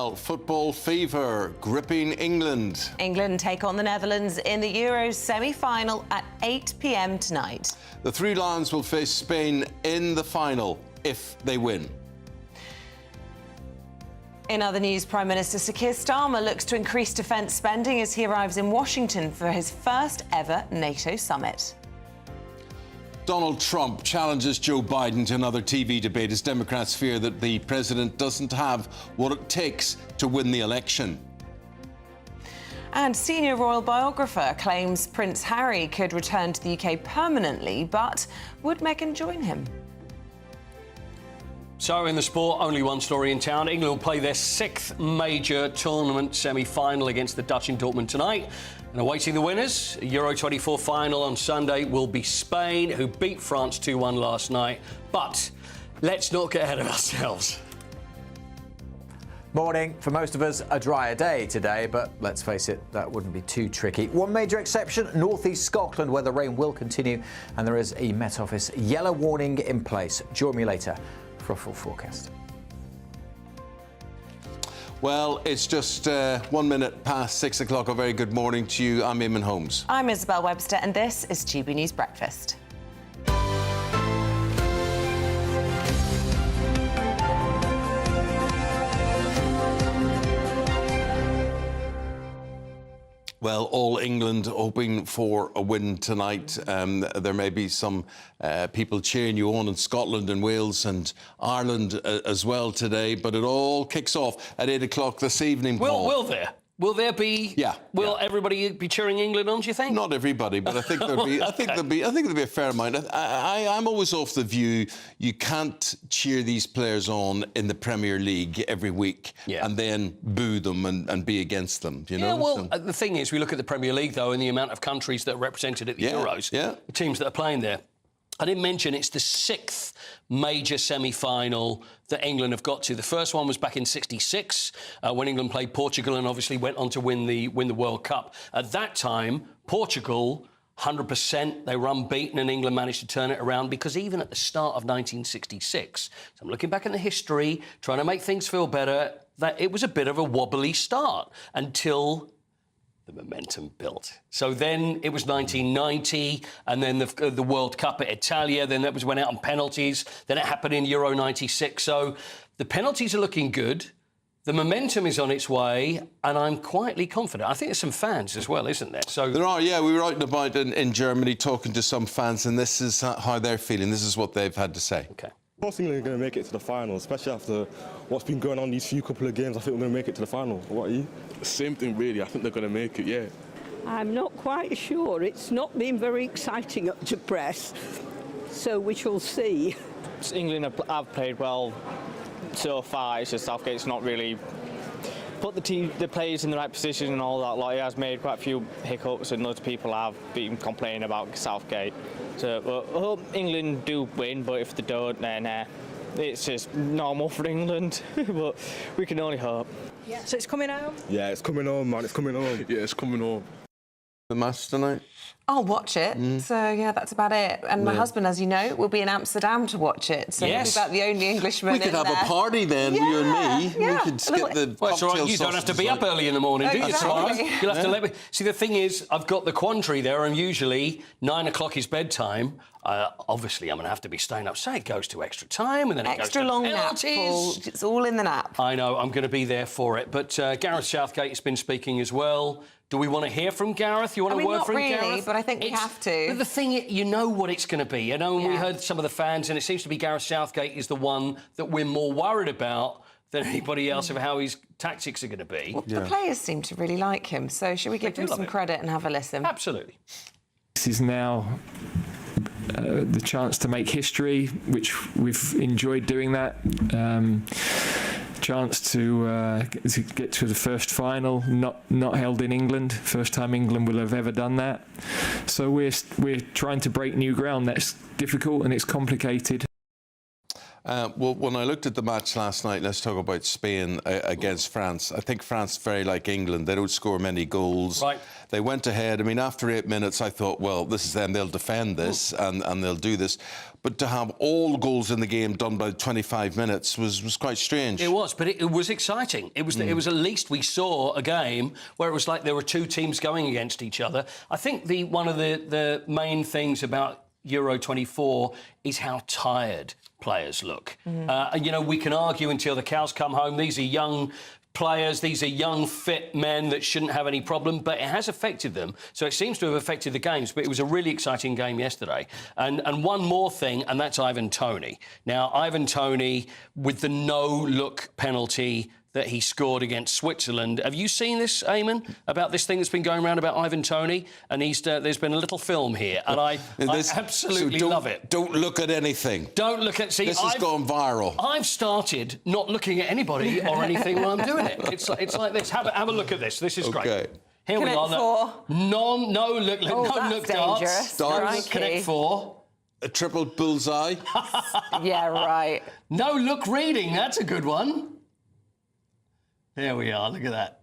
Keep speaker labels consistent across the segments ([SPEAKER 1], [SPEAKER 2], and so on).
[SPEAKER 1] Well, football fever gripping England.
[SPEAKER 2] England take on the Netherlands in the Euros semi-final at 8 p.m. tonight.
[SPEAKER 1] The Three Lions will face Spain in the final if they win.
[SPEAKER 2] In other news, Prime Minister Sir Keir Starmer looks to increase defence spending as he arrives in Washington for his first ever NATO summit.
[SPEAKER 1] Donald Trump challenges Joe Biden to another TV debate as Democrats fear that the president doesn't have what it takes to win the election.
[SPEAKER 2] And senior royal biographer claims Prince Harry could return to the UK permanently, but would Meghan join him?
[SPEAKER 3] So in the sport, only one story in town. England will play their sixth major tournament semi-final against the Dutch in Dortmund tonight. And awaiting the winners, Euro 24 final on Sunday will be Spain, who beat France 2-1 last night. But let's not get ahead of ourselves.
[SPEAKER 4] Morning. For most of us, a drier day today, but let's face it, that wouldn't be too tricky. One major exception, northeast Scotland, where the rain will continue, and there is a Met Office yellow warning in place. Join me later for a full forecast.
[SPEAKER 1] Well, it's just 1 minute past 6 o'clock. A very good morning to you. I'm Eamonn Holmes.
[SPEAKER 2] I'm Isabel Webster, and this is GB News Breakfast.
[SPEAKER 1] Well, all England hoping for a win tonight. There may be some people cheering you on in Scotland and Wales and Ireland as well today, but it all kicks off at 8 o'clock this evening, Paul.
[SPEAKER 3] Will there? Will there be?
[SPEAKER 1] Yeah.
[SPEAKER 3] Will everybody be cheering England on? Do you think?
[SPEAKER 1] Not everybody, but I think there'll be. I think there'll be a fair amount. I'm always off the view you can't cheer these players on in the Premier League every week and then boo them and be against them. You know.
[SPEAKER 3] Yeah. Well, the thing is, we look at the Premier League though, and the amount of countries that are represented at the Euros. Yeah. The teams that are playing there. I didn't mention it's the sixth major semi-final that England have got to. The first one was back in '66 when England played Portugal and obviously went on to win the World Cup. At that time, Portugal, 100%, they were unbeaten and England managed to turn it around because even at the start of 1966, so I'm looking back in the history, trying to make things feel better, that it was a bit of a wobbly start until the momentum built. So then it was 1990, and then the World Cup at Italia, then that went out on penalties, then it happened in Euro 96. So the penalties are looking good, the momentum is on its way, and I'm quietly confident. I think there's some fans as well, isn't there? So
[SPEAKER 1] there are, yeah. We were out and about in Germany talking to some fans, and this is how they're feeling. This is what they've had to say.
[SPEAKER 3] Okay.
[SPEAKER 5] Of course England are going to make it to the final, especially after what's been going on these few couple of games. I think we're going to make it to the final. What are you?
[SPEAKER 6] Same thing, really. I think they're going to make it, yeah.
[SPEAKER 7] I'm not quite sure. It's not been very exciting up to press, so we shall see.
[SPEAKER 8] England have played well so far. It's just Southgate's not really put the players in the right position and all that. Like, he has made quite a few hiccups, and loads of people have been complaining about Southgate. So I hope England do win, but if they don't, then it's just normal for England. But we can only hope.
[SPEAKER 7] Yeah. So it's coming home?
[SPEAKER 5] Yeah, it's coming home, man. It's coming home.
[SPEAKER 6] Yeah, it's coming home.
[SPEAKER 1] The match tonight?
[SPEAKER 2] I'll watch it. So, yeah, that's about it. And my husband, as you know, will be in Amsterdam to watch it. So he'll be about the only Englishman
[SPEAKER 1] we could have a party then, you and me.
[SPEAKER 2] Yeah.
[SPEAKER 1] We could skip the
[SPEAKER 3] Well, it's all right. You don't have to be up early in the morning, do you?
[SPEAKER 2] Exactly.
[SPEAKER 3] You'll have to let me... See, the thing is, I've got the quandary there, and usually 9 o'clock is bedtime. Obviously, I'm going to have to be staying up. Say it goes to extra time, and then it goes to
[SPEAKER 2] long
[SPEAKER 3] penalties.
[SPEAKER 2] nap, Paul. It's all in the nap.
[SPEAKER 3] I know, I'm going to be there for it. But Gareth Southgate has been speaking as well. Do we want to hear from Gareth? You want a word from Gareth?
[SPEAKER 2] Not really, but I think we have to.
[SPEAKER 3] But the thing, you know what it's going to be. You know, and we heard some of the fans, and it seems to be Gareth Southgate is the one that we're more worried about than anybody else of how his tactics are going to be.
[SPEAKER 2] Well, the players seem to really like him, so should we give him some credit and have a listen?
[SPEAKER 3] Absolutely.
[SPEAKER 9] This is now the chance to make history, which we've enjoyed doing that. Chance to get to the first final, not held in England. First time England will have ever done that. So we're trying to break new ground. That's difficult and it's complicated.
[SPEAKER 1] Well, when I looked at the match last night, let's talk about Spain against France. I think France, very like England, they don't score many goals.
[SPEAKER 3] Right.
[SPEAKER 1] They went ahead. I mean, after 8 minutes, I thought, well, this is them. They'll defend this and they'll do this. But to have all goals in the game done by 25 minutes was quite strange.
[SPEAKER 3] It was, but it was exciting. It was it was at least we saw a game where it was like there were two teams going against each other. I think one of the main things about Euro 24 is how tired players look. You know, we can argue until the cows come home. These are young players, these are young, fit men that shouldn't have any problem, but it has affected them. So it seems to have affected the games, but it was a really exciting game yesterday. And one more thing, and that's Ivan Toney. Now, Ivan Toney, with the no-look penalty that he scored against Switzerland. Have you seen this, Eamonn, about this thing that's been going around about Ivan Toney? And there's been a little film here, and I absolutely love it.
[SPEAKER 1] Don't look at anything.
[SPEAKER 3] Don't look at... See,
[SPEAKER 1] this has gone viral.
[SPEAKER 3] I've started not looking at anybody or anything while I'm doing it. It's like this. Have a look at this. This is great. Here we are. No look darts. Connect four.
[SPEAKER 1] A triple bullseye.
[SPEAKER 2] Yeah, right.
[SPEAKER 3] No look reading. That's a good one. Here we are. Look at that.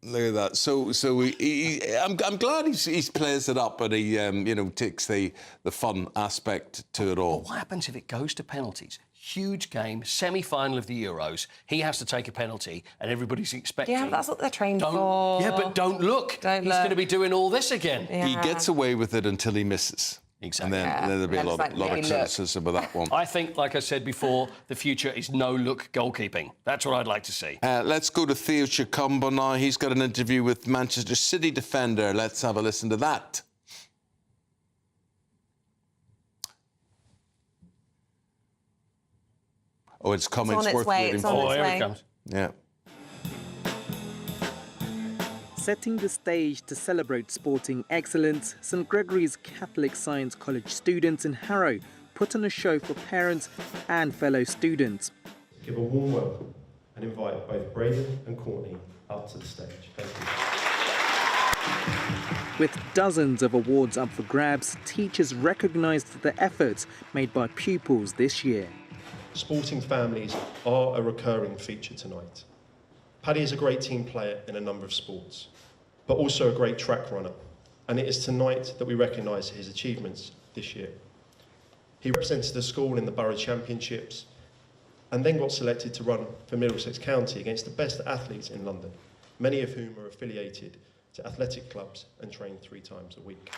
[SPEAKER 1] Look at that. So I'm glad he plays it up, and he you know, takes the fun aspect to it all.
[SPEAKER 3] Well, what happens if it goes to penalties? Huge game, semi-final of the Euros. He has to take a penalty, and everybody's expecting.
[SPEAKER 2] Yeah, that's what they're trained for.
[SPEAKER 3] Yeah, but don't look. He's going to be doing all this again.
[SPEAKER 2] Yeah.
[SPEAKER 1] He gets away with it until he misses.
[SPEAKER 3] Exactly.
[SPEAKER 1] And then there'll be a lot of criticism with that one.
[SPEAKER 3] I think, like I said before, the future is no-look goalkeeping. That's what I'd like to see.
[SPEAKER 1] Let's go to Theo Chikumba now. He's got an interview with Manchester City defender. Let's have a listen to that. Oh, it's coming.
[SPEAKER 2] It's worth waiting for.
[SPEAKER 3] Oh, here it comes.
[SPEAKER 1] Yeah.
[SPEAKER 10] Setting the stage to celebrate sporting excellence, St Gregory's Catholic Science College students in Harrow put on a show for parents and fellow students.
[SPEAKER 11] Give a warm welcome and invite both Braden and Courtney up to the stage. Thank you.
[SPEAKER 10] With dozens of awards up for grabs, teachers recognised the efforts made by pupils this year.
[SPEAKER 11] Sporting families are a recurring feature tonight. Paddy is a great team player in a number of sports, but also a great track runner, and it is tonight that we recognise his achievements this year. He represented the school in the Borough Championships and then got selected to run for Middlesex County against the best athletes in London, many of whom are affiliated to athletic clubs and train 3 times a week.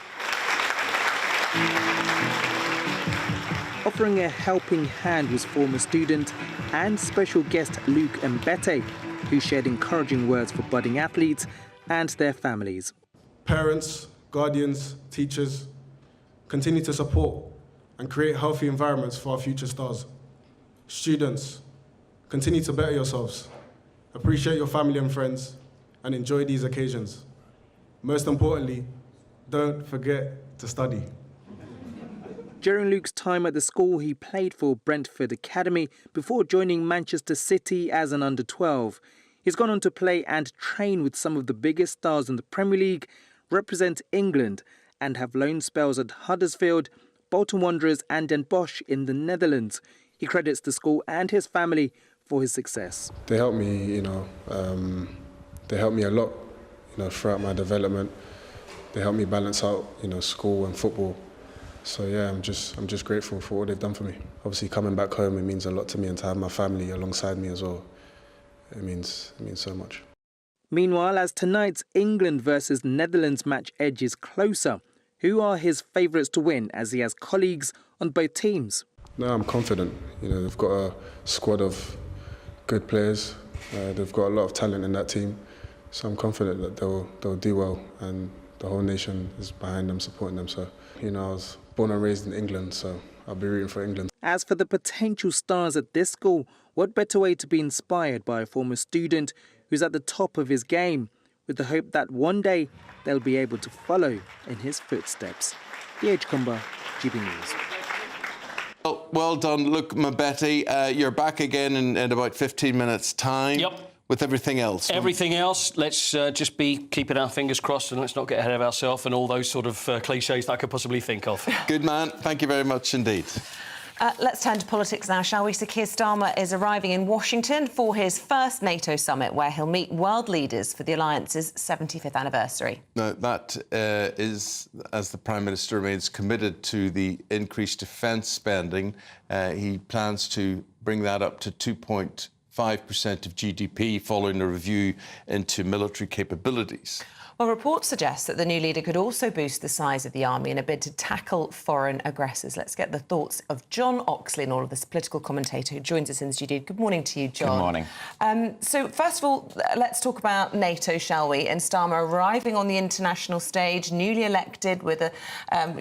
[SPEAKER 10] Offering a helping hand was former student and special guest Luke Mbete, who shared encouraging words for budding athletes and their families.
[SPEAKER 12] Parents, guardians, teachers, continue to support and create healthy environments for our future stars. Students, continue to better yourselves, appreciate your family and friends, and enjoy these occasions. Most importantly, don't forget to study.
[SPEAKER 10] During Luke's time at the school, he played for Brentford Academy before joining Manchester City as an under-12. He's gone on to play and train with some of the biggest stars in the Premier League, represent England, and have loan spells at Huddersfield, Bolton Wanderers and Den Bosch in the Netherlands. He credits the school and his family for his success.
[SPEAKER 12] They helped me, they helped me a lot, throughout my development. They helped me balance out, school and football. So yeah, I'm just grateful for what they've done for me. Obviously, coming back home, it means a lot to me, and to have my family alongside me as well, it means so much.
[SPEAKER 10] Meanwhile, as tonight's England versus Netherlands match edges closer, who are his favourites to win, as he has colleagues on both teams?
[SPEAKER 12] No, I'm confident. They've got a squad of good players. They've got a lot of talent in that team, so I'm confident that they'll do well, and the whole nation is behind them, supporting them. So, I was born and raised in England, so I'll be rooting for England.
[SPEAKER 10] As for the potential stars at this school, what better way to be inspired by a former student who's at the top of his game, with the hope that one day they'll be able to follow in his footsteps. Theo Chikumba, GBNews.
[SPEAKER 1] Well done. Look, Mbete, you're back again in about 15 minutes' time.
[SPEAKER 3] Yep.
[SPEAKER 1] With everything else.
[SPEAKER 3] Everything else, let's just be keeping our fingers crossed, and let's not get ahead of ourselves and all those sort of cliches that I could possibly think of.
[SPEAKER 1] Good man. Thank you very much indeed.
[SPEAKER 2] Let's turn to politics now, shall we? Sir Keir Starmer is arriving in Washington for his first NATO summit, where he'll meet world leaders for the alliance's 75th anniversary.
[SPEAKER 1] Now, that is, as the Prime Minister remains committed to the increased defence spending, he plans to bring that up to 2.5% of GDP following a review into military capabilities.
[SPEAKER 2] Well, reports suggest that the new leader could also boost the size of the army in a bid to tackle foreign aggressors. Let's get the thoughts of John Oxley and all of this political commentator who joins us in the studio. Good morning to you, John.
[SPEAKER 13] Good morning.
[SPEAKER 2] So, first of all, let's talk about NATO, shall we? And Starmer arriving on the international stage, newly elected with a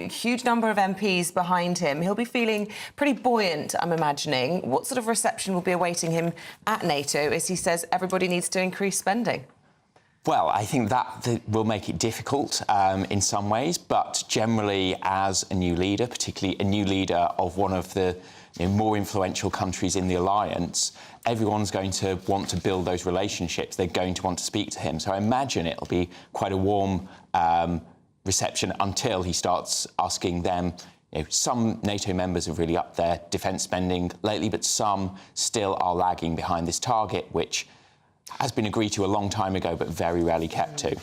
[SPEAKER 2] huge number of MPs behind him. He'll be feeling pretty buoyant, I'm imagining. What sort of reception will be awaiting him at NATO as he says everybody needs to increase spending?
[SPEAKER 13] Well, I think that will make it difficult in some ways, but generally as a new leader, particularly a new leader of one of the more influential countries in the alliance, everyone's going to want to build those relationships. They're going to want to speak to him. So I imagine it'll be quite a warm reception until he starts asking them. Some NATO members have really upped their defence spending lately, but some still are lagging behind this target, which has been agreed to a long time ago, but very rarely kept to.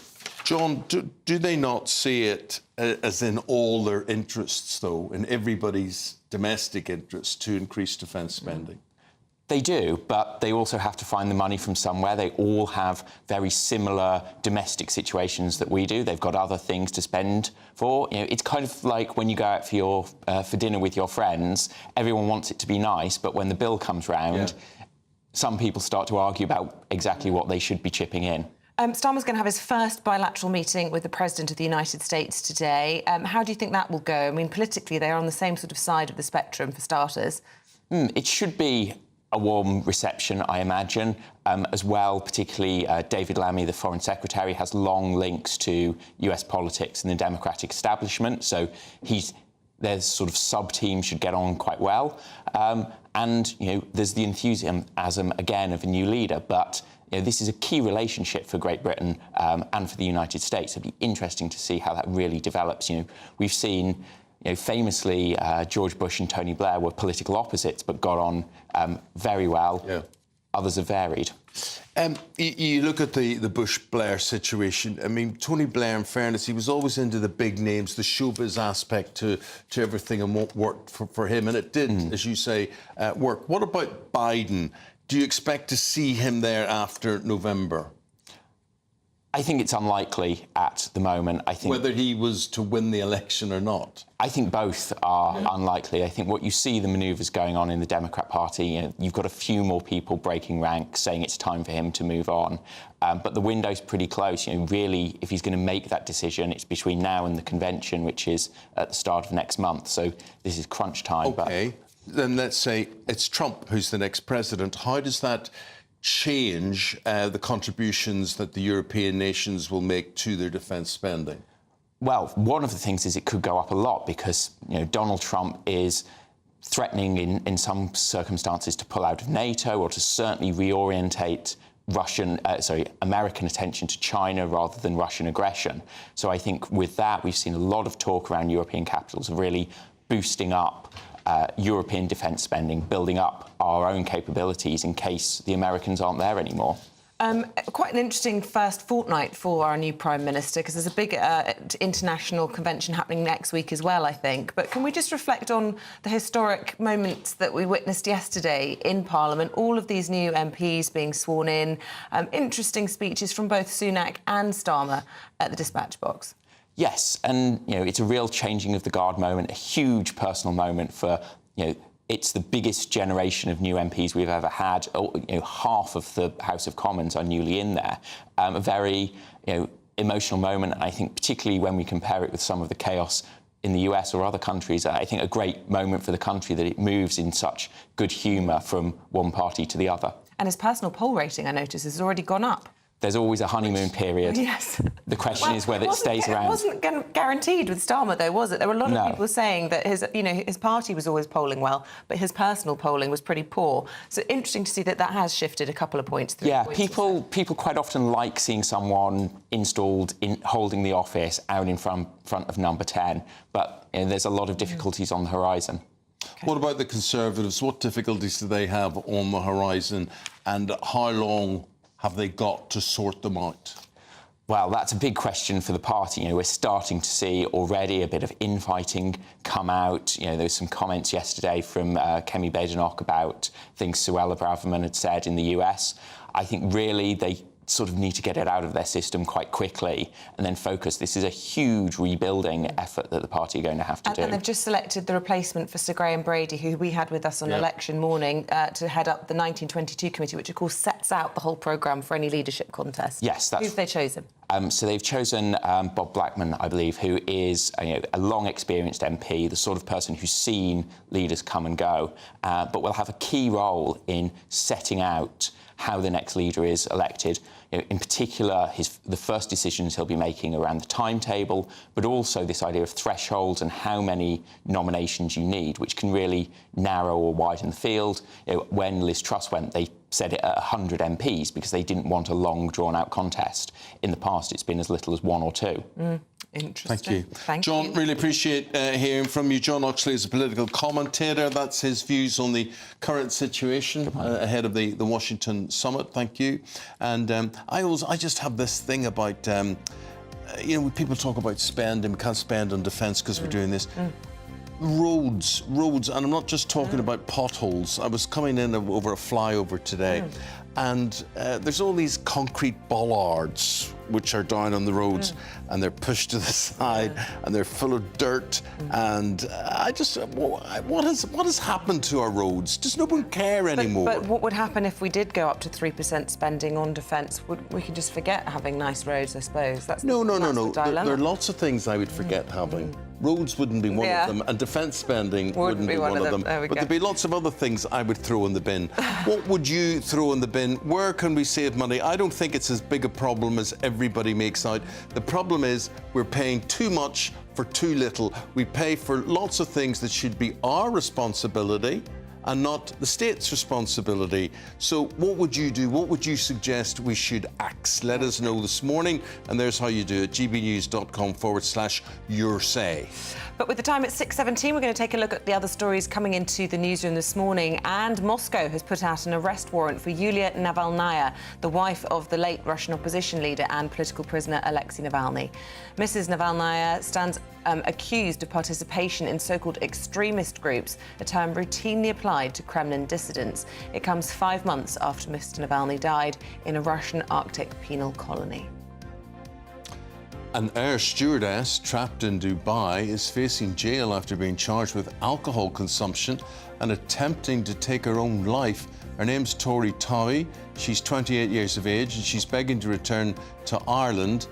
[SPEAKER 1] John, do they not see it as in all their interests, though, in everybody's domestic interests to increase defence spending?
[SPEAKER 13] They do, but they also have to find the money from somewhere. They all have very similar domestic situations that we do. They've got other things to spend for. It's kind of like when you go out for dinner with your friends. Everyone wants it to be nice, but when the bill comes round, some people start to argue about exactly what they should be chipping in.
[SPEAKER 2] Starmer's going to have his first bilateral meeting with the President of the United States today. How do you think that will go? I mean, politically, they're on the same sort of side of the spectrum, for starters.
[SPEAKER 13] It should be a warm reception, I imagine. As well, particularly David Lammy, the Foreign Secretary, has long links to US politics and the Democratic establishment, so their sort of sub-team should get on quite well. And, there's the enthusiasm, again, of a new leader. But, this is a key relationship for Great Britain and for the United States. It'll be interesting to see how that really develops. We've seen, famously, George Bush and Tony Blair were political opposites but got on very well. Yeah. Others have varied.
[SPEAKER 1] You look at the Bush-Blair situation. I mean, Tony Blair, in fairness, he was always into the big names, the showbiz aspect to everything, and what worked for him. And it did, as you say, work. What about Biden? Do you expect to see him there after November?
[SPEAKER 13] I think it's unlikely at the moment. I think
[SPEAKER 1] whether he was to win the election or not.
[SPEAKER 13] I think both are unlikely. I think what you see the manoeuvres going on in the Democrat Party, you've got a few more people breaking ranks, saying it's time for him to move on. But the window's pretty close. Really, if he's going to make that decision, it's between now and the convention, which is at the start of next month. So this is crunch time.
[SPEAKER 1] OK. Then let's say it's Trump who's the next president. How does that change the contributions that the European nations will make to their defence spending?
[SPEAKER 13] Well, one of the things is it could go up a lot because, Donald Trump is threatening in some circumstances to pull out of NATO or to certainly reorientate American attention to China rather than Russian aggression. So I think with that, we've seen a lot of talk around European capitals of really boosting up European defence spending, building up our own capabilities in case the Americans aren't there anymore.
[SPEAKER 2] Quite an interesting first fortnight for our new Prime Minister, because there's a big international convention happening next week as well, I think. But can we just reflect on the historic moments that we witnessed yesterday in Parliament, all of these new MPs being sworn in, interesting speeches from both Sunak and Starmer at the dispatch box?
[SPEAKER 13] Yes, and, it's a real changing of the guard moment, a huge personal moment for, it's the biggest generation of new MPs we've ever had. Half of the House of Commons are newly in there. A very, emotional moment, and I think particularly when we compare it with some of the chaos in the US or other countries, I think a great moment for the country that it moves in such good humour from one party to the other.
[SPEAKER 2] And his personal poll rating, I notice, has already gone up.
[SPEAKER 13] There's always a honeymoon period.
[SPEAKER 2] Yes.
[SPEAKER 13] The question is whether it stays around.
[SPEAKER 2] It wasn't guaranteed with Starmer, though, was it? There were a lot of people saying that his party was always polling well, but his personal polling was pretty poor. So interesting to see that has shifted a couple of points.
[SPEAKER 13] People quite often like seeing someone installed holding the office out in front of number 10, but there's a lot of difficulties on the horizon.
[SPEAKER 1] What about the Conservatives? What difficulties do they have on the horizon, and how long have they got to sort them out?
[SPEAKER 13] Well, that's a big question for the party. We're starting to see already a bit of infighting come out. There was some comments yesterday from Kemi Badenoch about things Suella Braverman had said in the US. I think really they sort of need to get it out of their system quite quickly and then focus. This is a huge rebuilding effort that the party are going to have to do.
[SPEAKER 2] And they've just selected the replacement for Sir Graham Brady, who we had with us on election morning, to head up the 1922 committee, which of course sets out the whole programme for any leadership contest.
[SPEAKER 13] Yes, that's...
[SPEAKER 2] Who've they chosen?
[SPEAKER 13] So they've chosen Bob Blackman, I believe, who is a long-experienced MP, the sort of person who's seen leaders come and go, but will have a key role in setting out how the next leader is elected. In particular, the first decisions he'll be making around the timetable, but also this idea of thresholds and how many nominations you need, which can really narrow or widen the field. When Liz Truss went, they said it at 100 MPs because they didn't want a long, drawn-out contest. In the past, it's been as little as 1 or 2.
[SPEAKER 2] Interesting.
[SPEAKER 1] Thank you. John, really appreciate hearing from you. John Oxley is a political commentator. That's his views on the current situation ahead of the Washington summit. Thank you. And I just have this thing about, when people talk about spending, we can't spend on defence because we're doing this. Roads, and I'm not just talking about potholes. I was coming in over a flyover today, and there's all these concrete bollards which are down on the roads, and they're pushed to the side, and they're full of dirt. And I just, what has happened to our roads? Does no one care anymore?
[SPEAKER 2] But what would happen if we did go up to 3% spending on defence? We could just forget having nice roads, I suppose.
[SPEAKER 1] No.
[SPEAKER 2] The dilemma.
[SPEAKER 1] There are lots of things I would forget having. Roads wouldn't be one of them, and defence spending wouldn't be one of them. But there'd be lots of other things I would throw in the bin. What would you throw in the bin? Where can we save money? I don't think it's as big a problem as everybody makes out. The problem is we're paying too much for too little. We pay for lots of things that should be our responsibility and not the state's responsibility. So what would you do? What would you suggest we should axe? Let us know this morning, and there's how you do it, gbnews.com/your say.
[SPEAKER 2] But with the time at 6:17, we're going to take a look at the other stories coming into the newsroom this morning. And Moscow has put out an arrest warrant for Yulia Navalnaya, the wife of the late Russian opposition leader and political prisoner Alexei Navalny. Mrs. Navalnaya stands accused of participation in so-called extremist groups, a term routinely applied to Kremlin dissidents. It comes 5 months after Mr. Navalny died in a Russian Arctic penal colony.
[SPEAKER 1] An air stewardess trapped in Dubai is facing jail after being charged with alcohol consumption and attempting to take her own life. Her name's Tori Tawi. She's 28 years of age, and she's begging to return to Ireland,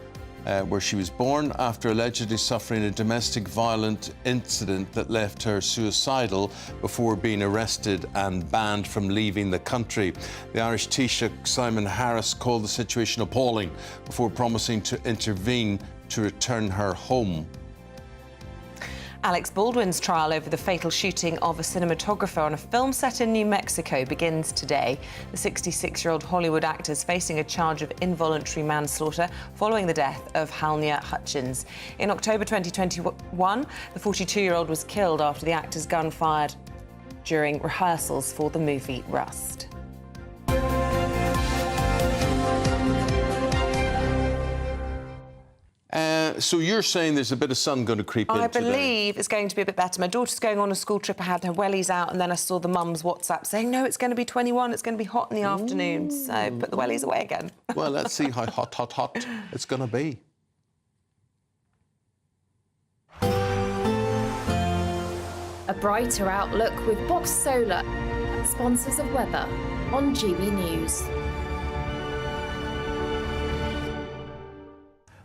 [SPEAKER 1] where she was born, after allegedly suffering a domestic violent incident that left her suicidal before being arrested and banned from leaving the country. The Irish Taoiseach Simon Harris called the situation appalling before promising to intervene to return her home.
[SPEAKER 2] Alex Baldwin's trial over the fatal shooting of a cinematographer on a film set in New Mexico begins today. The 66-year-old Hollywood actor is facing a charge of involuntary manslaughter following the death of Halnia Hutchins. In October 2021, the 42-year-old was killed after the actor's gun fired during rehearsals for the movie Rust.
[SPEAKER 1] So you're saying there's a bit of sun going to creep in today?
[SPEAKER 2] I believe it's going to be a bit better. My daughter's going on a school trip. I had her wellies out, and then I saw the mum's WhatsApp saying, no, it's going to be 21, it's going to be hot in the afternoon. So put the wellies away again.
[SPEAKER 1] Well, let's see how hot it's going to be.
[SPEAKER 14] A brighter outlook with Box Solar, sponsors of weather on GB News.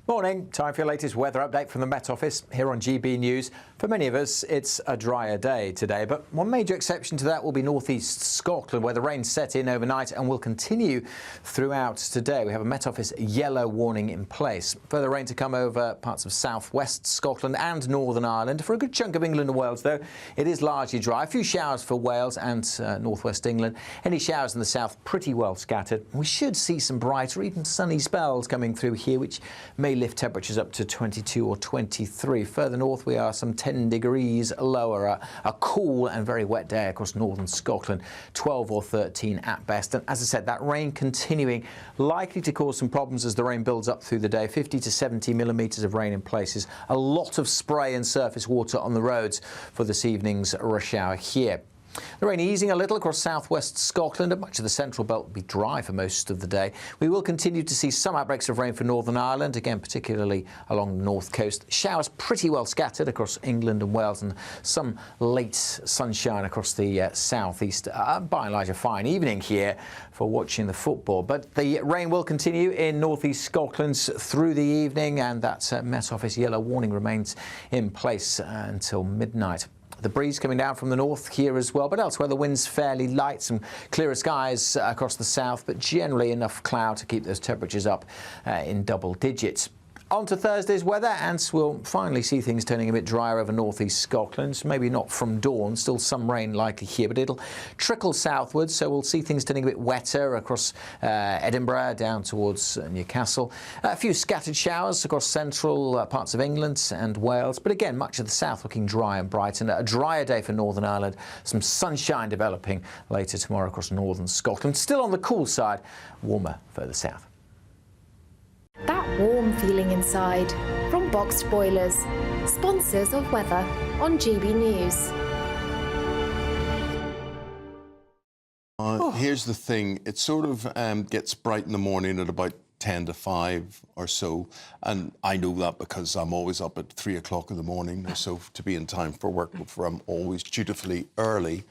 [SPEAKER 4] Morning. Time for your latest weather update from the Met Office here on GB News. For many of us, it's a drier day today, but one major exception to that will be northeast Scotland, where the rain set in overnight and will continue throughout today. We have a Met Office yellow warning in place. Further rain to come over parts of southwest Scotland and Northern Ireland. For a good chunk of England and Wales, though, it is largely dry. A few showers for Wales and northwest England. Any showers in the south pretty well scattered. We should see some bright or even sunny spells coming through here, which may may lift temperatures up to 22 or 23. Further north, we are some 10 degrees lower. A cool and very wet day across northern Scotland, 12 or 13 at best. And as I said, that rain continuing, likely to cause some problems as the rain builds up through the day. 50 to 70 millimetres of rain in places. A lot of spray and surface water on the roads for this evening's rush hour here. The rain easing a little across southwest Scotland, and much of the central belt will be dry for most of the day. We will continue to see some outbreaks of rain for Northern Ireland, again particularly along the north coast. Showers pretty well scattered across England and Wales, and some late sunshine across the southeast. By and large a fine evening here for watching the football. But the rain will continue in northeast Scotland through the evening, and that Met Office yellow warning remains in place until midnight. The breeze coming down from the north here as well, but elsewhere the wind's fairly light, some clearer skies across the south, but generally enough cloud to keep those temperatures up in double digits. On to Thursday's weather, and we'll finally see things turning a bit drier over northeast Scotland. Maybe not from dawn, still some rain likely here, but it'll trickle southwards, so we'll see things turning a bit wetter across Edinburgh down towards Newcastle. A few scattered showers across central parts of England and Wales, but again much of the south looking dry and bright, and a drier day for Northern Ireland. Some sunshine developing later tomorrow across northern Scotland. Still on the cool side, warmer further south.
[SPEAKER 14] That warm feeling inside from Boxed Boilers, sponsors of weather on GB News.
[SPEAKER 1] Here's the thing, it sort of gets bright in the morning at about 10 to 5 or so, and I know that because I'm always up at 3 o'clock in the morning, so to be in time for work, I'm always dutifully early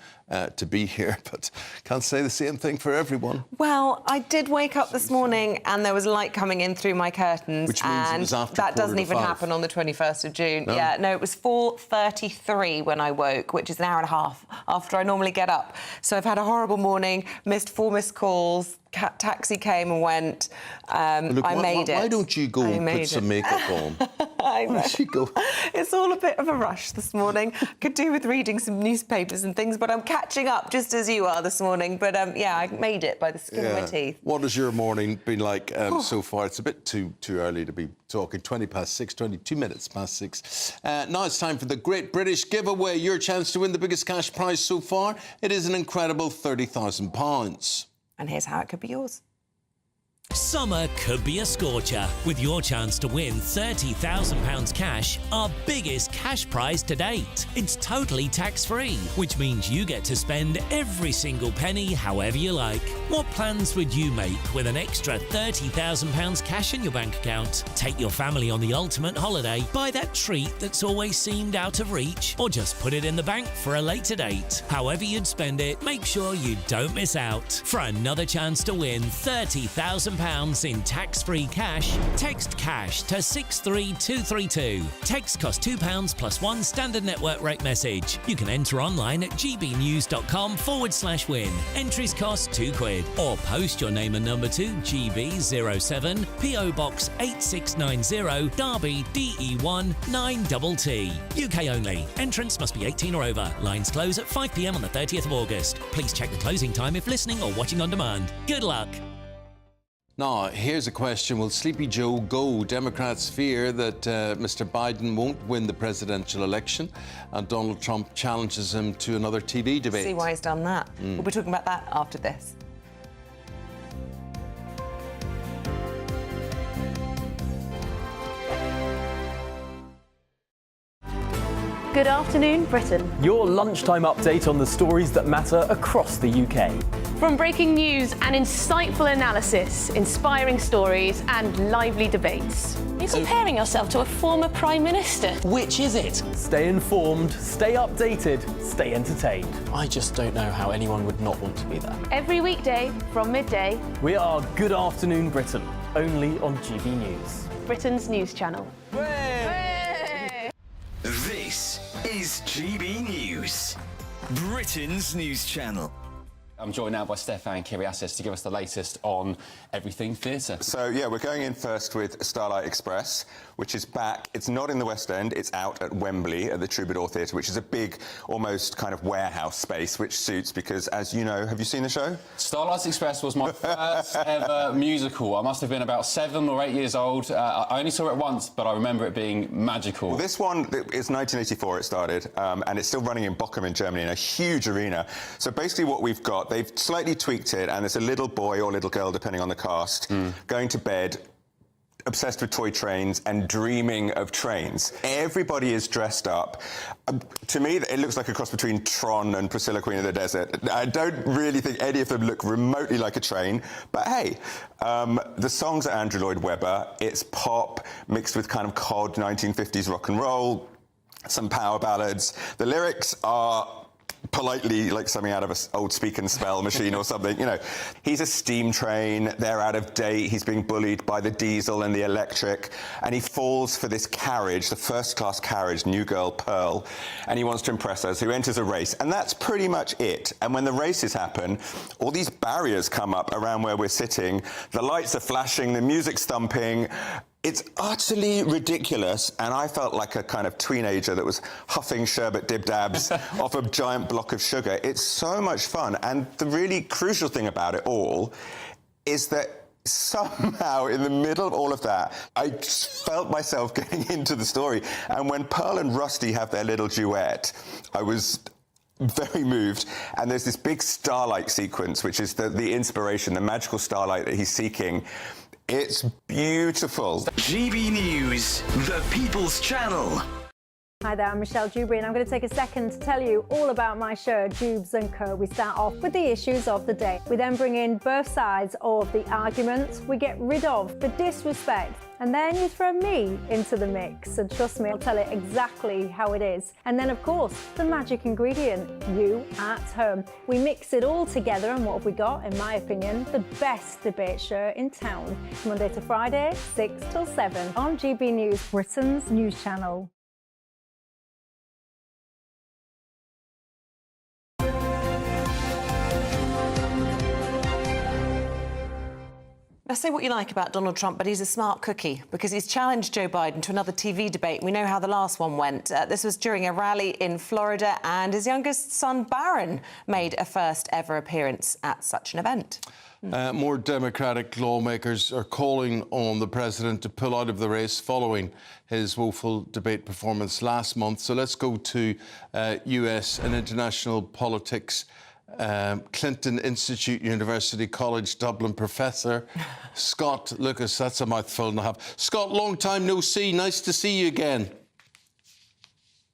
[SPEAKER 1] to be here, but can't say the same thing for everyone.
[SPEAKER 2] Well, I did wake up this morning and there was light coming in through my curtains,
[SPEAKER 1] which means
[SPEAKER 2] and
[SPEAKER 1] it was after
[SPEAKER 2] that doesn't even
[SPEAKER 1] 5.
[SPEAKER 2] happen on the 21st of June.
[SPEAKER 1] No?
[SPEAKER 2] Yeah, no, it was 4:33 when I woke, which is an hour and a half after I normally get up. So I've had a horrible morning, missed 4 missed calls, taxi came and went.
[SPEAKER 1] Look,
[SPEAKER 2] I made it.
[SPEAKER 1] Why don't you go and put some makeup on?
[SPEAKER 2] I know.
[SPEAKER 1] Why don't you go?
[SPEAKER 2] It's all a bit of a rush this morning. Could do with reading some newspapers and things, but I'm catching up just as you are this morning. But yeah, I made it by the skin of my teeth.
[SPEAKER 1] What has your morning been like so far? It's a bit too early to be talking. 20 past 6, 22 minutes past 6. Now it's time for the Great British Giveaway. Your chance to win the biggest cash prize so far. It is an incredible £30,000.
[SPEAKER 2] And here's how it could be yours.
[SPEAKER 15] Summer could be a scorcher with your chance to win £30,000 cash, our biggest cash prize to date. It's totally tax-free, which means you get to spend every single penny however you like. What plans would you make with an extra £30,000 cash in your bank account? Take your family on the ultimate holiday, buy that treat that's always seemed out of reach, or just put it in the bank for a later date. However you'd spend it, make sure you don't miss out. For another chance to win £30,000 in tax-free cash, text cash to 63232. Text costs £2 plus 1 standard network rate message. You can enter online at gbnews.com/win. Entries cost £2, or post your name and number to GB07 PO Box 8690 Derby DE1 9TT. UK only. Entrants must be 18 or over. Lines close at 5 p.m. on the 30th of August. Please check the closing time if listening or watching on demand. Good luck.
[SPEAKER 1] Now, here's a question. Will Sleepy Joe go? Democrats fear that Mr. Biden won't win the presidential election, and Donald Trump challenges him to another TV debate.
[SPEAKER 2] See why he's done that. We'll be talking about that after this.
[SPEAKER 16] Good afternoon, Britain.
[SPEAKER 17] Your lunchtime update on the stories that matter across the UK.
[SPEAKER 16] From breaking news and insightful analysis, inspiring stories and lively debates. You're comparing yourself to a former Prime Minister.
[SPEAKER 17] Which is it? Stay informed, stay updated, stay entertained.
[SPEAKER 18] I just don't know how anyone would not want to be there.
[SPEAKER 16] Every weekday from midday.
[SPEAKER 17] We are Good Afternoon Britain, only on GB News.
[SPEAKER 16] Britain's news channel.
[SPEAKER 19] This is GB News, Britain's news channel. I'm joined now by Stefan Kyriasis to give us the latest on everything theatre.
[SPEAKER 20] So, yeah, we're going in first with Starlight Express, which is back. It's not in the West End. It's out at Wembley at the Troubadour Theatre, which is a big, almost kind of warehouse space, which suits because, as you know, have you seen the show?
[SPEAKER 19] Starlight Express was my first ever musical. I must have been about 7 or 8 years old. I only saw it once, but I remember it being magical.
[SPEAKER 20] Well, this one is 1984 it started, and it's still running in Bochum in Germany in a huge arena. So basically what we've got, they've slightly tweaked it, and there's a little boy or little girl, depending on the cast, going to bed, obsessed with toy trains and dreaming of trains. Everybody is dressed up. To me, it looks like a cross between Tron and Priscilla, Queen of the Desert. I don't really think any of them look remotely like a train, but hey, the songs are Andrew Lloyd Webber. It's pop mixed with kind of cod 1950s rock and roll, some power ballads. The lyrics are politely like something out of an old speak and spell machine or something. You know, he's a steam train, they're out of date, he's being bullied by the diesel and the electric, and he falls for this carriage, the first-class carriage, New Girl Pearl, and he wants to impress us, who enters a race, and that's pretty much it. And when the races happen, all these barriers come up around where we're sitting, the lights are flashing, the music's thumping. It's utterly ridiculous, and I felt like a kind of teenager that was huffing sherbet dib-dabs off a giant block of sugar. It's so much fun, and the really crucial thing about it all is that somehow, in the middle of all of that, I just felt myself getting into the story. And when Pearl and Rusty have their little duet, I was very moved, and there's this big starlight sequence, which is the inspiration, the magical starlight that he's seeking. It's beautiful.
[SPEAKER 21] GB News, the People's Channel.
[SPEAKER 22] Hi there, I'm Michelle Dewberry, and I'm going to take a second to tell you all about my show, Dubes & Co. We start off with the issues of the day. We then bring in both sides of the arguments. We get rid of the disrespect, and then you throw me into the mix. And trust me, I'll tell it exactly how it is. And then, of course, the magic ingredient, you at home. We mix it all together, and what have we got? In my opinion, the best debate show in town. Monday to Friday, 6 till 7 on GB News, Britain's news channel.
[SPEAKER 2] Now, say what you like about Donald Trump, but he's a smart cookie because he's challenged Joe Biden to another TV debate. We know how the last one went. This was during a rally in Florida, and his youngest son, Barron, made a first-ever appearance at such an event.
[SPEAKER 1] More Democratic lawmakers are calling on the president to pull out of the race following his woeful debate performance last month. So let's go to US and international politics. Clinton Institute University College Dublin professor Scott Lucas. That's a mouthful and a half. Scott, long time no see. Nice to see you again.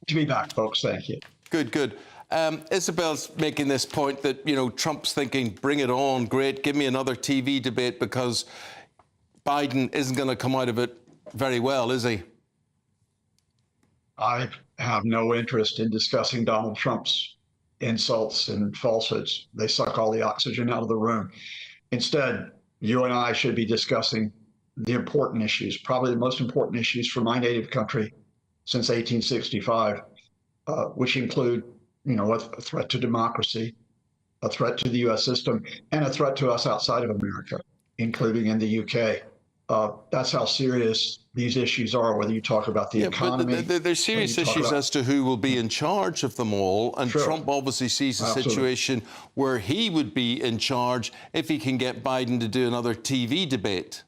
[SPEAKER 23] To be back, folks. Thank you.
[SPEAKER 1] Good, good. Isabel's making this point that, you know, Trump's thinking, bring it on, great, give me another TV debate because Biden isn't going to come out of it very well, is he?
[SPEAKER 23] I have no interest in discussing Donald Trump's insults and falsehoods. They suck all the oxygen out of the room. Instead, you and I should be discussing the important issues, probably the most important issues for my native country since 1865, which include, you know, a threat to democracy, a threat to the U.S. system, and a threat to us outside of America, including in the U.K. That's how serious these issues are, whether you talk about the economy.
[SPEAKER 1] But there's serious issues as to who will be in charge of them all. And
[SPEAKER 23] Sure.
[SPEAKER 1] Trump obviously sees a situation where he would be in charge if he can get Biden to do another TV debate.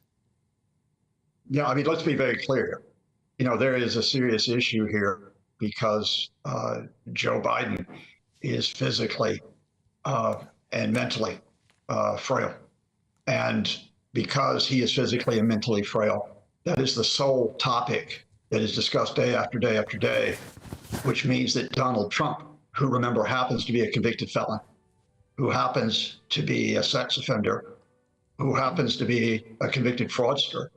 [SPEAKER 23] Yeah, I mean, let's be very clear. You know, there is a serious issue here because Joe Biden is physically and mentally frail. And because he is physically and mentally frail, that is the sole topic that is discussed day after day after day, which means that Donald Trump, who, remember, happens to be a convicted felon, who happens to be a sex offender, who happens to be a convicted fraudster,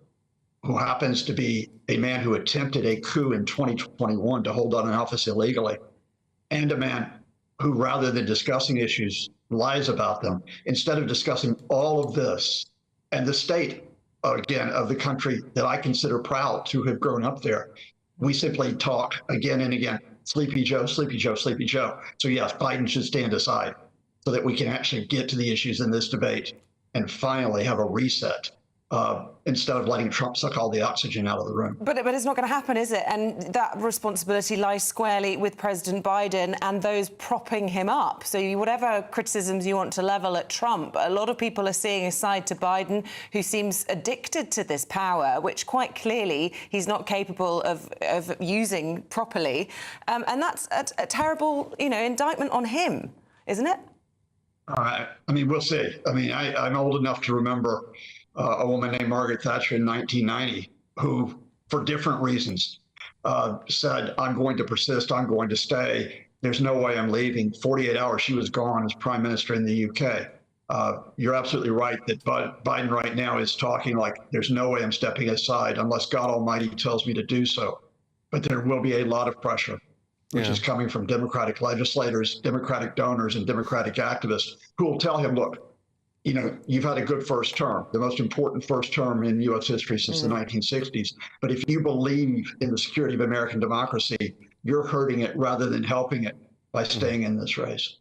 [SPEAKER 23] who happens to be a man who attempted a coup in 2021 to hold on an office illegally, and a man who, rather than discussing issues, lies about them. Instead of discussing all of this and the state, again, of the country that I consider proud to have grown up there, we simply talk again and again, Sleepy Joe, Sleepy Joe, Sleepy Joe. So yes, Biden should stand aside. so that we can actually get to the issues in this debate and finally have a reset instead of letting Trump suck all the oxygen out of the room.
[SPEAKER 2] But it's not going to happen, is it? And that responsibility lies squarely with President Biden and those propping him up. So whatever criticisms you want to level at Trump, a lot of people are seeing a side to Biden who seems addicted to this power, which quite clearly he's not capable of using properly. And that's a terrible, indictment on him, isn't it?
[SPEAKER 23] I mean, we'll see. I mean, I'm old enough to remember a woman named Margaret Thatcher in 1990 who, for different reasons, said, I'm going to persist, I'm going to stay. There's no way I'm leaving. 48 hours, she was gone as prime minister in the UK. You're absolutely right that Biden right now is talking like there's no way I'm stepping aside unless God Almighty tells me to do so. But there will be a lot of pressure, which is coming from Democratic legislators, Democratic donors, and Democratic activists who will tell him, look, you've had a good first term, the most important first term in U.S. history since the 1960s. But if you believe in the security of American democracy, you're hurting it rather than helping it by staying in this race.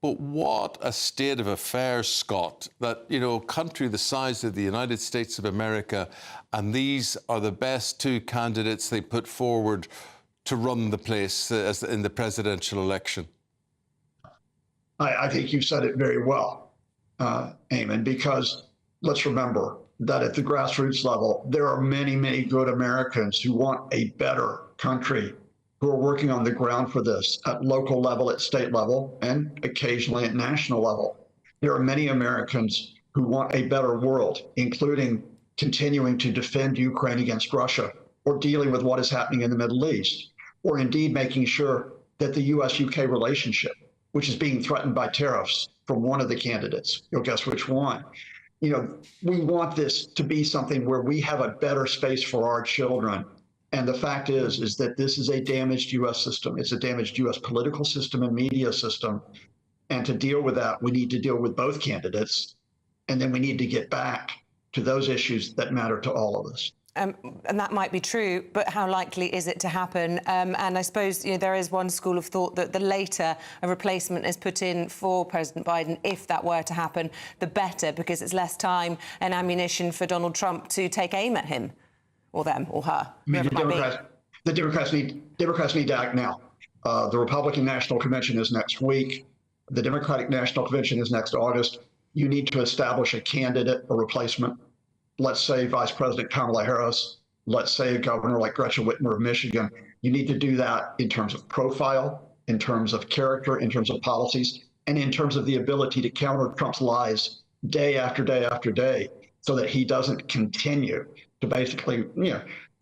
[SPEAKER 1] But what a state of affairs, Scott, that, a country the size of the United States of America, and these are the best two candidates they put forward to run the place in the presidential election.
[SPEAKER 23] I think you've said it very well. Eamonn, because let's remember that at the grassroots level, there are many, many good Americans who want a better country, who are working on the ground for this at local level, at state level, and occasionally at national level. There are many Americans who want a better world, including continuing to defend Ukraine against Russia, or dealing with what is happening in the Middle East, or indeed making sure that the U.S.-UK relationship, which is being threatened by tariffs from one of the candidates, you'll guess which one. We want this to be something where we have a better space for our children. And the fact is that this is a damaged U.S. system. It's a damaged U.S. political system and media system. And to deal with that, we need to deal with both candidates. And then we need to get back to those issues that matter to all of us.
[SPEAKER 2] And that might be true, but how likely is it to happen? And I suppose there is one school of thought that the later a replacement is put in for President Biden, if that were to happen, the better, because it's less time and ammunition for Donald Trump to take aim at him, or them, or her.
[SPEAKER 23] I mean, the Democrats need to act now. The Republican National Convention is next week. The Democratic National Convention is next August. You need to establish a candidate, a replacement. Let's say Vice President Kamala Harris, let's say a governor like Gretchen Whitmer of Michigan. You need to do that in terms of profile, in terms of character, in terms of policies, and in terms of the ability to counter Trump's lies day after day after day, so that he doesn't continue to basically,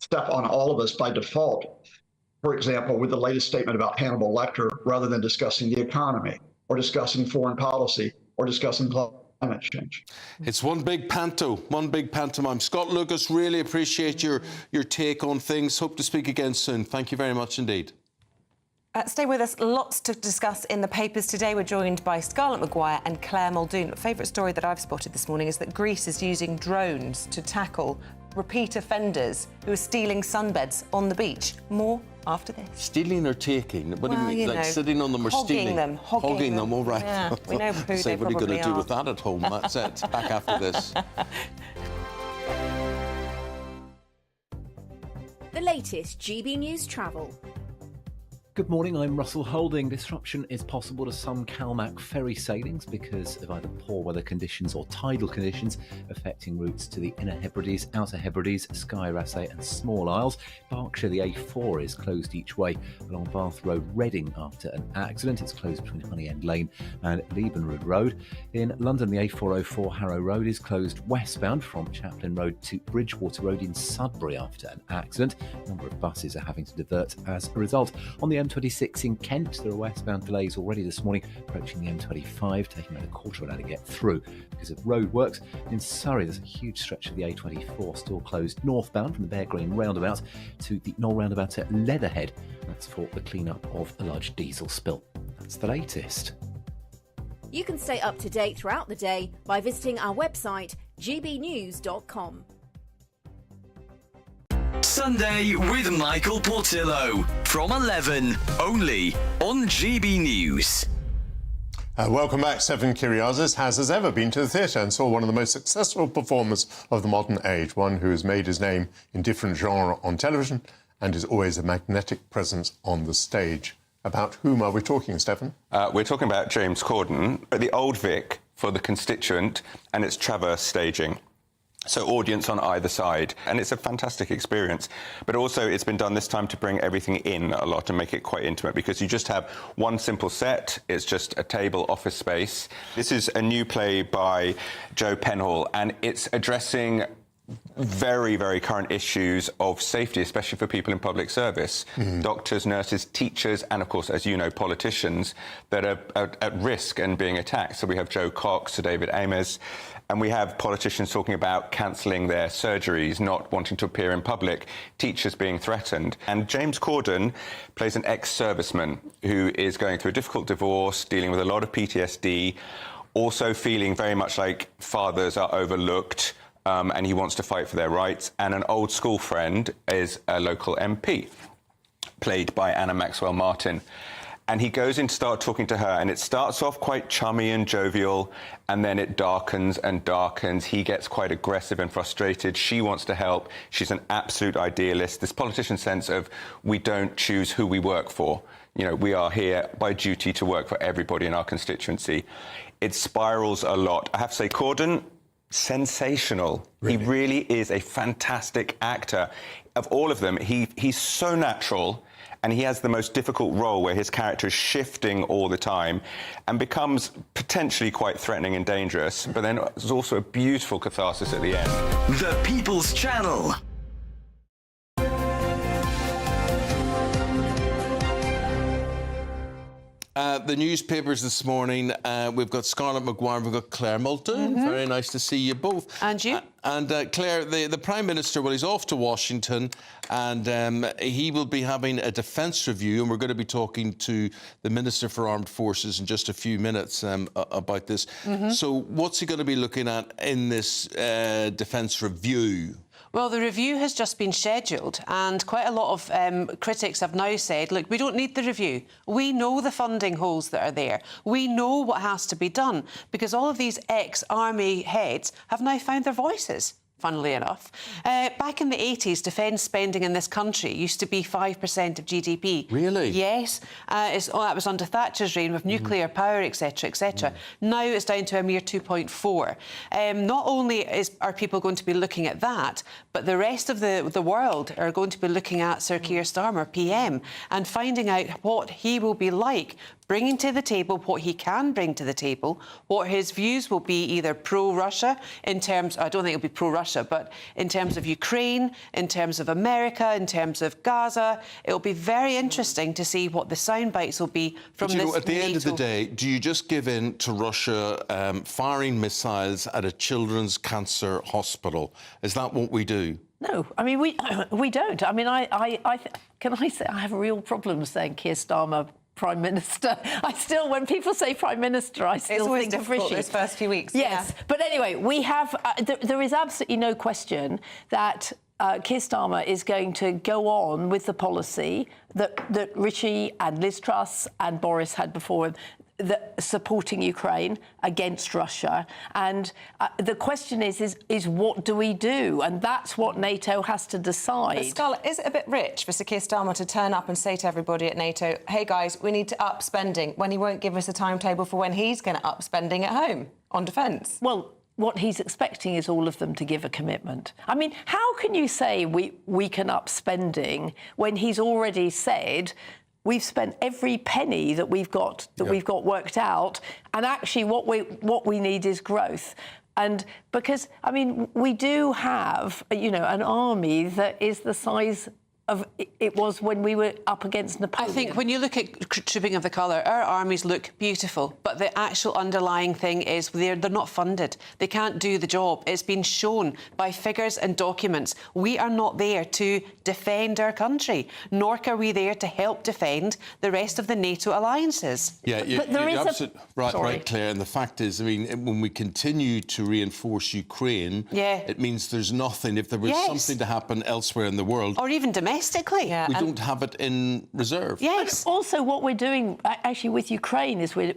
[SPEAKER 23] step on all of us by default. For example, with the latest statement about Hannibal Lecter, rather than discussing the economy or discussing foreign policy or discussing climate change.
[SPEAKER 1] It's one big pantomime. Scott Lucas, really appreciate your take on things. Hope to speak again soon. Thank you very much indeed.
[SPEAKER 2] Stay with us. Lots to discuss in the papers today. We're joined by Scarlett Maguire and Claire Muldoon. A favourite story that I've spotted this morning is that Greece is using drones to tackle repeat offenders who are stealing sunbeds on the beach. More after this.
[SPEAKER 1] Stealing or taking? What do you mean? Like sitting on them or stealing? Hogging them. All right.
[SPEAKER 2] Yeah, we know who
[SPEAKER 1] Say,
[SPEAKER 2] they
[SPEAKER 1] what are you
[SPEAKER 2] probably
[SPEAKER 1] going to do
[SPEAKER 2] are.
[SPEAKER 1] with that at home? That's it. Back after this.
[SPEAKER 5] The latest GB News travel.
[SPEAKER 7] Good morning, I'm Russell Holding. Disruption is possible to some CalMac ferry sailings because of either poor weather conditions or tidal conditions affecting routes to the Inner Hebrides, Outer Hebrides, Skye, Raasay and Small Isles. Berkshire, the A4 is closed each way along Bath Road, Reading after an accident. It's closed between Honey End Lane and Liebenwood Road. In London, the A404 Harrow Road is closed westbound from Chaplin Road to Bridgewater Road in Sudbury after an accident. A number of buses are having to divert as a result. On the M26 in Kent, there are westbound delays already this morning, approaching the M25, taking about a quarter of an hour to get through because of road works. In Surrey, there's a huge stretch of the A24 still closed northbound from the Bear Green roundabout to the Knoll roundabout at Leatherhead. That's for the clean-up of a large diesel spill. That's the latest.
[SPEAKER 5] You can stay up to date throughout the day by visiting our website, gbnews.com.
[SPEAKER 21] Sunday with Michael Portillo from 11, only on GB News.
[SPEAKER 6] Welcome back. Stefan Kyriazis has, as ever, been to the theatre and saw one of the most successful performers of the modern age, one who has made his name in different genres on television and is always a magnetic presence on the stage. About whom are we talking, Stefan?
[SPEAKER 20] We're talking about James Corden at the Old Vic for The Constituent, and it's Traverse staging. So audience on either side, and it's a fantastic experience. But also it's been done this time to bring everything in a lot and make it quite intimate, because you just have one simple set. It's just a table, office space. This is a new play by Joe Penhall, and it's addressing very, very current issues of safety, especially for people in public service. Doctors, nurses, teachers, and of course, as you know, politicians that are at risk and being attacked. So we have Joe Cox, Sir David Ames, and we have politicians talking about cancelling their surgeries, not wanting to appear in public, teachers being threatened. And James Corden plays an ex-serviceman who is going through a difficult divorce, dealing with a lot of PTSD, also feeling very much like fathers are overlooked, and he wants to fight for their rights. And an old school friend is a local MP, played by Anna Maxwell Martin. And he goes in to start talking to her, and it starts off quite chummy and jovial, and then it darkens and darkens. He gets quite aggressive and frustrated. She wants to help. She's an absolute idealist. This politician sense of we don't choose who we work for. You know, we are here by duty to work for everybody in our constituency. It spirals a lot. I have to say, Corden, sensational. Really? He really is a fantastic actor. Of all of them, he's so natural, and he has the most difficult role where his character is shifting all the time and becomes potentially quite threatening and dangerous, but then there's also a beautiful catharsis at the end.
[SPEAKER 21] The People's Channel.
[SPEAKER 1] The newspapers this morning, we've got Scarlett Maguire, we've got Claire Moulton. Very nice to see you both.
[SPEAKER 2] And you?
[SPEAKER 1] Claire, the Prime Minister, well, he's off to Washington, and he will be having a defence review, and we're going to be talking to the Minister for Armed Forces in just a few minutes about this. So what's he going to be looking at in this defence review?
[SPEAKER 8] Well, the review has just been scheduled, and quite a lot of critics have now said, look, we don't need the review. We know the funding holes that are there. We know what has to be done, because all of these ex-army heads have now found their voices. Funnily enough. Back in the 80s, defence spending in this country used to be 5% of GDP.
[SPEAKER 1] Really?
[SPEAKER 8] Yes. That was under Thatcher's reign with nuclear power, etc., etc. Now it's down to a mere 2.4. Not only are people going to be looking at that, but the rest of the world are going to be looking at Sir Keir Starmer, PM, and finding out what he will be like, bringing to the table what he can bring to the table, what his views will be, either pro-Russia in terms, I don't think it'll be pro-Russia, but in terms of Ukraine, in terms of America, in terms of Gaza. It'll be very interesting to see what the sound bites will be from this
[SPEAKER 1] At the
[SPEAKER 8] NATO.
[SPEAKER 1] end of the day, do you just give in to Russia firing missiles at a children's cancer hospital? Is that what we do?
[SPEAKER 9] No, I mean, we don't. I mean, can I say I have a real problem saying Keir Starmer Prime Minister. When people say Prime Minister, I still think of Rishi.
[SPEAKER 2] Those first few weeks.
[SPEAKER 9] Yes,
[SPEAKER 2] yeah.
[SPEAKER 9] But anyway, we have. There is absolutely no question that Keir Starmer is going to go on with the policy that Rishi and Liz Truss and Boris had before him, supporting Ukraine against Russia. And the question is what do we do? And that's what NATO has to decide.
[SPEAKER 2] But Scarlett, is it a bit rich for Sir Keir Starmer to turn up and say to everybody at NATO, hey, guys, we need to up spending, when he won't give us a timetable for when he's going to up spending at home on defence?
[SPEAKER 9] Well, what he's expecting is all of them to give a commitment. I mean, how can you say we can up spending when he's already said we've spent every penny that we've got worked out, and actually what we need is growth. And because, I mean, we do have, an army that is the size of it was when we were up against Napoleon.
[SPEAKER 8] I think when you look at tripping of the colour, our armies look beautiful, but the actual underlying thing is they're not funded. They can't do the job. It's been shown by figures and documents. We are not there to defend our country, nor are we there to help defend the rest of the NATO alliances.
[SPEAKER 1] Yeah,
[SPEAKER 8] but there is
[SPEAKER 1] absolutely right, Claire. And the fact is, I mean, when we continue to reinforce Ukraine, it means there's nothing. If there was something to happen elsewhere in the world,
[SPEAKER 8] or even domestic. domestically.
[SPEAKER 2] Yeah,
[SPEAKER 1] we don't have it in reserve.
[SPEAKER 8] Yes.
[SPEAKER 9] But also, what we're doing actually with Ukraine is we're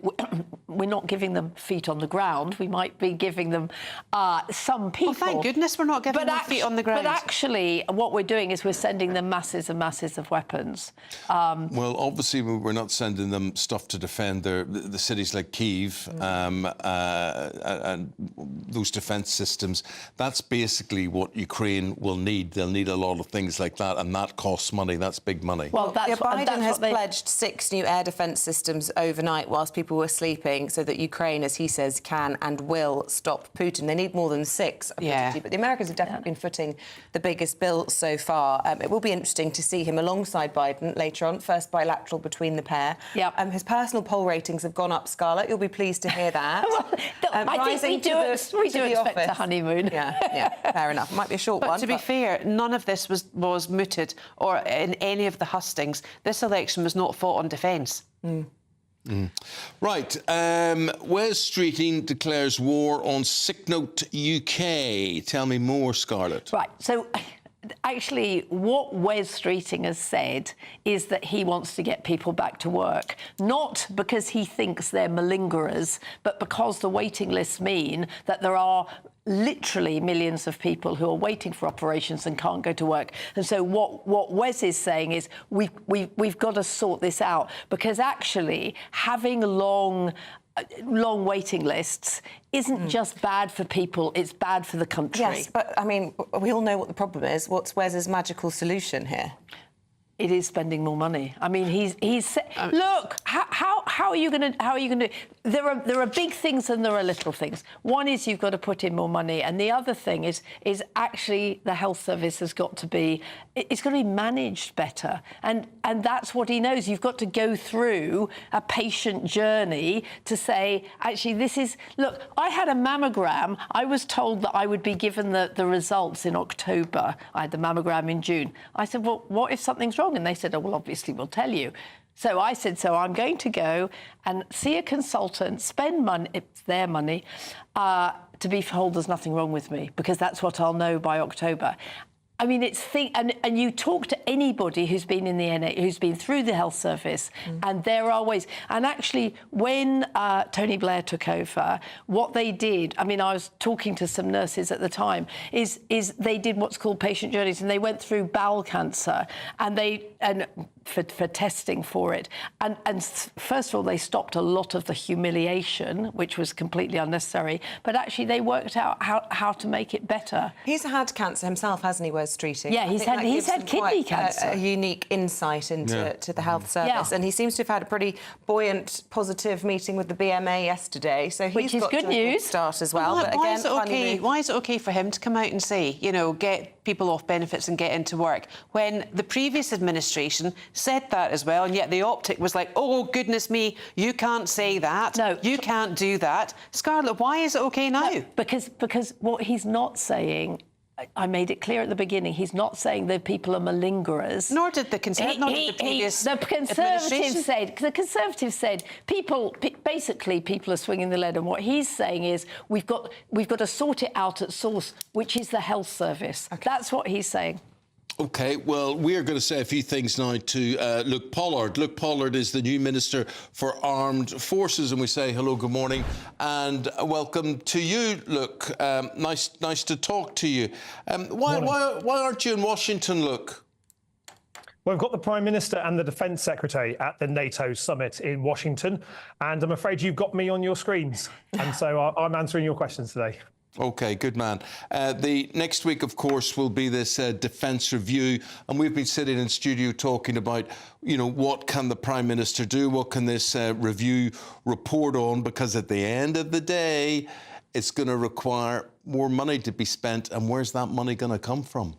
[SPEAKER 9] not giving them feet on the ground. We might be giving them some people.
[SPEAKER 8] Well, thank goodness we're not giving them feet on the ground.
[SPEAKER 9] But actually, what we're doing is we're sending them masses and masses of weapons.
[SPEAKER 1] Well, obviously, we're not sending them stuff to defend the cities like Kyiv and those defence systems. That's basically what Ukraine will need. They'll need a lot of things like that, and that costs money. That's big money.
[SPEAKER 9] Well,
[SPEAKER 2] Biden has pledged 6 new air defence systems overnight whilst people were sleeping, so that Ukraine, as he says, can and will stop Putin. They need more than 6, but the Americans have definitely been footing the biggest bill so far. It will be interesting to see him alongside Biden later on, first bilateral between the pair. His personal poll ratings have gone up, Scarlett. You'll be pleased to hear that.
[SPEAKER 9] I think we do expect a honeymoon.
[SPEAKER 2] Yeah, fair enough. It might be a short one.
[SPEAKER 8] But to be fair, none of this was mooted or in any of the hustings. This election was not fought on defence.
[SPEAKER 1] Right. Wes Streeting declares war on Sick Note UK. Tell me more, Scarlett.
[SPEAKER 9] Right. So, actually, what Wes Streeting has said is that he wants to get people back to work, not because he thinks they're malingerers, but because the waiting lists mean that there are literally millions of people who are waiting for operations and can't go to work. And so what Wes is saying is we've got to sort this out, because actually having long waiting lists isn't just bad for people, it's bad for the country.
[SPEAKER 2] Yes, but, I mean, we all know what the problem is. What's Wes's magical solution here?
[SPEAKER 9] It is spending more money. I mean, he's look. How are you going to? There are big things and there are little things. One is you've got to put in more money, and the other thing is actually the health service has got to be. It's got to be managed better, and that's what he knows. You've got to go through a patient journey to say, actually, this is. Look, I had a mammogram. I was told that I would be given the results in October. I had the mammogram in June. I said, well, what if something's wrong? And they said, oh, well, obviously we'll tell you. So I said, so I'm going to go and see a consultant, spend money, it's their money, to be told there's nothing wrong with me, because that's what I'll know by October. I mean, and you talk to anybody who's been in the NHS, who's been through the health service, and there are ways. And actually, when Tony Blair took over, what they did, I mean, I was talking to some nurses at the time, is they did what's called patient journeys, and they went through bowel cancer, and for testing for it. And first of all, they stopped a lot of the humiliation, which was completely unnecessary. But actually, they worked out how to make it better.
[SPEAKER 2] He's had cancer himself, hasn't he, Wes Streeting?
[SPEAKER 9] Yeah, he's had kidney cancer.
[SPEAKER 2] A unique insight into the health service. And he seems to have had a pretty buoyant, positive meeting with the BMA yesterday. So
[SPEAKER 9] which is
[SPEAKER 2] got
[SPEAKER 9] good
[SPEAKER 2] to
[SPEAKER 9] news.
[SPEAKER 2] A good start as well. But
[SPEAKER 8] Why
[SPEAKER 2] again,
[SPEAKER 8] is it OK for him to come out and say, get people off benefits and get into work, when the previous administration said that as well, and yet the optic was like, oh, goodness me, you can't say that. No. You can't do that. Scarlett, why is it OK now?
[SPEAKER 9] No, because what he's not saying, I made it clear at the beginning, he's not saying that people are malingerers.
[SPEAKER 8] Nor did the Conservatives.
[SPEAKER 9] The Conservatives said basically people are swinging the lead, and what he's saying is we've got to sort it out at source, which is the health service. Okay. That's what he's saying.
[SPEAKER 1] OK, well, we're going to say a few things now to Luke Pollard. Luke Pollard is the new Minister for Armed Forces, and we say hello, good morning, and welcome to you, Luke. Nice to talk to you. Why aren't you in Washington, Luke?
[SPEAKER 10] Well, we've got the Prime Minister and the Defence Secretary at the NATO summit in Washington, and I'm afraid you've got me on your screens, and so I'm answering your questions today.
[SPEAKER 1] OK, good man. The next week, of course, will be this defence review, and we've been sitting in studio talking about, what can the Prime Minister do? What can this review report on? Because at the end of the day, it's going to require more money to be spent, and where's that money going to come from?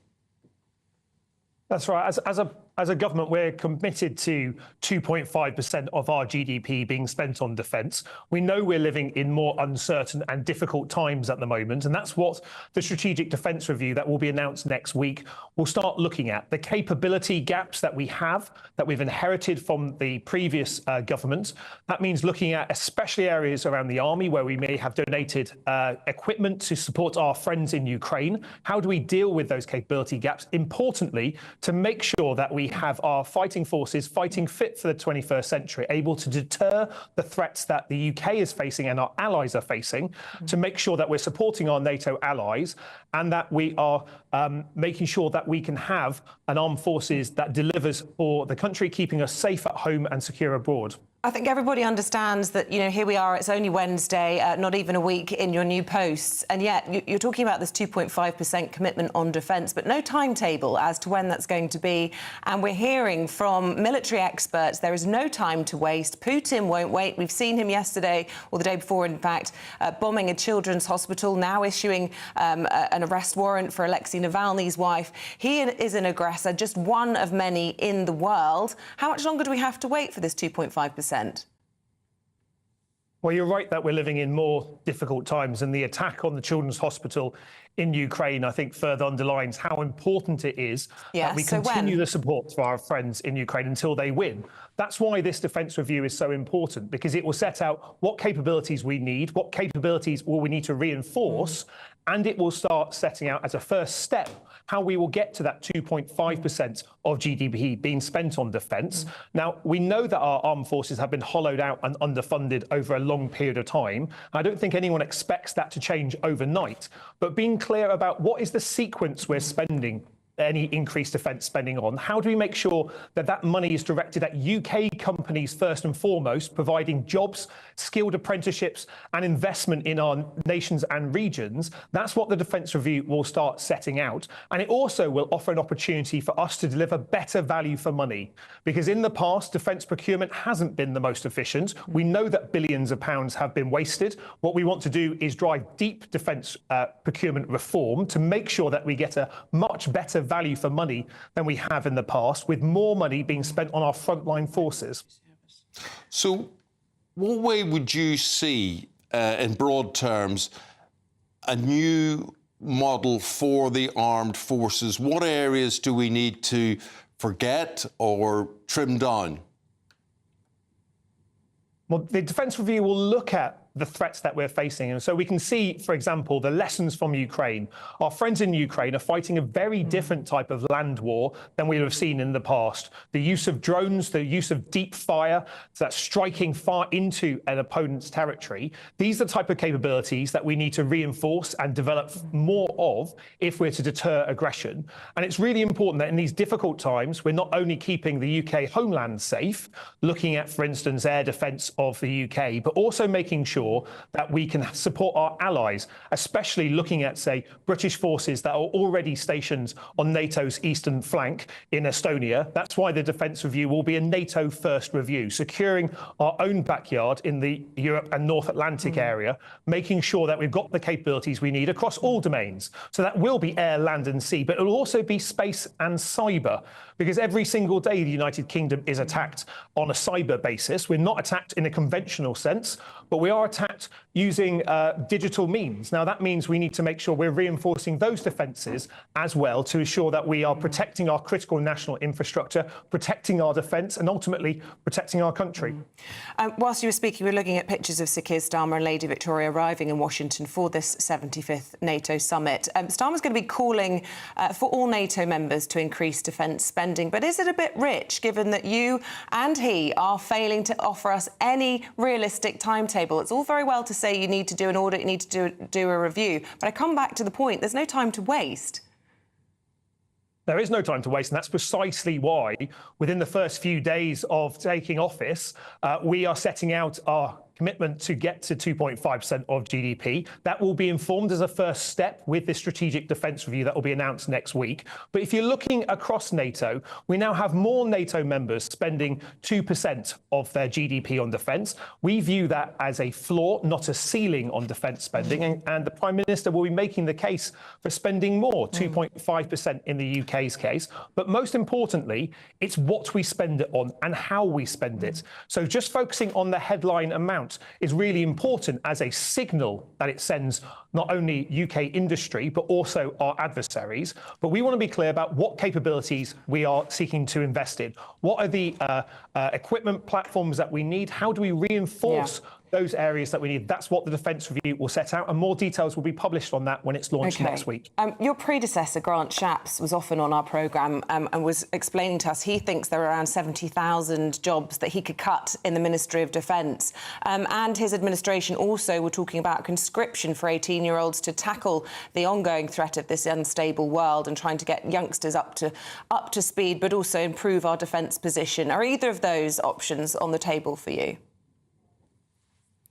[SPEAKER 10] That's right. As as a government, we're committed to 2.5% of our GDP being spent on defence. We know we're living in more uncertain and difficult times at the moment, and that's what the Strategic Defence Review that will be announced next week will start looking at. The capability gaps that we have, that we've inherited from the previous government. That means looking at especially areas around the army where we may have donated equipment to support our friends in Ukraine. How do we deal with those capability gaps? Importantly, to make sure that we have our fighting forces fighting fit for the 21st century, able to deter the threats that the UK is facing and our allies are facing, to make sure that we're supporting our NATO allies and that we are making sure that we can have an armed forces that delivers for the country, keeping us safe at home and secure abroad.
[SPEAKER 2] I think everybody understands that, you know, here we are, it's only Wednesday, not even a week in your new posts, and yet you're talking about this 2.5% commitment on defence, but no timetable as to when that's going to be. And we're hearing from military experts there is no time to waste. Putin won't wait. We've seen him yesterday, or the day before, in fact, bombing a children's hospital, now issuing an arrest warrant for Alexei Navalny's wife. He is an aggressor, just one of many in the world. How much longer do we have to wait for this 2.5%?
[SPEAKER 10] Well, you're right that we're living in more difficult times, and the attack on the children's hospital in Ukraine, I think, further underlines how important it is that we continue the support for our friends in Ukraine until they win. That's why this defence review is so important, because it will set out what capabilities we need, what capabilities will we need to reinforce, and it will start setting out as a first step how we will get to that 2.5% of GDP being spent on defence. Now, we know that our armed forces have been hollowed out and underfunded over a long period of time. I don't think anyone expects that to change overnight, but being clear about what is the sequence we're spending any increased defence spending on. How do we make sure that that money is directed at UK companies first and foremost, providing jobs, skilled apprenticeships and investment in our nations and regions? That's what the Defence Review will start setting out. And it also will offer an opportunity for us to deliver better value for money. Because in the past, defence procurement hasn't been the most efficient. We know that billions of pounds have been wasted. What we want to do is drive deep defence procurement reform to make sure that we get a much better value for money than we have in the past, with more money being spent on our frontline forces.
[SPEAKER 1] So what way would you see, in broad terms, a new model for the armed forces? What areas do we need to forget or trim down?
[SPEAKER 10] Well, the Defence Review will look at the threats that we're facing. And so we can see, for example, the lessons from Ukraine. Our friends in Ukraine are fighting a very different type of land war than we have seen in the past. The use of drones, the use of deep fire, so that's striking far into an opponent's territory. These are the type of capabilities that we need to reinforce and develop more of if we're to deter aggression. And it's really important that in these difficult times, we're not only keeping the UK homeland safe, looking at, for instance, air defence of the UK, but also making sure that we can support our allies, especially looking at, say, British forces that are already stationed on NATO's eastern flank in Estonia. That's why the Defence Review will be a NATO-first review, securing our own backyard in the Europe and North Atlantic area, making sure that we've got the capabilities we need across all domains. So that will be air, land and sea, but it will also be space and cyber, because every single day the United Kingdom is attacked on a cyber basis. We're not attacked in a conventional sense, but we are attacked using digital means. Now, that means we need to make sure we're reinforcing those defences as well to ensure that we are protecting our critical national infrastructure, protecting our defence and ultimately protecting our country.
[SPEAKER 2] Whilst you were speaking, we were looking at pictures of Sir Keir Starmer and Lady Victoria arriving in Washington for this 75th NATO summit. Starmer's going to be calling for all NATO members to increase defence spending. But is it a bit rich, given that you and he are failing to offer us any realistic timetable? It's all very well to say you need to do an audit, you need to do a review, but I come back to the point, there's no time to waste.
[SPEAKER 10] There is no time to waste, and that's precisely why, within the first few days of taking office, we are setting out our commitment to get to 2.5% of GDP. That will be informed as a first step with the strategic defence review that will be announced next week. But if you're looking across NATO, we now have more NATO members spending 2% of their GDP on defence. We view that as a floor, not a ceiling on defence spending, and the Prime Minister will be making the case for spending more, 2.5% in the UK's case. But most importantly, it's what we spend it on and how we spend it. So just focusing on the headline amount is really important as a signal that it sends not only UK industry, but also our adversaries. But we want to be clear about what capabilities we are seeking to invest in. What are the equipment platforms that we need? How do we reinforce those areas that we need? That's what the Defence Review will set out, and more details will be published on that when it's launched next week.
[SPEAKER 2] Your predecessor, Grant Shapps, was often on our programme and was explaining to us he thinks there are around 70,000 jobs that he could cut in the Ministry of Defence. And his administration also were talking about conscription for 18-year-olds to tackle the ongoing threat of this unstable world and trying to get youngsters up to speed, but also improve our defence position. Are either of those options on the table for you?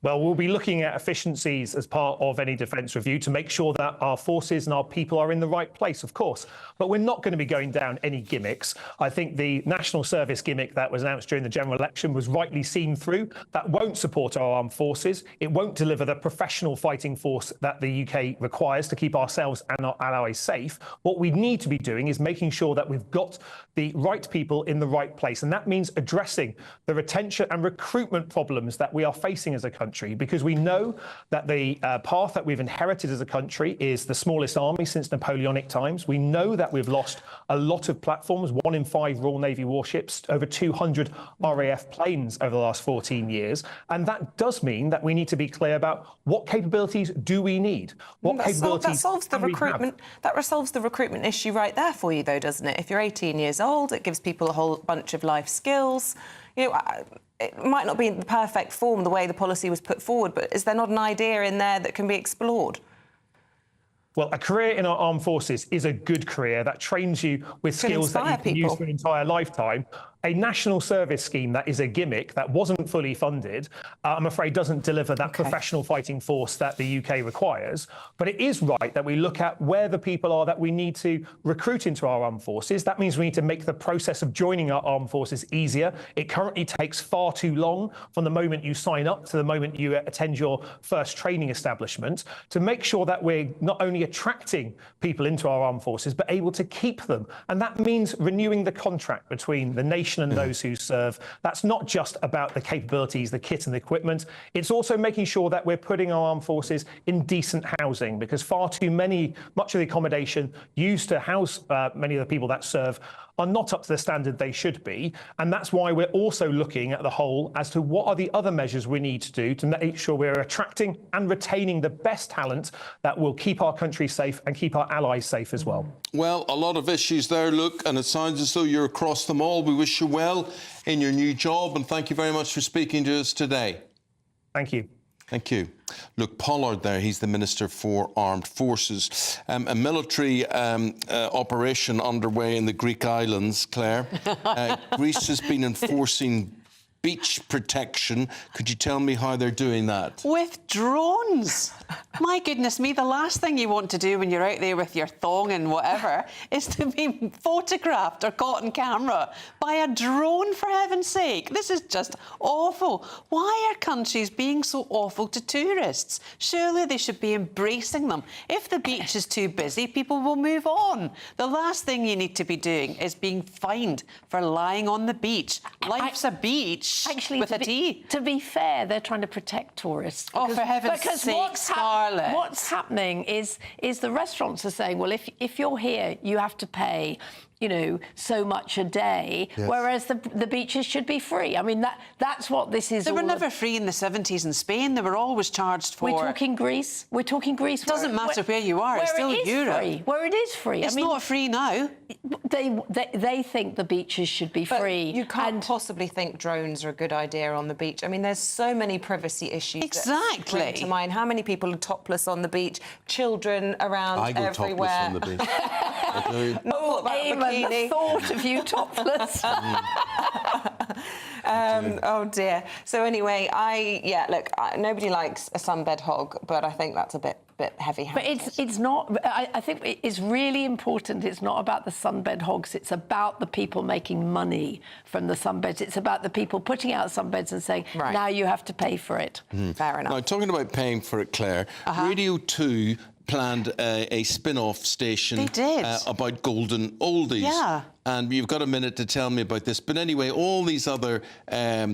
[SPEAKER 10] Well, we'll be looking at efficiencies as part of any defence review to make sure that our forces and our people are in the right place, of course. But we're not going to be going down any gimmicks. I think the national service gimmick that was announced during the general election was rightly seen through. That won't support our armed forces. It won't deliver the professional fighting force that the UK requires to keep ourselves and our allies safe. What we need to be doing is making sure that we've got the right people in the right place. And that means addressing the retention and recruitment problems that we are facing as a country, because we know that the path that we've inherited as a country is the smallest army since Napoleonic times. We know that we've lost a lot of platforms, 1 in 5 Royal Navy warships, over 200 RAF planes over the last 14 years. And that does mean that we need to be clear about what capabilities do we need? What capabilities
[SPEAKER 2] that solves the recruitment. That resolves the recruitment issue right there for you, though, doesn't it? If you're 18 years old, it gives people a whole bunch of life skills. You know, it might not be in the perfect form, the way the policy was put forward, but is there not an idea in there that can be explored?
[SPEAKER 10] Well, a career in our armed forces is a good career that trains you with skills that you can use for an entire lifetime. A national service scheme that is a gimmick, that wasn't fully funded, I'm afraid doesn't deliver that professional fighting force that the UK requires. But it is right that we look at where the people are that we need to recruit into our armed forces. That means we need to make the process of joining our armed forces easier. It currently takes far too long from the moment you sign up to the moment you attend your first training establishment, to make sure that we're not only attracting people into our armed forces, but able to keep them. And that means renewing the contract between the nation and those who serve. That's not just about the capabilities, the kit and the equipment. It's also making sure that we're putting our armed forces in decent housing, because much of the accommodation used to house many of the people that serve are not up to the standard they should be. And that's why we're also looking at the whole as to what are the other measures we need to do to make sure we're attracting and retaining the best talent that will keep our country safe and keep our allies safe as well.
[SPEAKER 1] Well, a lot of issues there, Luke, and it sounds as though you're across them all. We wish you well in your new job, and thank you very much for speaking to us today.
[SPEAKER 10] Thank you.
[SPEAKER 1] Thank you. Luke Pollard there, he's the Minister for Armed Forces. A military operation underway in the Greek islands, Claire. Greece has been enforcing beach protection. Could you tell me how they're doing that?
[SPEAKER 8] With drones. My goodness me, the last thing you want to do when you're out there with your thong and whatever is to be photographed or caught on camera by a drone, for heaven's sake. This is just awful. Why are countries being so awful to tourists? Surely they should be embracing them. If the beach is too busy, people will move on. The last thing you need to be doing is being fined for lying on the beach. Life's a beach.
[SPEAKER 9] Actually,
[SPEAKER 8] with a T.
[SPEAKER 9] To be fair, they're trying to protect tourists.
[SPEAKER 8] Oh, for heaven's sake, Scarlett.
[SPEAKER 9] What's happening is the restaurants are saying, well, if you're here, you have to pay, you know, so much a day, whereas the beaches should be free. I mean, that's what this is.
[SPEAKER 8] They were never free in the 70s in Spain. They were always charged for.
[SPEAKER 9] We're talking Greece. We're talking Greece.
[SPEAKER 8] It doesn't matter where you are. It's still Europe.
[SPEAKER 9] Free, where it is free.
[SPEAKER 8] It's not free now.
[SPEAKER 9] They think the beaches should be free.
[SPEAKER 2] You can't possibly think drones are a good idea on the beach. I mean, there's so many privacy issues.
[SPEAKER 8] Exactly.
[SPEAKER 2] That spring to mind. How many people are topless on the beach? Children around
[SPEAKER 1] I go
[SPEAKER 2] everywhere.
[SPEAKER 1] topless on the beach. I do.
[SPEAKER 9] Oh, Eamonn, the thought of you topless.
[SPEAKER 2] Oh dear. So anyway, nobody likes a sunbed hog, but I think that's a bit heavy-handed.
[SPEAKER 9] But it's not. I think it's really important. It's not about the sunbed hogs. It's about the people making money from the sunbeds. It's about the people putting out sunbeds and saying, now you have to pay for it.
[SPEAKER 2] Fair enough.
[SPEAKER 1] Now, talking about paying for it, Claire, Radio 2 planned a spin-off station about golden oldies.
[SPEAKER 8] Yeah.
[SPEAKER 1] And you've got a minute to tell me about this. But anyway, all these other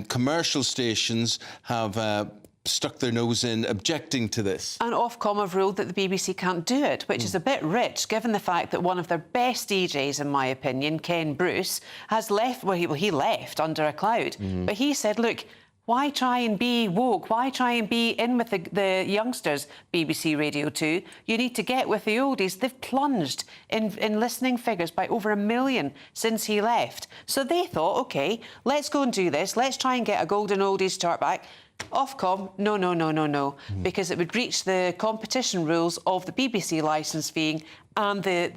[SPEAKER 1] commercial stations have stuck their nose in, objecting to this.
[SPEAKER 8] And Ofcom have ruled that the BBC can't do it, which is a bit rich, given the fact that one of their best DJs, in my opinion, Ken Bruce, has left. Well, he left under a cloud. But he said, look, why try and be woke? Why try and be in with the youngsters, BBC Radio 2? You need to get with the oldies. They've plunged in listening figures by over 1 million since he left. So they thought, OK, let's go and do this. Let's try and get a golden oldies start back. Ofcom, no, because it would breach the competition rules of the BBC licence fee and the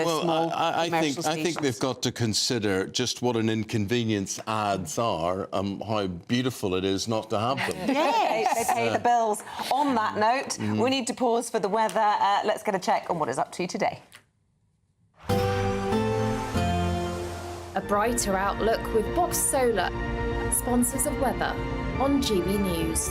[SPEAKER 8] small commercial stations.
[SPEAKER 1] I think they've got to consider just what an inconvenience ads are, how beautiful it is not to have them.
[SPEAKER 2] Yes, they pay the bills. On that note, we need to pause for the weather. Let's get a check on what is up to today.
[SPEAKER 14] A brighter outlook with Box Solar, sponsors of weather on GB News.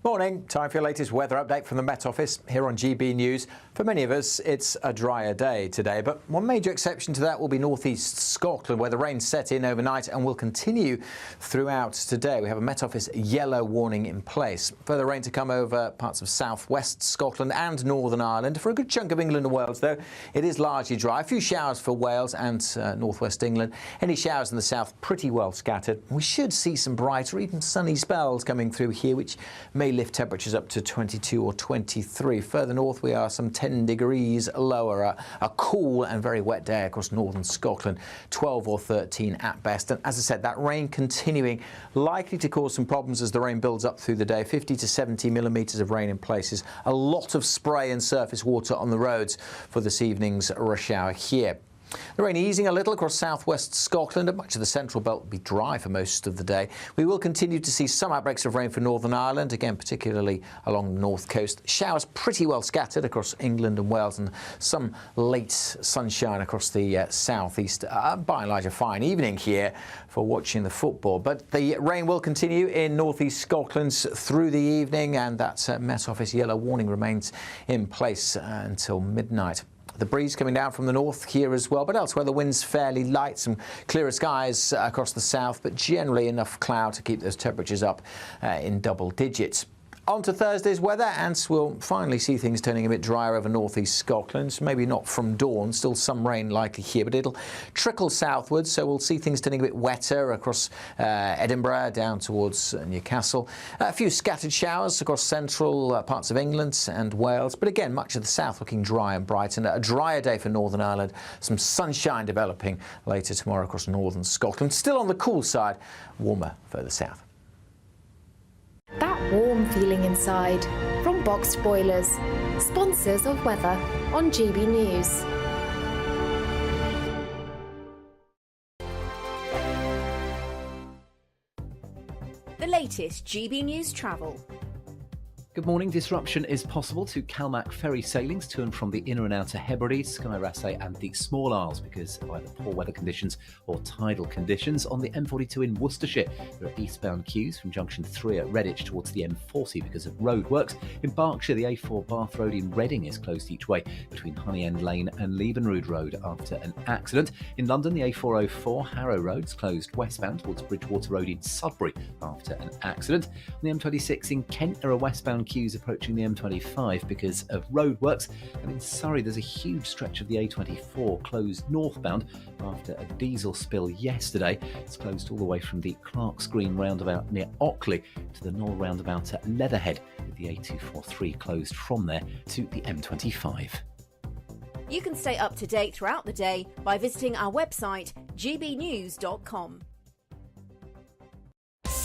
[SPEAKER 4] Morning. Time for your latest weather update from the Met Office here on GB News. For many of us, it's a drier day today, but one major exception to that will be northeast Scotland, where the rain set in overnight and will continue throughout today. We have a Met Office yellow warning in place. Further rain to come over parts of southwest Scotland and Northern Ireland. For a good chunk of England and Wales, though, it is largely dry. A few showers for Wales and northwest England. Any showers in the south pretty well scattered. We should see some brighter, even sunny spells coming through here, which may lift temperatures up to 22 or 23. Further north, we are some 10 degrees lower. A cool and very wet day across northern Scotland, 12 or 13 at best. And as I said, that rain continuing, likely to cause some problems as the rain builds up through the day. 50 to 70 millimetres of rain in places. A lot of spray and surface water on the roads for this evening's rush hour here. The rain easing a little across southwest Scotland, and much of the central belt will be dry for most of the day. We will continue to see some outbreaks of rain for Northern Ireland, again particularly along the north coast. Showers pretty well scattered across England and Wales, and some late sunshine across the southeast. By and large a fine evening here for watching the football. But the rain will continue in northeast Scotland through the evening, and that Met Office yellow warning remains in place until midnight. The breeze coming down from the north here as well, but elsewhere the wind's fairly light, some clearer skies across the south, but generally enough cloud to keep those temperatures up in double digits. On to Thursday's weather, and we'll finally see things turning a bit drier over northeast Scotland. Maybe not from dawn, still some rain likely here, but it'll trickle southwards, so we'll see things turning a bit wetter across Edinburgh down towards Newcastle. A few scattered showers across central parts of England and Wales, but again, much of the south looking dry and bright, and a drier day for Northern Ireland. Some sunshine developing later tomorrow across northern Scotland. Still on the cool side, warmer further south.
[SPEAKER 14] That warm feeling inside from Boxed Boilers, sponsors of weather on GB News.
[SPEAKER 5] The latest GB News travel.
[SPEAKER 7] Good morning. Disruption is possible to Calmac ferry sailings to and from the Inner and Outer Hebrides, Skye Raasay and the Small Isles because of either poor weather conditions or tidal conditions. On the M42 in Worcestershire, there are eastbound queues from junction 3 at Redditch towards the M40 because of road works. In Berkshire, the A4 Bath Road in Reading is closed each way between Honey End Lane and Liebenrode Road after an accident. In London, the A404 Harrow Road is closed westbound towards Bridgewater Road in Sudbury after an accident. On the M26 in Kent, there are westbound queues approaching the M25 because of roadworks, and in Surrey there's a huge stretch of the A24 closed northbound after a diesel spill yesterday. It's closed all the way from the Clark's Green roundabout near Ockley to the Knoll roundabout at Leatherhead, with the A243 closed from there to the M25.
[SPEAKER 5] You can stay up to date throughout the day by visiting our website gbnews.com.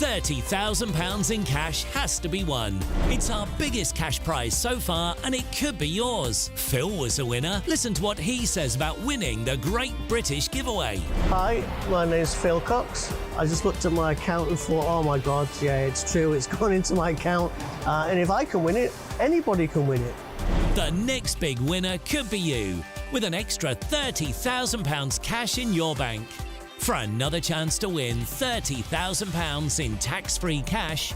[SPEAKER 15] £30,000 in cash has to be won. It's our biggest cash prize so far, and it could be yours. Phil was a winner. Listen to what he says about winning the Great British Giveaway.
[SPEAKER 3] Hi, my name's Phil Cox. I just looked at my account and thought, oh my God, yeah, it's true, it's gone into my account. And if I can win it, anybody can win it.
[SPEAKER 15] The next big winner could be you, with an extra £30,000 cash in your bank. For another chance to win £30,000 in tax-free cash,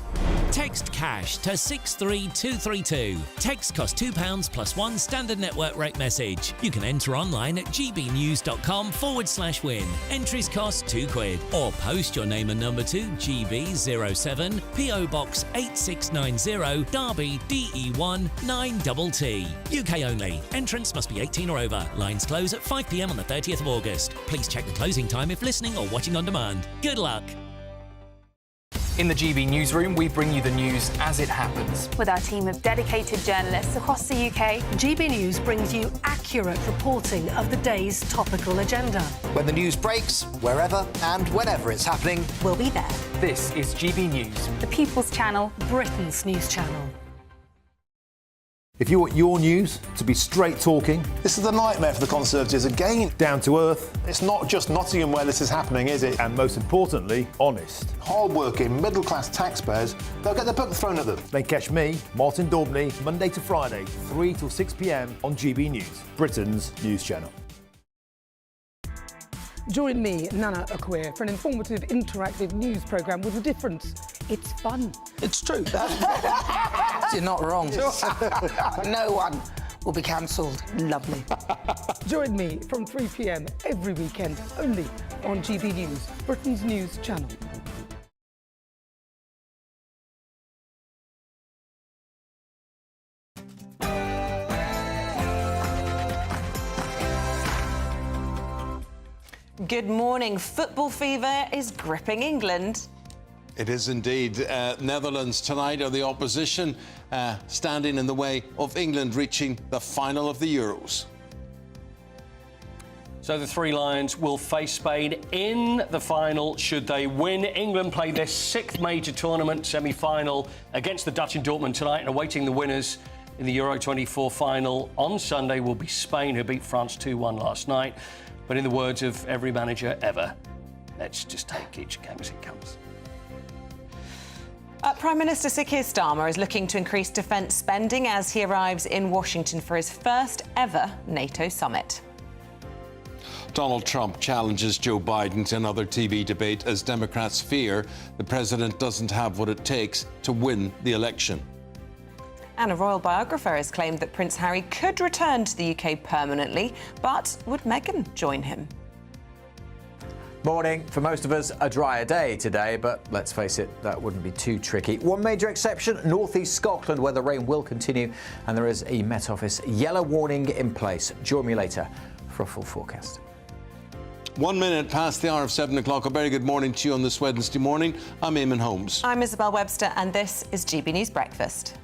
[SPEAKER 15] text CASH to 63232. Text costs £2 plus one standard network rate message. You can enter online at gbnews.com/win. Entries cost £2. Or post your name and number to GB07 PO Box 8690 Derby DE1 9TT. UK only. Entrance must be 18 or over. Lines close at 5 p.m. on the 30th of August. Please check the closing time if listening or watching on demand. Good luck.
[SPEAKER 11] In the GB newsroom, we bring you the news as it happens.
[SPEAKER 12] With our team of dedicated journalists across the UK, GB News brings you accurate reporting of the day's topical agenda.
[SPEAKER 24] When the news breaks, wherever and whenever it's happening,
[SPEAKER 12] we'll be there.
[SPEAKER 11] This is GB News,
[SPEAKER 12] the People's Channel, Britain's news channel.
[SPEAKER 25] If you want your news to be straight talking...
[SPEAKER 26] This is a nightmare for the Conservatives again.
[SPEAKER 25] Down to earth.
[SPEAKER 26] It's not just Nottingham where this is happening, is it?
[SPEAKER 25] And most importantly, honest.
[SPEAKER 26] Hard-working, middle-class taxpayers, they'll get their book thrown at them.
[SPEAKER 25] Then catch me, Martin Daubney, Monday to Friday, 3 till 6 p.m. on GB News, Britain's news channel.
[SPEAKER 27] Join me, Nana Akwe, for an informative, interactive news programme with a difference. It's fun.
[SPEAKER 28] It's true. You're not wrong. No one will be cancelled.
[SPEAKER 27] Lovely. Join me from 3 p.m. every weekend, only on GB News, Britain's news channel.
[SPEAKER 2] Good morning. Football fever is gripping England.
[SPEAKER 1] It is indeed. Netherlands tonight are the opposition, standing in the way of England reaching the final of the Euros.
[SPEAKER 29] So the Three Lions will face Spain in the final should they win. England play their sixth major tournament semi-final against the Dutch in Dortmund tonight, and awaiting the winners in the Euro 24 final on Sunday will be Spain, who beat France 2-1 last night. But in the words of every manager ever, let's just take each game as it comes.
[SPEAKER 2] Prime Minister Sir Keir Starmer is looking to increase defence spending as he arrives in Washington for his first ever NATO summit.
[SPEAKER 1] Donald Trump challenges Joe Biden to another TV debate as Democrats fear the president doesn't have what it takes to win the election.
[SPEAKER 2] And a royal biographer has claimed that Prince Harry could return to the UK permanently, but would Meghan join him?
[SPEAKER 4] Morning. For most of us, a drier day today, but let's face it, that wouldn't be too tricky. One major exception, northeast Scotland, where the rain will continue, and there is a Met Office yellow warning in place. Join me later for a full forecast.
[SPEAKER 1] 1 minute past the hour of 7 o'clock. A very good morning to you on this Wednesday morning. I'm Eamonn Holmes.
[SPEAKER 2] I'm Isabel Webster, and this is GB News Breakfast.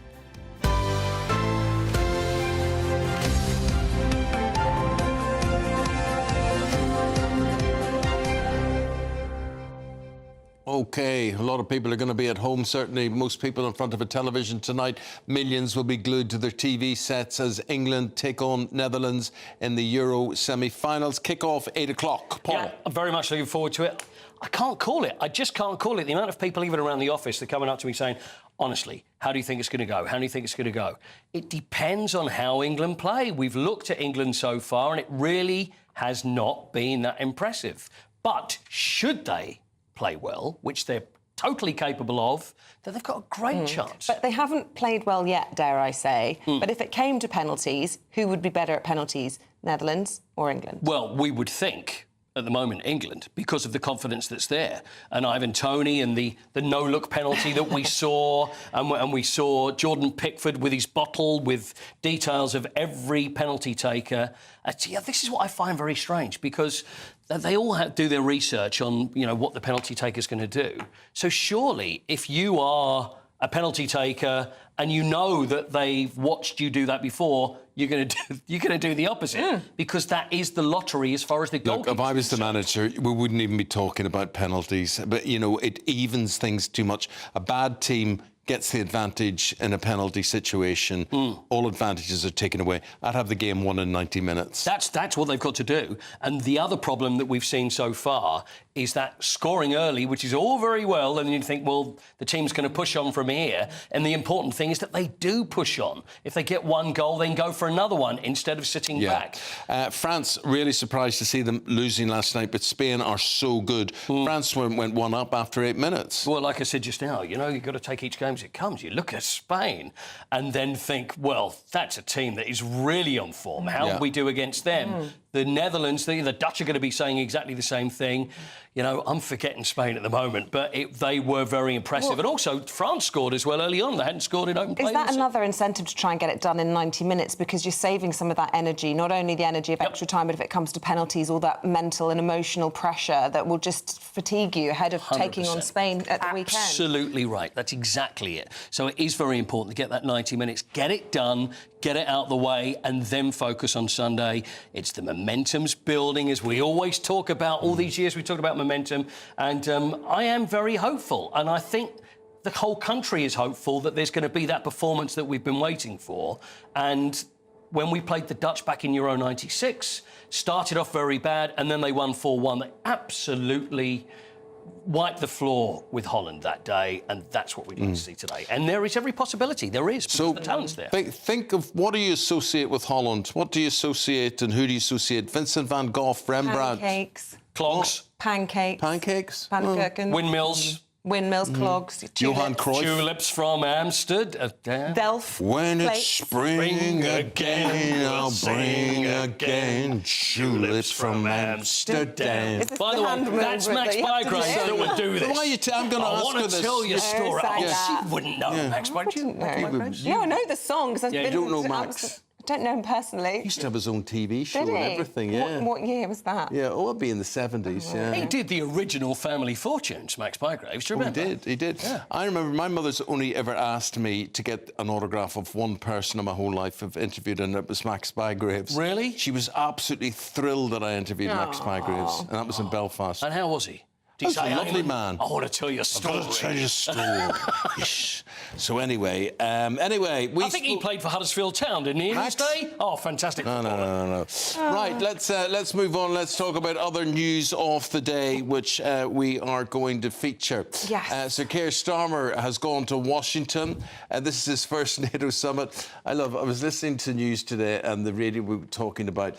[SPEAKER 1] OK, a lot of people are going to be at home, certainly most people in front of a television tonight. Millions will be glued to their TV sets as England take on Netherlands in the Euro semi-finals. Kick-off 8 o'clock. Paul?
[SPEAKER 29] Yeah, I'm very much looking forward to it. I can't call it. I just can't call it. The amount of people, even around the office, they're coming up to me saying, honestly, how do you think it's going to go? How do you think it's going to go? It depends on how England play. We've looked at England so far, and it really has not been that impressive. But should they play well, which they're totally capable of, then they've got a great chance.
[SPEAKER 2] But they haven't played well yet, dare I say. But if it came to penalties, who would be better at penalties, Netherlands or England?
[SPEAKER 29] Well, we would think at the moment England, because of the confidence that's there. And Ivan Toney and the no-look penalty that we saw, and we saw Jordan Pickford with his bottle, with details of every penalty taker. Yeah, this is what I find very strange, because they all do their research on, what the penalty taker's going to do. So surely, if you are a penalty taker, and you know that they've watched you do that before, you're going to do the opposite because that is the lottery as far as the goalkeeper.
[SPEAKER 1] Look, if I was the manager, we wouldn't even be talking about penalties. But, you know, it evens things too much. A bad team gets the advantage in a penalty situation. All advantages are taken away. I'd have the game won in 90 minutes.
[SPEAKER 29] That's what they've got to do. And the other problem that we've seen so far is that scoring early, which is all very well, and you think, well, the team's going to push on from here. And the important thing is that they do push on. If they get one goal, then go for another one instead of sitting back.
[SPEAKER 1] France, really surprised to see them losing last night, but Spain are so good. France went one up after 8 minutes.
[SPEAKER 29] Well, like I said just now, you know, you've got to take each game as it comes. You look at Spain and then think, well, that's a team that is really on form. How do we do against them? The Netherlands, the Dutch are going to be saying exactly the same thing. You know, I'm forgetting Spain at the moment, but they were very impressive. And also, France scored as well early on. They hadn't scored in open play.
[SPEAKER 2] Is that another incentive to try and get it done in 90 minutes? Because you're saving some of that energy, not only the energy of extra time, but if it comes to penalties, all that mental and emotional pressure that will just fatigue you ahead of taking on Spain at the weekend.
[SPEAKER 29] Absolutely right. That's exactly it. So it is very important to get that 90 minutes, get it done, get it out the way, and then focus on Sunday. It's the momentum's building, as we always talk about. All these years we talked about momentum, and I am very hopeful, and I think the whole country is hopeful that there's going to be that performance that we've been waiting for. And when we played the Dutch back in Euro 96, started off very bad, and then they won 4-1. They absolutely wiped the floor with Holland that day, and that's what we need to see today. And there is every possibility. There is, because the talent's there.
[SPEAKER 1] Think of what do you associate with Holland? What do you associate and who do you associate? Vincent van Gogh, Rembrandt?
[SPEAKER 2] Pancakes.
[SPEAKER 29] Clogs.
[SPEAKER 2] Pancakes.
[SPEAKER 1] Pancakes?
[SPEAKER 2] Pannenkoeken.
[SPEAKER 29] Windmills.
[SPEAKER 2] Windmills, clogs,
[SPEAKER 1] Johan Cruyff.
[SPEAKER 29] Tulips from Amsterdam.
[SPEAKER 2] Delft.
[SPEAKER 1] When
[SPEAKER 2] plates.
[SPEAKER 1] it's spring again, I'll bring again tulips from Amsterdam.
[SPEAKER 29] By the way, that's Max Bygrave that would do this.
[SPEAKER 1] Why are you I'm going to ask her
[SPEAKER 29] I want
[SPEAKER 1] this.
[SPEAKER 29] to tell you a story.
[SPEAKER 2] Yeah.
[SPEAKER 29] She wouldn't know Max Bygrave.
[SPEAKER 2] No, I know the song.
[SPEAKER 1] Yeah, you don't know Max.
[SPEAKER 2] I don't know him personally.
[SPEAKER 1] He used to have his own TV show
[SPEAKER 2] Did
[SPEAKER 1] and
[SPEAKER 2] he?
[SPEAKER 1] everything, yeah.
[SPEAKER 2] What year was that?
[SPEAKER 1] Yeah, it'd be in the 70s, yeah.
[SPEAKER 29] He did the original Family Fortunes, Max Bygrave. Do you remember?
[SPEAKER 1] He did. Yeah. I remember my mother's only ever asked me to get an autograph of one person in my whole life I've interviewed, and it was Max Bygraves.
[SPEAKER 29] Really?
[SPEAKER 1] She was absolutely thrilled that I interviewed Max Bygraves, and that was in Belfast.
[SPEAKER 29] And how was he?
[SPEAKER 1] He's a lovely man.
[SPEAKER 29] I want to tell you a story.
[SPEAKER 1] I want to tell you a story. So anyway,
[SPEAKER 29] I think he played for Huddersfield Town, didn't he, in his day? Oh, fantastic.
[SPEAKER 1] No. Right, let's move on. Let's talk about other news of the day, which we are going to feature.
[SPEAKER 2] Yes.
[SPEAKER 1] So Keir Starmer has gone to Washington. This is his first NATO summit. I was listening to news today, and the radio we were talking about.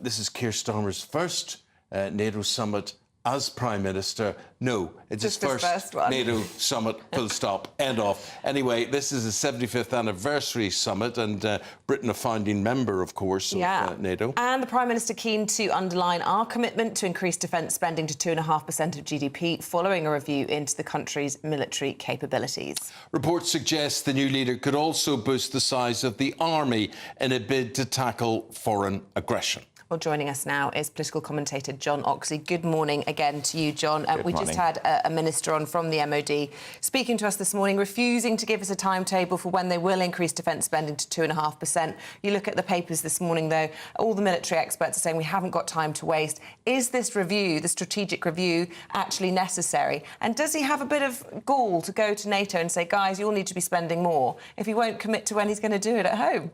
[SPEAKER 1] This is Keir Starmer's first NATO summit as Prime Minister. No, it's his first
[SPEAKER 2] one.
[SPEAKER 1] NATO summit, full stop, end off. Anyway, this is his 75th anniversary summit, and Britain a founding member, of course, of NATO.
[SPEAKER 2] And the Prime Minister keen to underline our commitment to increase defence spending to 2.5% of GDP following a review into the country's military capabilities.
[SPEAKER 1] Reports suggest the new leader could also boost the size of the army in a bid to tackle foreign aggression.
[SPEAKER 2] Well, joining us now is political commentator John Oxley. Good morning again to you, John. We just had a minister on from the MOD speaking to us this morning, refusing to give us a timetable for when they will increase defence spending to 2.5%. You look at the papers this morning, though, all the military experts are saying we haven't got time to waste. Is this review, the strategic review, actually necessary? And does he have a bit of gall to go to NATO and say, guys, you'll need to be spending more, if he won't commit to when he's going to do it at home?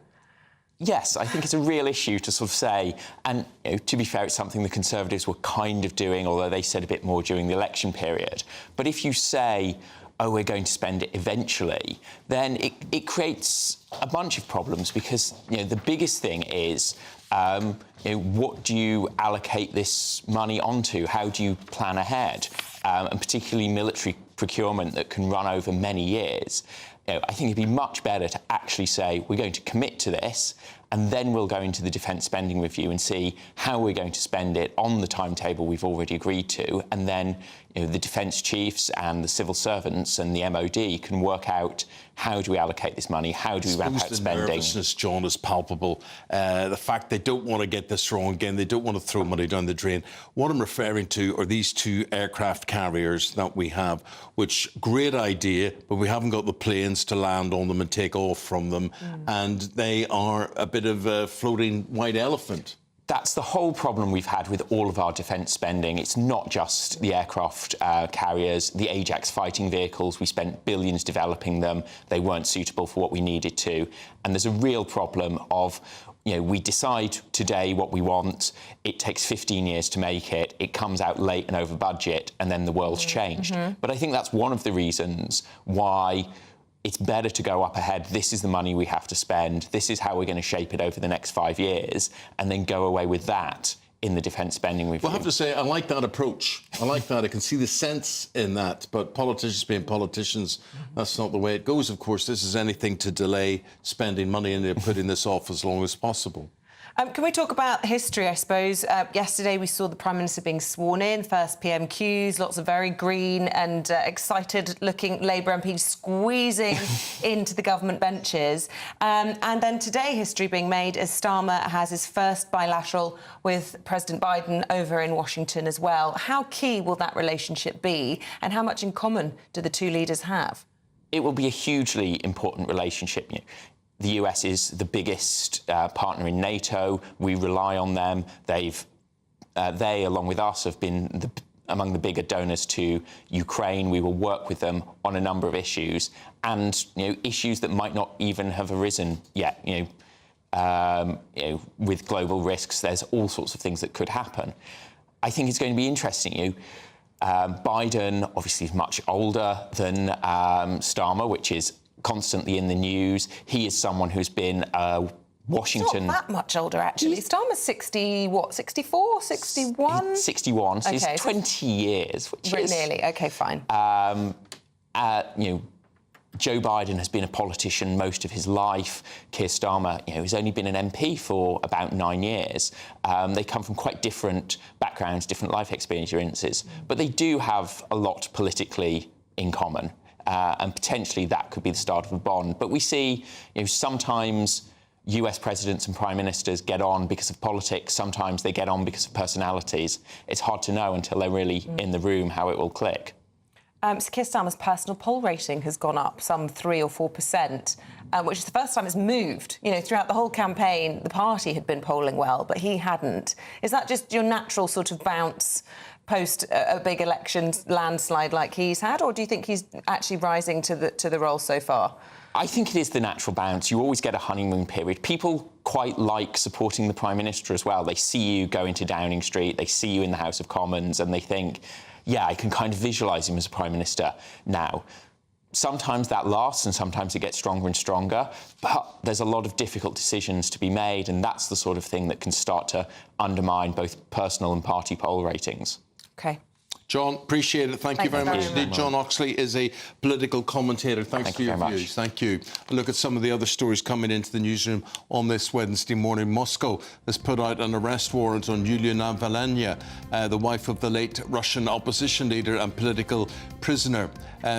[SPEAKER 6] Yes, I think it's a real issue to sort of say, and to be fair, it's something the Conservatives were kind of doing, although they said a bit more during the election period. But if you say, oh, we're going to spend it eventually, then it creates a bunch of problems because, the biggest thing is, what do you allocate this money onto? How do you plan ahead? And particularly military procurement that can run over many years. I think it'd be much better to actually say we're going to commit to this, and then we'll go into the defence spending review and see how we're going to spend it on the timetable we've already agreed to, and then the defence chiefs and the civil servants and the MOD can work out how do we allocate this money, how do we ramp out spending.
[SPEAKER 1] The nervousness, John, is palpable. The fact they don't want to get this wrong again, they don't want to throw money down the drain. What I'm referring to are these 2 aircraft carriers that we have, which, great idea, but we haven't got the planes to land on them and take off from them, and they are a bit of a floating white elephant.
[SPEAKER 6] That's the whole problem we've had with all of our defence spending. It's not just the aircraft carriers, the Ajax fighting vehicles. We spent billions developing them. They weren't suitable for what we needed to. And there's a real problem of, we decide today what we want. It takes 15 years to make it. It comes out late and over budget, and then the world's changed. But I think that's one of the reasons why it's better to go up ahead. This is the money we have to spend. This is how we're going to shape it over the next 5 years, and then go away with that in the defence spending review.
[SPEAKER 1] Well, I have to say, I like that approach. I like that. I can see the sense in that. But politicians being politicians, that's not the way it goes, of course. This is anything to delay spending money and putting this off as long as possible.
[SPEAKER 2] Can we talk about history, I suppose? Yesterday we saw the Prime Minister being sworn in, first PMQs, lots of very green and excited-looking Labour MPs squeezing into the government benches. And then today, history being made as Starmer has his first bilateral with President Biden over in Washington as well. How key will that relationship be, and how much in common do the 2 leaders have?
[SPEAKER 6] It will be a hugely important relationship. The US is the biggest partner in NATO. We rely on them. They, along with us, have been among the bigger donors to Ukraine. We will work with them on a number of issues, and issues that might not even have arisen yet. With global risks, there's all sorts of things that could happen. I think it's going to be interesting. Biden obviously is much older than Starmer, which is constantly in the news. He is someone who's been Washington...
[SPEAKER 2] He's not that much older, actually. Starmer's 64, 61?
[SPEAKER 6] 61, so
[SPEAKER 2] okay,
[SPEAKER 6] he's 20 years, which is...
[SPEAKER 2] Nearly, OK, fine.
[SPEAKER 6] Joe Biden has been a politician most of his life. Keir Starmer, has only been an MP for about 9 years. They come from quite different backgrounds, different life experiences, but they do have a lot politically in common. And potentially that could be the start of a bond. But we see, sometimes US presidents and prime ministers get on because of politics. Sometimes they get on because of personalities. It's hard to know until they're really in the room how it will click.
[SPEAKER 2] So Keir Starmer's personal poll rating has gone up some 3 or 4%, which is the first time it's moved. Throughout the whole campaign, the party had been polling well, but he hadn't. Is that just your natural sort of bounce post a big election landslide like he's had, or do you think he's actually rising to the role so far?
[SPEAKER 6] I think it is the natural bounce. You always get a honeymoon period. People quite like supporting the Prime Minister as well. They see you go into Downing Street, they see you in the House of Commons, and they think, yeah, I can kind of visualise him as a Prime Minister now. Sometimes that lasts and sometimes it gets stronger and stronger, but there's a lot of difficult decisions to be made, and that's the sort of thing that can start to undermine both personal and party poll ratings.
[SPEAKER 2] OK.
[SPEAKER 1] John, appreciate it. Thank you very much indeed. John Oxley is a political commentator. Thanks for your views. Thank you. A look at some of the other stories coming into the newsroom on this Wednesday morning. Moscow has put out an arrest warrant on Yulia Navalny, the wife of the late Russian opposition leader and political prisoner.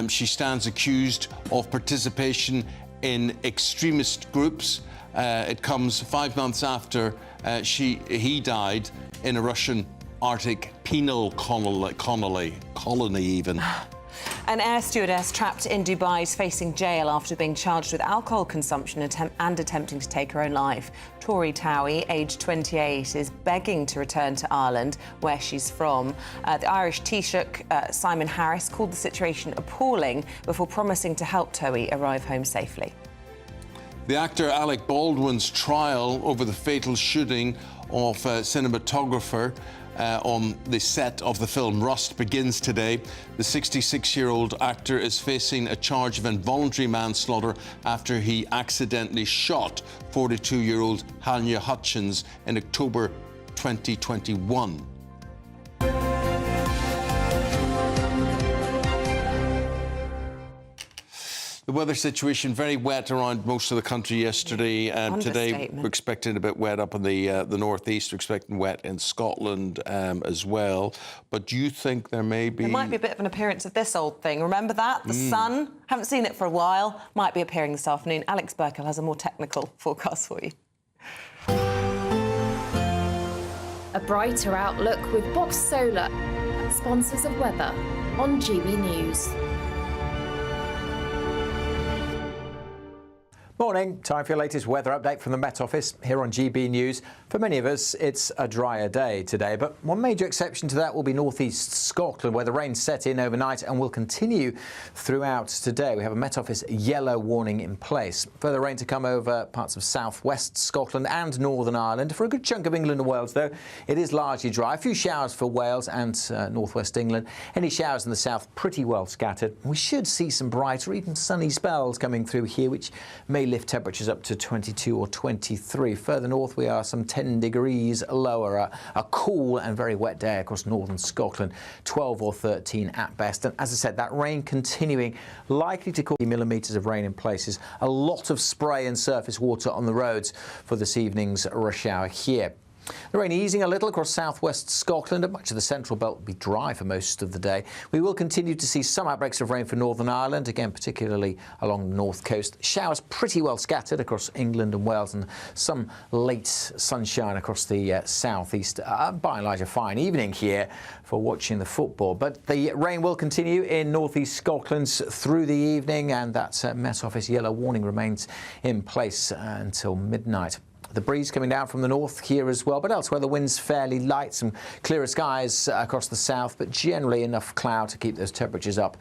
[SPEAKER 1] She stands accused of participation in extremist groups. It comes 5 months after he died in a Russian Arctic penal colony even.
[SPEAKER 2] An air stewardess trapped in Dubai is facing jail after being charged with alcohol consumption and attempting to take her own life. Tori Towie, aged 28, is begging to return to Ireland, where she's from. The Irish Taoiseach, Simon Harris, called the situation appalling before promising to help Towie arrive home safely.
[SPEAKER 1] The actor Alec Baldwin's trial over the fatal shooting of cinematographer on the set of the film Rust begins today. The 66-year-old actor is facing a charge of involuntary manslaughter after he accidentally shot 42-year-old Hanya Hutchins in October 2021. The weather situation, very wet around most of the country yesterday. Today, we're expecting a bit wet up in the northeast. We're expecting wet in Scotland as well. But do you think there may be...
[SPEAKER 2] There might be a bit of an appearance of this old thing. Remember that? The sun? Haven't seen it for a while. Might be appearing this afternoon. Alex Burkle has a more technical forecast for you.
[SPEAKER 14] A brighter outlook with Box Solar, sponsors of weather on GB News.
[SPEAKER 4] Morning. Time for your latest weather update from the Met Office here on GB News. For many of us, it's a drier day today, but one major exception to that will be northeast Scotland, where the rain set in overnight and will continue throughout today. We have a Met Office yellow warning in place. Further rain to come over parts of southwest Scotland and Northern Ireland. For a good chunk of England and Wales, though, it is largely dry. A few showers for Wales and northwest England. Any showers in the south pretty well scattered. We should see some bright or even sunny spells coming through here, which may lift temperatures up to 22 or 23. Further north, we are some 10 degrees lower. A cool and very wet day across northern Scotland, 12 or 13 at best. And as I said, that rain continuing, likely to cause millimetres of rain in places. A lot of spray and surface water on the roads for this evening's rush hour here. The rain easing a little across southwest Scotland, and much of the central belt will be dry for most of the day. We will continue to see some outbreaks of rain for Northern Ireland, again particularly along the north coast. Showers pretty well scattered across England and Wales, and some late sunshine across the southeast. By and large a fine evening here for watching the football. But the rain will continue in northeast Scotland through the evening, and that Met Office yellow warning remains in place until midnight. The breeze coming down from the north here as well, but elsewhere the wind's fairly light, some clearer skies across the south, but generally enough cloud to keep those temperatures up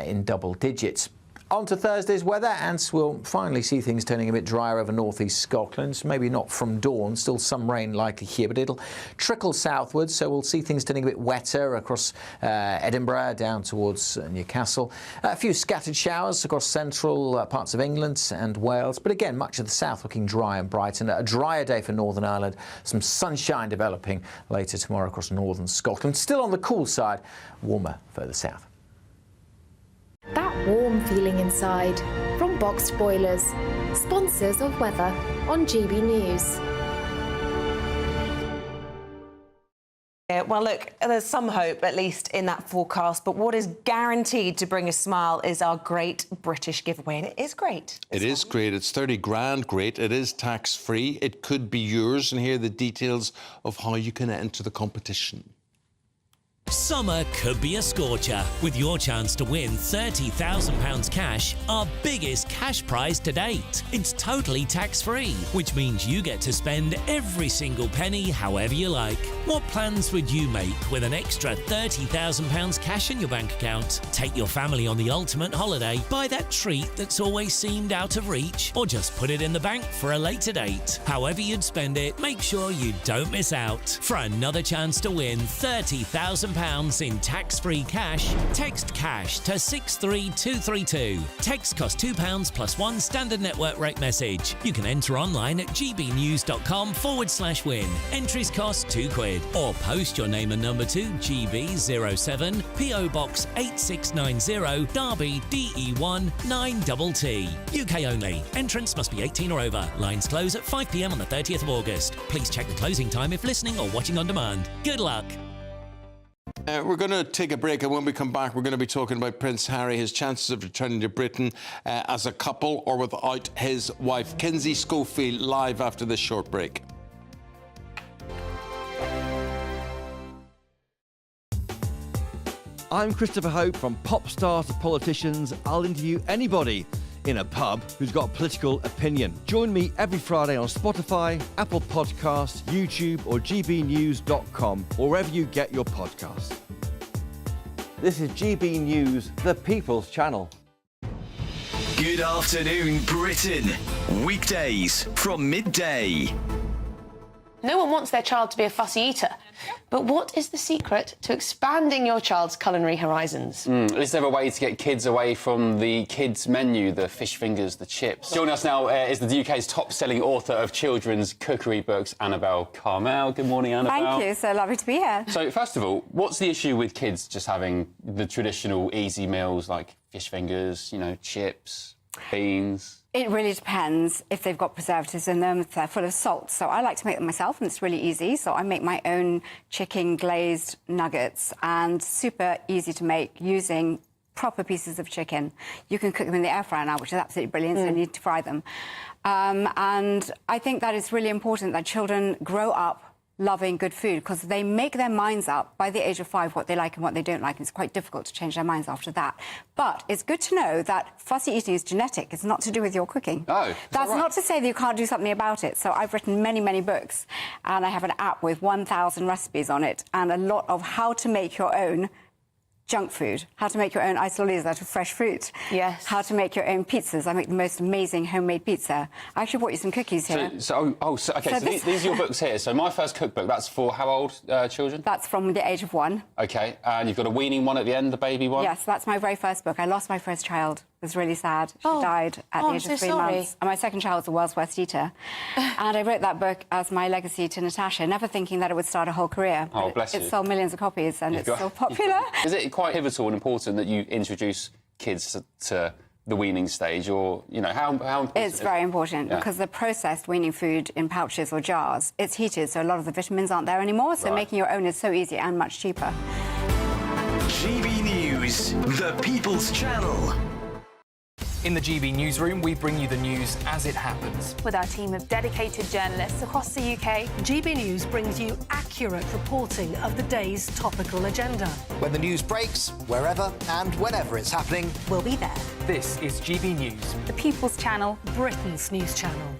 [SPEAKER 4] in double digits. On to Thursday's weather, and we'll finally see things turning a bit drier over northeast Scotland. Maybe not from dawn, still some rain likely here, but it'll trickle southwards, so we'll see things turning a bit wetter across Edinburgh down towards Newcastle. A few scattered showers across central parts of England and Wales, but again, much of the south looking dry and bright, and a drier day for Northern Ireland. Some sunshine developing later tomorrow across northern Scotland. Still on the cool side, warmer further south.
[SPEAKER 14] That warm feeling inside from Boxed Boilers, sponsors of weather on GB News.
[SPEAKER 2] Yeah, well, look, there's some hope, at least, in that forecast. But what is guaranteed to bring a smile is our great British giveaway. And it is great.
[SPEAKER 1] It is great. It's 30 grand great. It is tax-free. It could be yours. And here are the details of how you can enter the competition.
[SPEAKER 15] Summer could be a scorcher, with your chance to win £30,000 cash, our biggest cash prize to date. It's totally tax-free, which means you get to spend every single penny however you like. What plans would you make with an extra £30,000 cash in your bank account? Take your family on the ultimate holiday, buy that treat that's always seemed out of reach, or just put it in the bank for a later date. However you'd spend it, make sure you don't miss out. For another chance to win £30,000 in tax-free cash, text cash to 63232. Text costs £2 plus one standard network rate message. You can enter online at gbnews.com/win. Entries cost £2, or post your name and number to GB07 PO Box 8690 Derby DE1 9TT. UK only. Entrance must be 18 or over. Lines close at 5 p.m. on the 30th of August. Please check the closing time if listening or watching on demand. Good luck.
[SPEAKER 1] We're going to take a break, and when we come back, we're going to be talking about Prince Harry, his chances of returning to Britain as a couple or without his wife. Kinsey Schofield live after this short break.
[SPEAKER 13] I'm Christopher Hope. From pop stars to politicians, I'll interview anybody in a pub who's got a political opinion. Join me every Friday on Spotify, Apple Podcasts, YouTube or gbnews.com, or wherever you get your podcasts. This is GB News, the People's Channel.
[SPEAKER 16] Good afternoon, Britain. Weekdays from midday.
[SPEAKER 17] No one wants their child to be a fussy eater. But what is the secret to expanding your child's culinary horizons?
[SPEAKER 18] Is there a way to get kids away from the kids' menu, the fish fingers, the chips? Joining us now is the UK's top-selling author of children's cookery books, Isabel Carmel. Good morning, Isabel.
[SPEAKER 19] Thank you. So lovely to be here.
[SPEAKER 18] So, first of all, what's the issue with kids just having the traditional easy meals like fish fingers, you know, chips? Beans?
[SPEAKER 7] It really depends if they've got preservatives in them, if they're full of salt. So I like to make them myself, and it's really easy. So I make my own chicken glazed nuggets, and super easy to make using proper pieces of chicken. You can cook them in the air fryer now, which is absolutely brilliant, so you need to fry them. And I think that it's really important that children grow up loving good food, because they make their minds up by the age of 5 what they like and what they don't like, and it's quite difficult to change their minds after that. But it's good to know that fussy eating is genetic. It's not to do with your cooking.
[SPEAKER 18] Oh,
[SPEAKER 7] that's not to say that you can't do something about it. So I've written many, many books, and I have an app with 1,000 recipes on it, and a lot of how to make your own junk food, how to make your own isolis out of fresh fruit.
[SPEAKER 17] Yes.
[SPEAKER 7] How to make your own pizzas. I make the most amazing homemade pizza. I actually brought you some cookies here.
[SPEAKER 18] Okay, so these are your books here. So my first cookbook, that's for how old children?
[SPEAKER 7] That's from the age of 1.
[SPEAKER 18] OK, and you've got a weaning one at the end, the baby one?
[SPEAKER 7] Yes, that's my very first book. I lost my first child. It was really sad. She died at the age of 3 months. And my second child was the world's worst eater. And I wrote that book as my legacy to Natasha, never thinking that it would start a whole career.
[SPEAKER 18] Oh, bless you.
[SPEAKER 7] It sold millions of copies, and it's so popular.
[SPEAKER 18] Is it quite pivotal and important that you introduce kids to the weaning stage, or, you know, how important?
[SPEAKER 7] It's very important, because the processed weaning food in pouches or jars, it's heated, so a lot of the vitamins aren't there anymore, so making your own is so easy and much cheaper.
[SPEAKER 16] GB News, the People's Channel.
[SPEAKER 11] In the GB newsroom, we bring you the news as it happens.
[SPEAKER 12] With our team of dedicated journalists across the UK, GB News brings you accurate reporting of the day's topical agenda.
[SPEAKER 24] When the news breaks, wherever and whenever it's happening,
[SPEAKER 12] We'll be there.
[SPEAKER 11] This is GB News.
[SPEAKER 12] The People's Channel, Britain's news channel.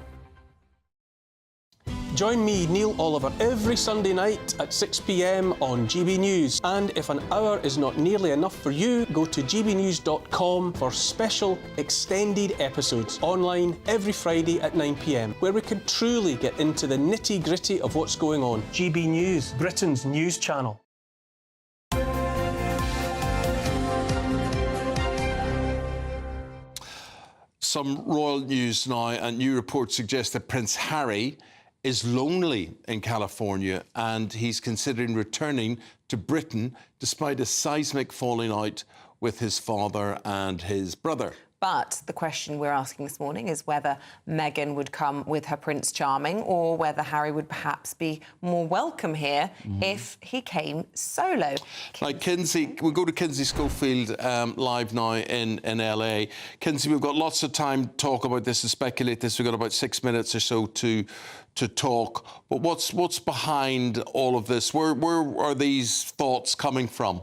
[SPEAKER 8] Join me, Neil Oliver, every Sunday night at 6 p.m. on GB News. And if an hour is not nearly enough for you, go to gbnews.com for special extended episodes online every Friday at 9 p.m, where we can truly get into the nitty-gritty of what's going on. GB News, Britain's news channel.
[SPEAKER 1] Some royal news now, and new reports suggest that Prince Harry is lonely in California, and he's considering returning to Britain despite a seismic falling out with his father and his brother.
[SPEAKER 2] But the question we're asking this morning is whether Meghan would come with her Prince Charming, or whether Harry would perhaps be more welcome here if he came solo.
[SPEAKER 1] Like Kinsey, we'll go to Kinsey Schofield live now in LA. Kinsey, we've got lots of time to talk about this and speculate this. We've got about 6 minutes or so to talk. But what's behind all of this? Where are these thoughts coming from?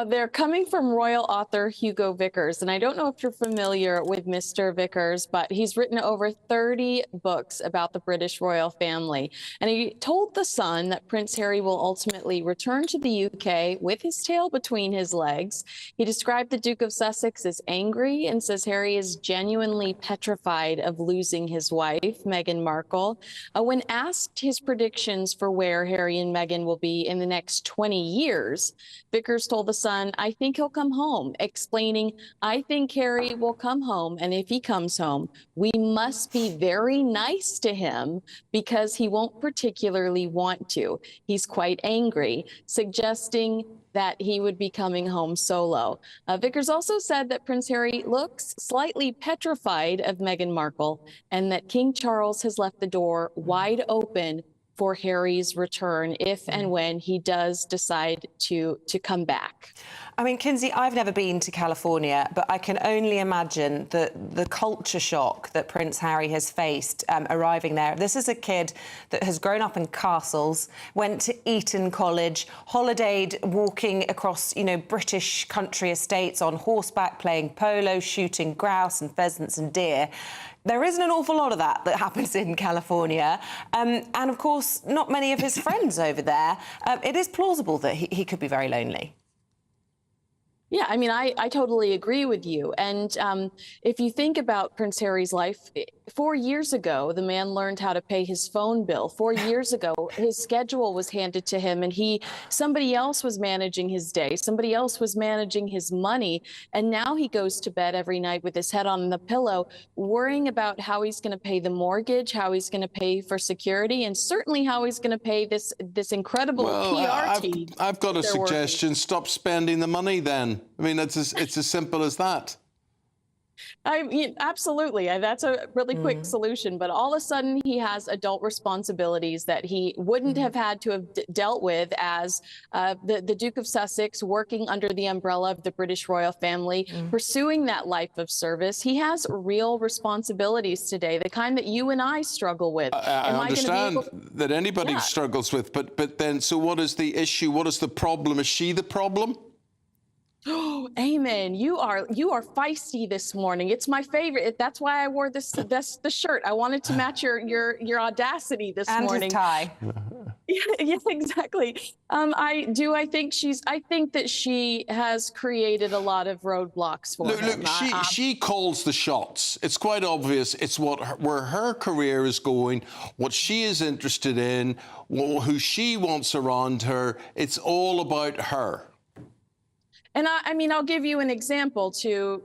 [SPEAKER 9] They're coming from royal author Hugo Vickers, and I don't know if you're familiar with Mr. Vickers, but he's written over 30 books about the British royal family. And he told The Sun that Prince Harry will ultimately return to the UK with his tail between his legs. He described the Duke of Sussex as angry and says Harry is genuinely petrified of losing his wife, Meghan Markle. When asked his predictions for where Harry and Meghan will be in the next 20 years, Vickers told The Sun, I think he'll come home, explaining, I think Harry will come home, and if he comes home, we must be very nice to him because he won't particularly want to. He's quite angry, suggesting that he would be coming home solo. Vickers also said that Prince Harry looks slightly petrified of Meghan Markle, and that King Charles has left the door wide open for Harry's return if and when he does decide to come back.
[SPEAKER 2] I mean, Kinsey, I've never been to California, but I can only imagine the culture shock that Prince Harry has faced arriving there. This is a kid that has grown up in castles, went to Eton College, holidayed walking across, British country estates on horseback, playing polo, shooting grouse and pheasants and deer. There isn't an awful lot of that happens in California. And, of course, not many of his friends over there. It is plausible that he could be very lonely.
[SPEAKER 9] Yeah, I mean, I totally agree with you. And if you think about Prince Harry's life, 4 years ago, the man learned how to pay his phone bill. 4 years ago, his schedule was handed to him, and somebody else was managing his day. Somebody else was managing his money. And now he goes to bed every night with his head on the pillow, worrying about how he's going to pay the mortgage, how he's going to pay for security, and certainly how he's going to pay this incredible PR team.
[SPEAKER 1] I've got a suggestion. Stop spending the money then. I mean, it's as simple as that.
[SPEAKER 9] I mean, absolutely. That's a really quick solution. But all of a sudden, he has adult responsibilities that he wouldn't have had to have dealt with as the Duke of Sussex, working under the umbrella of the British royal family, pursuing that life of service. He has real responsibilities today, the kind that you and I struggle with.
[SPEAKER 1] I understand that anybody struggles with, but then, so what is the issue? What is the problem? Is she the problem?
[SPEAKER 9] Oh, Eamonn, you are feisty this morning. It's my favorite. That's why I wore the shirt. I wanted to match your audacity this morning.
[SPEAKER 2] And his tie.
[SPEAKER 9] Yeah, exactly. I think that she has created a lot of roadblocks for him.
[SPEAKER 1] Look, she calls the shots. It's quite obvious. It's where her career is going, what she is interested in, who she wants around her. It's all about her.
[SPEAKER 9] And I mean, I'll give you an example to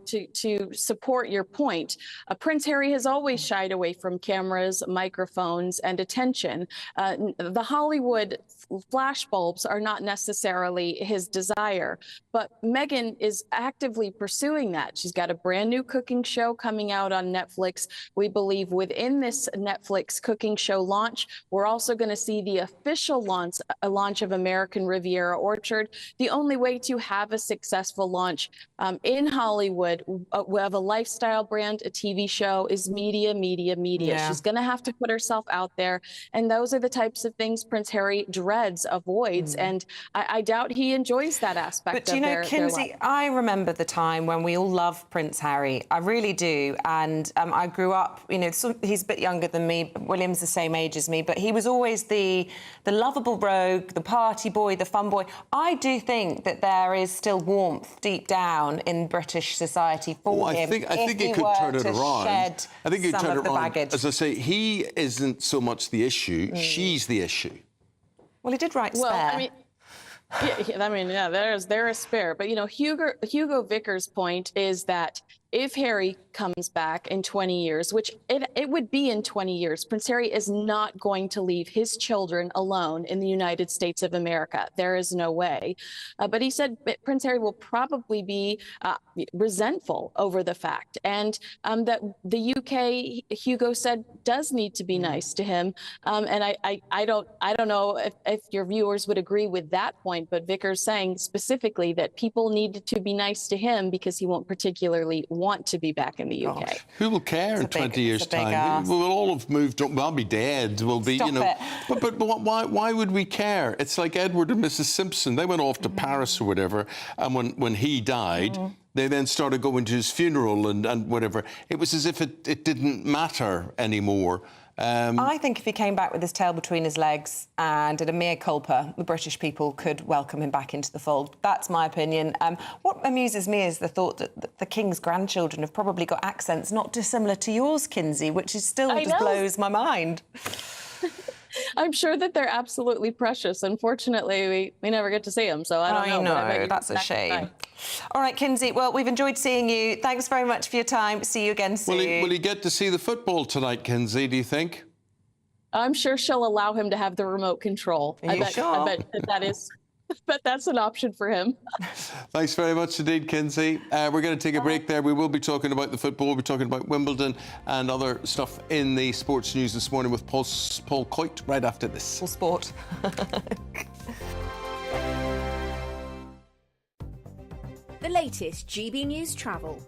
[SPEAKER 9] support your point. Prince Harry has always shied away from cameras, microphones, and attention. The Hollywood flashbulbs are not necessarily his desire, but Meghan is actively pursuing that. She's got a brand new cooking show coming out on Netflix. We believe within this Netflix cooking show launch, we're also going to see the official launch of American Riviera Orchard. The only way to have a successful launch in Hollywood of a lifestyle brand, a TV show, is media. Yeah. She's going to have to put herself out there. And those are the types of things Prince Harry dreads, avoids. And I doubt he enjoys that aspect of their life.
[SPEAKER 2] But, Kinsey, I remember the time when we all loved Prince Harry. I really do. And I grew up, he's a bit younger than me. William's the same age as me. But he was always the lovable rogue, the party boy, the fun boy. I do think that there is still warmth deep down in British society for him.
[SPEAKER 1] I think he could turn it around. I think he could turn it around. As I say, he isn't so much the issue. She's the issue.
[SPEAKER 2] Well, he did write Spare.
[SPEAKER 9] There is Spare. But, Hugo Vickers' point is that if Harry comes back in 20 years, which it would be in 20 years, Prince Harry is not going to leave his children alone in the United States of America. There is no way. But he said Prince Harry will probably be resentful over the fact, and that the UK, Hugo said, does need to be nice to him. And I don't know if your viewers would agree with that point, but Vickers saying specifically that people need to be nice to him because he won't particularly want to be back in the UK.
[SPEAKER 1] Gosh, who will care in 20 years' time? We'll all have moved on. I'll be dead. We'll be, But why would we care? It's like Edward and Mrs. Simpson. They went off to Paris or whatever, and when he died, they then started going to his funeral and whatever. It was as if it didn't matter anymore.
[SPEAKER 2] I think if he came back with his tail between his legs and did a mea culpa, the British people could welcome him back into the fold. That's my opinion. What amuses me is the thought that the King's grandchildren have probably got accents not dissimilar to yours, Kinsey, which is still just blows my mind.
[SPEAKER 9] I'm sure that they're absolutely precious. Unfortunately, we never get to see them, so I don't know.
[SPEAKER 2] I know, that's a shame. All right, Kinsey, well, we've enjoyed seeing you. Thanks very much for your time. See you again soon.
[SPEAKER 1] Will he get to see the football tonight, Kinsey, do you think?
[SPEAKER 9] I'm sure she'll allow him to have the remote control. I bet that is... But that's an option for him.
[SPEAKER 1] Thanks very much indeed, Kinsey. We're going to take a break there. We will be talking about the football. We'll be talking about Wimbledon and other stuff in the sports news this morning with Paul Coit right after this.
[SPEAKER 2] All sport.
[SPEAKER 3] The latest GB News travel.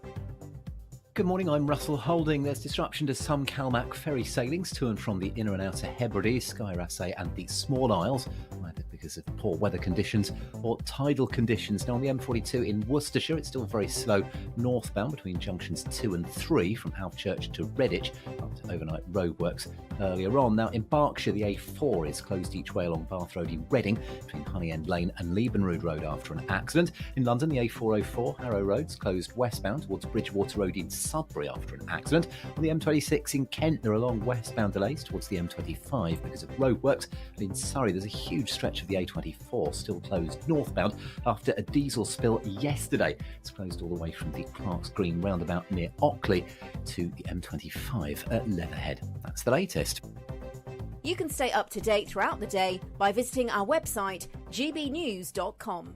[SPEAKER 5] Good morning, I'm Russell Holding. There's disruption to some CalMac ferry sailings to and from the Inner and Outer Hebrides, Skye Raasay and the Small Isles, either because of poor weather conditions or tidal conditions. Now on the M42 in Worcestershire, it's still very slow northbound between junctions 2 and 3 from Halfchurch to Redditch after overnight roadworks earlier on. Now in Berkshire, the A4 is closed each way along Bath Road in Reading between Honey End Lane and Liebenrode Road after an accident. In London, the A404 Harrow Road's closed westbound towards Bridgewater Road in Sudbury after an accident. On the M26 in Kent, there are long westbound delays towards the M25 because of roadworks. And in Surrey, there's a huge stretch of the A24 still closed northbound after a diesel spill yesterday. It's closed all the way from the Clarks Green roundabout near Ockley to the M25 at Leatherhead. That's the latest.
[SPEAKER 3] You can stay up to date throughout the day by visiting our website, gbnews.com.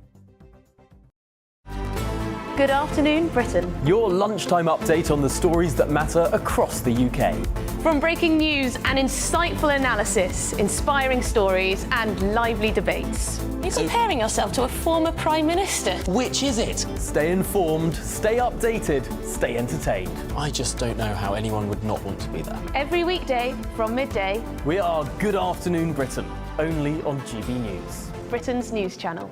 [SPEAKER 17] Good afternoon, Britain.
[SPEAKER 10] Your lunchtime update on the stories that matter across the UK.
[SPEAKER 17] From breaking news and insightful analysis, inspiring stories and lively debates. You're comparing yourself to a former Prime Minister.
[SPEAKER 10] Which is it? Stay informed, stay updated, stay entertained.
[SPEAKER 19] I just don't know how anyone would not want to be there.
[SPEAKER 17] Every weekday from midday.
[SPEAKER 10] We are Good Afternoon Britain, only on GB News.
[SPEAKER 17] Britain's news channel.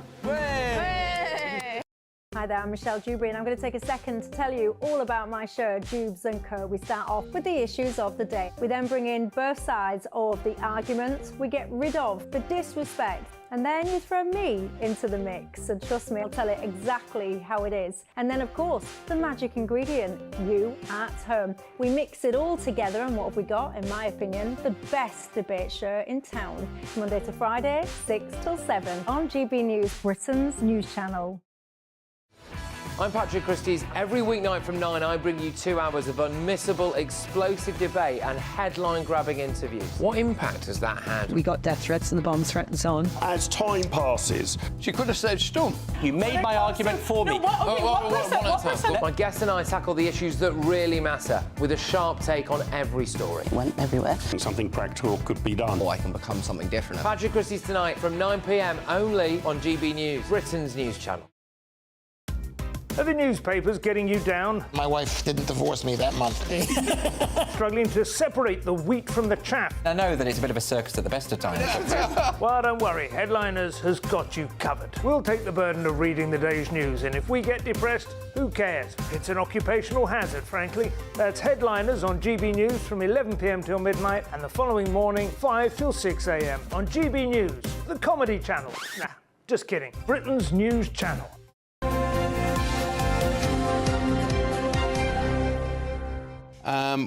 [SPEAKER 10] Hi there, I'm Michelle Dewberry and I'm going to take a second to tell you all about my show, Dubes & Co. We start off with the issues of the day. We then bring in both sides of the arguments. We get rid of the disrespect. And then you throw me into the mix. And trust me, I'll tell it exactly how it is. And then, of course, the magic ingredient, you at home. We mix it all together and what have we got, in my opinion, the best debate show in town. Monday to Friday, 6 till 7 on GB News, Britain's news channel.
[SPEAKER 20] I'm Patrick Christie's. Every weeknight from 9, I bring you 2 hours of unmissable, explosive debate and headline-grabbing interviews. What impact has that had?
[SPEAKER 21] We got death threats and the bomb threat and so on.
[SPEAKER 22] As time passes,
[SPEAKER 20] she could have said stump.
[SPEAKER 10] You made my argument for me.
[SPEAKER 20] My guest and I tackle the issues that really matter with a sharp take on every story.
[SPEAKER 21] Went everywhere.
[SPEAKER 22] Something practical could be done.
[SPEAKER 20] Or I can become something different. Patrick Christie's tonight from 9 p.m. only on GB News, Britain's news channel.
[SPEAKER 19] Are the newspapers getting you down?
[SPEAKER 23] My wife didn't divorce me that month.
[SPEAKER 19] Struggling to separate the wheat from the chaff?
[SPEAKER 25] I know that it's a bit of a circus at the best of times.
[SPEAKER 19] Well, don't worry. Headliners has got you covered. We'll take the burden of reading the day's news, and if we get depressed, who cares? It's an occupational hazard, frankly. That's Headliners on GB News from 11 p.m. till midnight, and the following morning, 5 till 6 a.m. on GB News, the comedy channel. Nah, just kidding. Britain's news channel.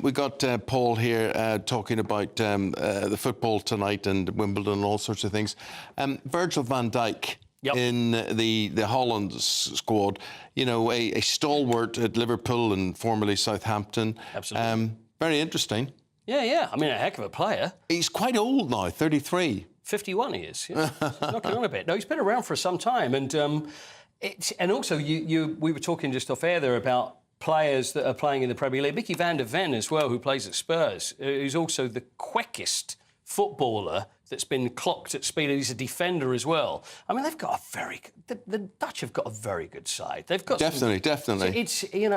[SPEAKER 1] We got Paul here talking about the football tonight and Wimbledon and all sorts of things. Virgil van Dijk in the Holland squad, you know, a stalwart at Liverpool and formerly Southampton.
[SPEAKER 29] Absolutely.
[SPEAKER 1] Very interesting.
[SPEAKER 29] Yeah. I mean, a heck of a player.
[SPEAKER 1] He's quite old now, 33.
[SPEAKER 29] 51 he is. Yeah. He's knocking on a bit. No, he's been around for some time. And also, we were talking just off air there about players that are playing in the Premier League. Mickey van der Ven as well, who plays at Spurs, who's also the quickest footballer that's been clocked at speed. He's a defender as well. I mean, they've got the Dutch have got a very good side. They've got
[SPEAKER 1] definitely.
[SPEAKER 29] It's and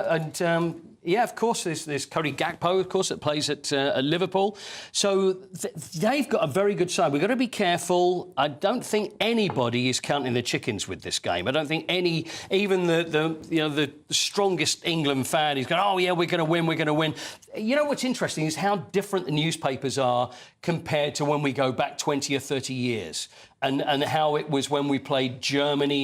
[SPEAKER 29] of course there's Cody Gakpo, of course, that plays at Liverpool. So they've got a very good side. We've got to be careful. I don't think anybody is counting the chickens with this game. I don't think even the strongest England fan is going, oh yeah, we're going to win. We're going to win. You know what's interesting is how different the newspapers are compared to when we go back 20 or 30 years, and how it was when we played Germany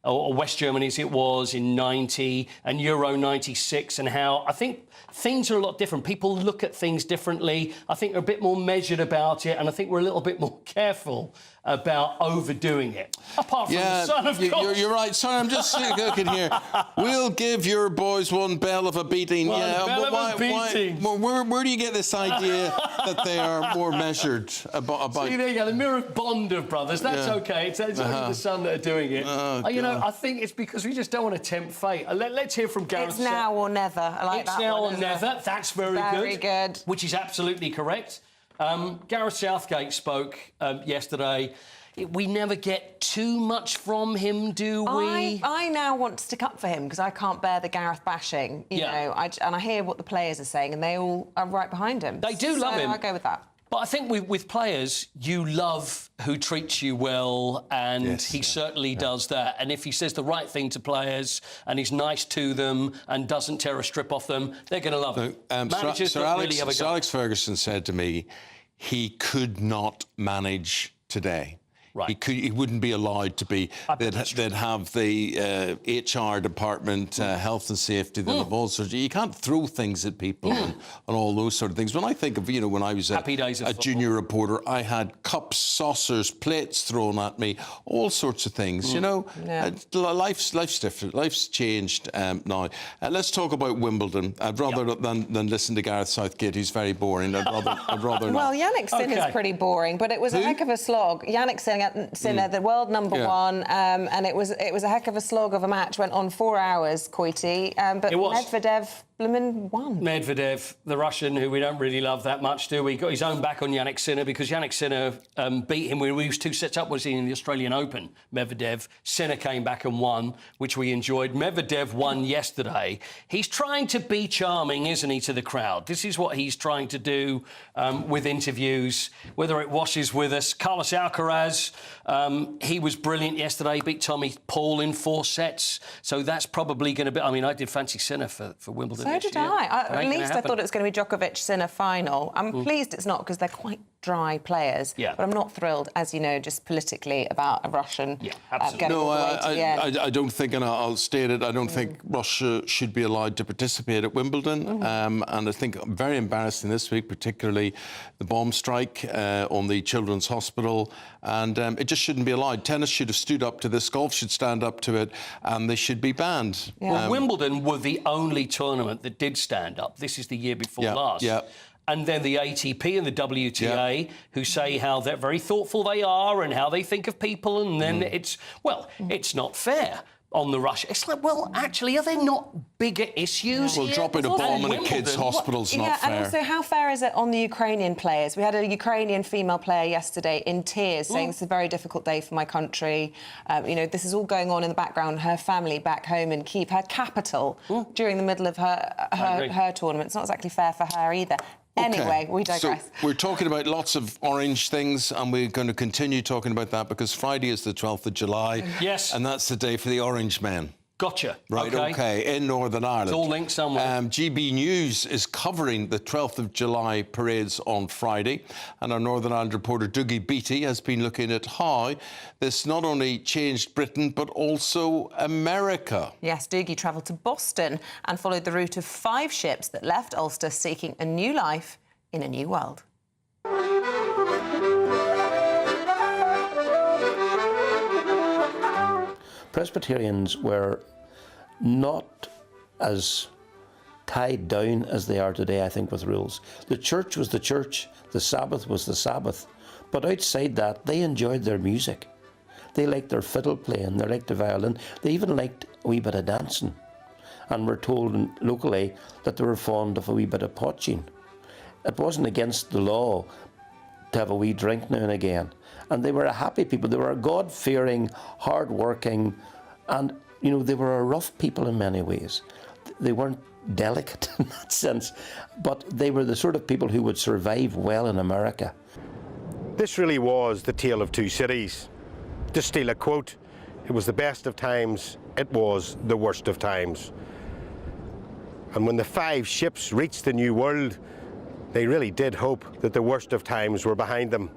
[SPEAKER 29] or West Germany as it was in 90 and Euro 96, and how I think things are a lot different. People look at things differently. I think they're a bit more measured about it, and I think we're a little bit more careful about overdoing it. Apart from the sun, of course.
[SPEAKER 1] You're right. Sorry, I'm just looking here. We'll give your boys one bell of a beating.
[SPEAKER 29] Bell of a beating.
[SPEAKER 1] Where do you get this idea that they are more measured about?
[SPEAKER 29] See, there you go, the mere bond of brothers. That's okay. It's only the Sun that are doing it. I think it's because we just don't want to tempt fate. Let's hear from Gareth.
[SPEAKER 2] It's now or never. I like that.
[SPEAKER 29] It's now
[SPEAKER 2] one,
[SPEAKER 29] or never. That's very good.
[SPEAKER 2] Very good.
[SPEAKER 29] Which is absolutely correct. Gareth Southgate spoke yesterday. We never get too much from him, do we?
[SPEAKER 2] I now want to stick up for him because I can't bear the Gareth bashing. You know, and I hear what the players are saying, and they all are right behind him.
[SPEAKER 29] They do love him.
[SPEAKER 2] I go with that.
[SPEAKER 29] But I think with players, you love who treats you well, and he certainly does that. And if he says the right thing to players and he's nice to them and doesn't tear a strip off them, they're going to love him. Managers don't really have a go.
[SPEAKER 1] Sir Alex Ferguson said to me he could not manage today.
[SPEAKER 29] Right.
[SPEAKER 1] He wouldn't be allowed to be. They'd have the HR department, health and safety. They'll have all sorts. You can't throw things at people and all those sort of things. When I think of, when I was a junior reporter, I had cups, saucers, plates thrown at me, all sorts of things. Life's different. Life's changed now. Let's talk about Wimbledon. I'd rather than listen to Gareth Southgate, who's very boring. I'd rather not.
[SPEAKER 2] Well, Yannick Sinner's pretty boring, but it was a heck of a slog. Yannick Sinner Sinner, the world number one, and it was a heck of a slog of a match. Went on 4 hours, Coity, but Medvedev won.
[SPEAKER 29] Medvedev, the Russian, who we don't really love that much, do we? Got his own back on Jannik Sinner because Jannik Sinner beat him when he was 2 sets up, was he, in the Australian Open, Medvedev. Sinner came back and won, which we enjoyed. Medvedev won yesterday. He's trying to be charming, isn't he, to the crowd? This is what he's trying to do with interviews, whether it washes with us. Carlos Alcaraz, he was brilliant yesterday, beat Tommy Paul in 4 sets. So that's probably going to be... I mean, I did fancy Sinner for Wimbledon.
[SPEAKER 2] So did I. At least I thought it was going to be Djokovic-Sinner final. I'm pleased it's not because they're quite dry players.
[SPEAKER 1] Yeah.
[SPEAKER 2] But I'm not thrilled, as you know, just politically about a Russian getting
[SPEAKER 1] No,
[SPEAKER 2] all the way to the end.
[SPEAKER 1] I don't think, and I'll state it, I don't think Russia should be allowed to participate at Wimbledon. And I think very embarrassing this week, particularly the bomb strike on the Children's Hospital. And it just shouldn't be allowed. Tennis should have stood up to this. Golf should stand up to it. And they should be banned.
[SPEAKER 29] Well, Wimbledon were the only tournament that did stand up. This is the year before last. And then the ATP and the WTA, who say how they're very thoughtful they are and how they think of people, and then it's not fair on the Russia. It's like, well, actually, are there not bigger issues?
[SPEAKER 1] Well, dropping a bomb in a kid's hospital's not fair.
[SPEAKER 2] And also, how fair is it on the Ukrainian players? We had a Ukrainian female player yesterday in tears saying this is a very difficult day for my country. You know, this is all going on in the background. Her family back home in Kyiv, her capital, during the middle of her tournament. It's not exactly fair for her either. Anyway, we digress.
[SPEAKER 1] So we're talking about lots of orange things, and we're going to continue talking about that because Friday is the 12th of July.
[SPEAKER 29] Yes.
[SPEAKER 1] And that's the day for the Orange Men.
[SPEAKER 29] Gotcha.
[SPEAKER 1] Right, OK, in Northern Ireland.
[SPEAKER 29] It's all linked somewhere.
[SPEAKER 1] GB News is covering the 12th of July parades on Friday, and our Northern Ireland reporter Dougie Beattie has been looking at how this not only changed Britain but also America.
[SPEAKER 2] Yes, Dougie travelled to Boston and followed the route of 5 ships that left Ulster seeking a new life in a new world.
[SPEAKER 4] Presbyterians were not as tied down as they are today, I think, with rules. The church was the church, the Sabbath was the Sabbath, but outside that, they enjoyed their music. They liked their fiddle playing, they liked the violin, they even liked a wee bit of dancing. And we're told locally that they were fond of a wee bit of poaching. It wasn't against the law to have a wee drink now and again. And they were a happy people. They were a God-fearing, hard-working, and, you know, they were a rough people in many ways. They weren't delicate in that sense, but they were the sort of people who would survive well in America.
[SPEAKER 6] This really was the tale of two cities. To steal a quote, it was the best of times, it was the worst of times. And when the 5 ships reached the New World, they really did hope that the worst of times were behind them.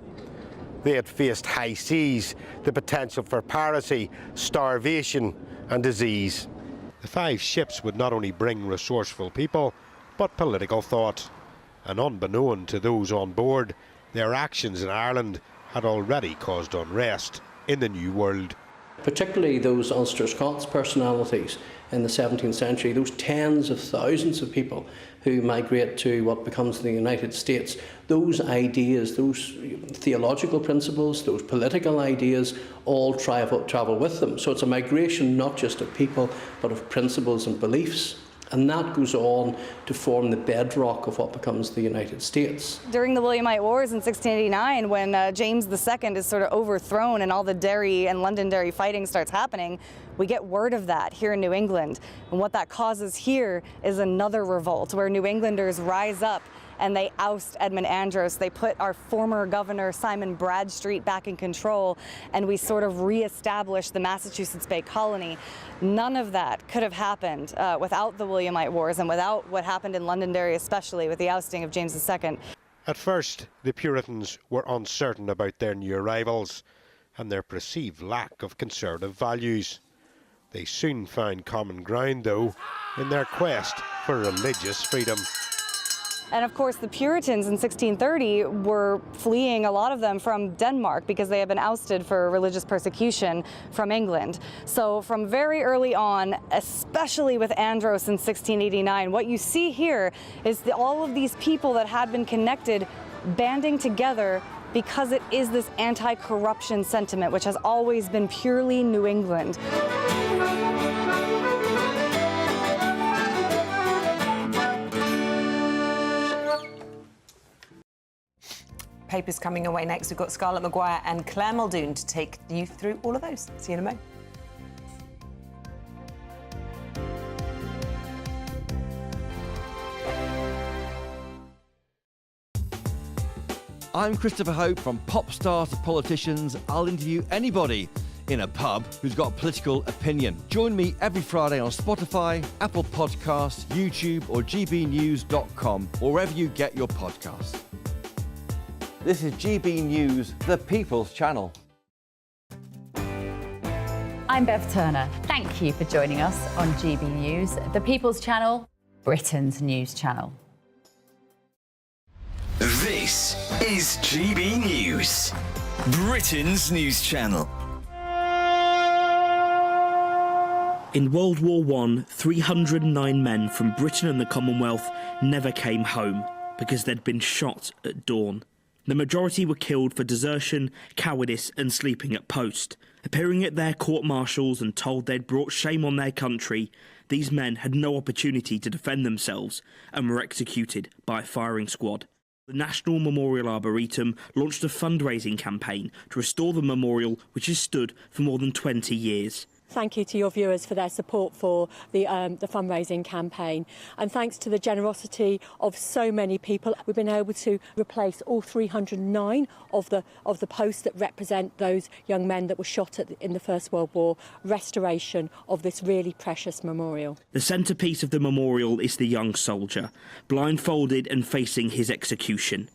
[SPEAKER 6] They had faced high seas, the potential for piracy, starvation and disease. The 5 ships would not only bring resourceful people, but political thought. And unbeknown to those on board, their actions in Ireland had already caused unrest in the New World.
[SPEAKER 13] Particularly those Ulster Scots personalities in the 17th century, those tens of thousands of people who migrate to what becomes the United States, those ideas, those theological principles, those political ideas all travel with them. So it's a migration not just of people, but of principles and beliefs. And that goes on to form the bedrock of what becomes the United States.
[SPEAKER 14] During the Williamite Wars in 1689, when James II is sort of overthrown and all the Derry and Londonderry fighting starts happening, we get word of that here in New England. And what that causes here is another revolt where New Englanders rise up and they oust Edmund Andros. They put our former governor, Simon Bradstreet, back in control, and we sort of reestablish the Massachusetts Bay Colony. None of that could have happened without the Williamite Wars and without what happened in Londonderry, especially with the ousting of James II.
[SPEAKER 6] At first, the Puritans were uncertain about their new arrivals and their perceived lack of conservative values. They soon found common ground, though, in their quest for religious freedom.
[SPEAKER 14] And of course, the Puritans in 1630 were fleeing, a lot of them, from Denmark because they had been ousted for religious persecution from England. So from very early on, especially with Andros in 1689, what you see here is all of these people that had been connected banding together because it is this anti-corruption sentiment which has always been purely New England.
[SPEAKER 2] Papers coming away next. We've got Scarlett Maguire and Claire Muldoon to take you through all of those. See you in a moment.
[SPEAKER 7] I'm Christopher Hope. From pop stars to politicians, I'll interview anybody in a pub who's got a political opinion. Join me every Friday on Spotify, Apple Podcasts, YouTube or gbnews.com, or wherever you get your podcasts. This is GB News, the People's Channel.
[SPEAKER 11] I'm Bev Turner. Thank you for joining us on GB News, the People's Channel, Britain's news channel.
[SPEAKER 15] This is GB News, Britain's news channel.
[SPEAKER 16] In World War I, 309 men from Britain and the Commonwealth never came home because they'd been shot at dawn. The majority were killed for desertion, cowardice and sleeping at post. Appearing at their court-martials and told they'd brought shame on their country, these men had no opportunity to defend themselves and were executed by a firing squad. The National Memorial Arboretum launched a fundraising campaign to restore the memorial, which has stood for more than 20 years.
[SPEAKER 18] Thank you to your viewers for their support for the fundraising campaign. And thanks to the generosity of so many people, we've been able to replace all 309 of the posts that represent those young men that were shot in the First World War. Restoration of this really precious memorial.
[SPEAKER 16] The centrepiece of the memorial is the young soldier, blindfolded and facing his execution.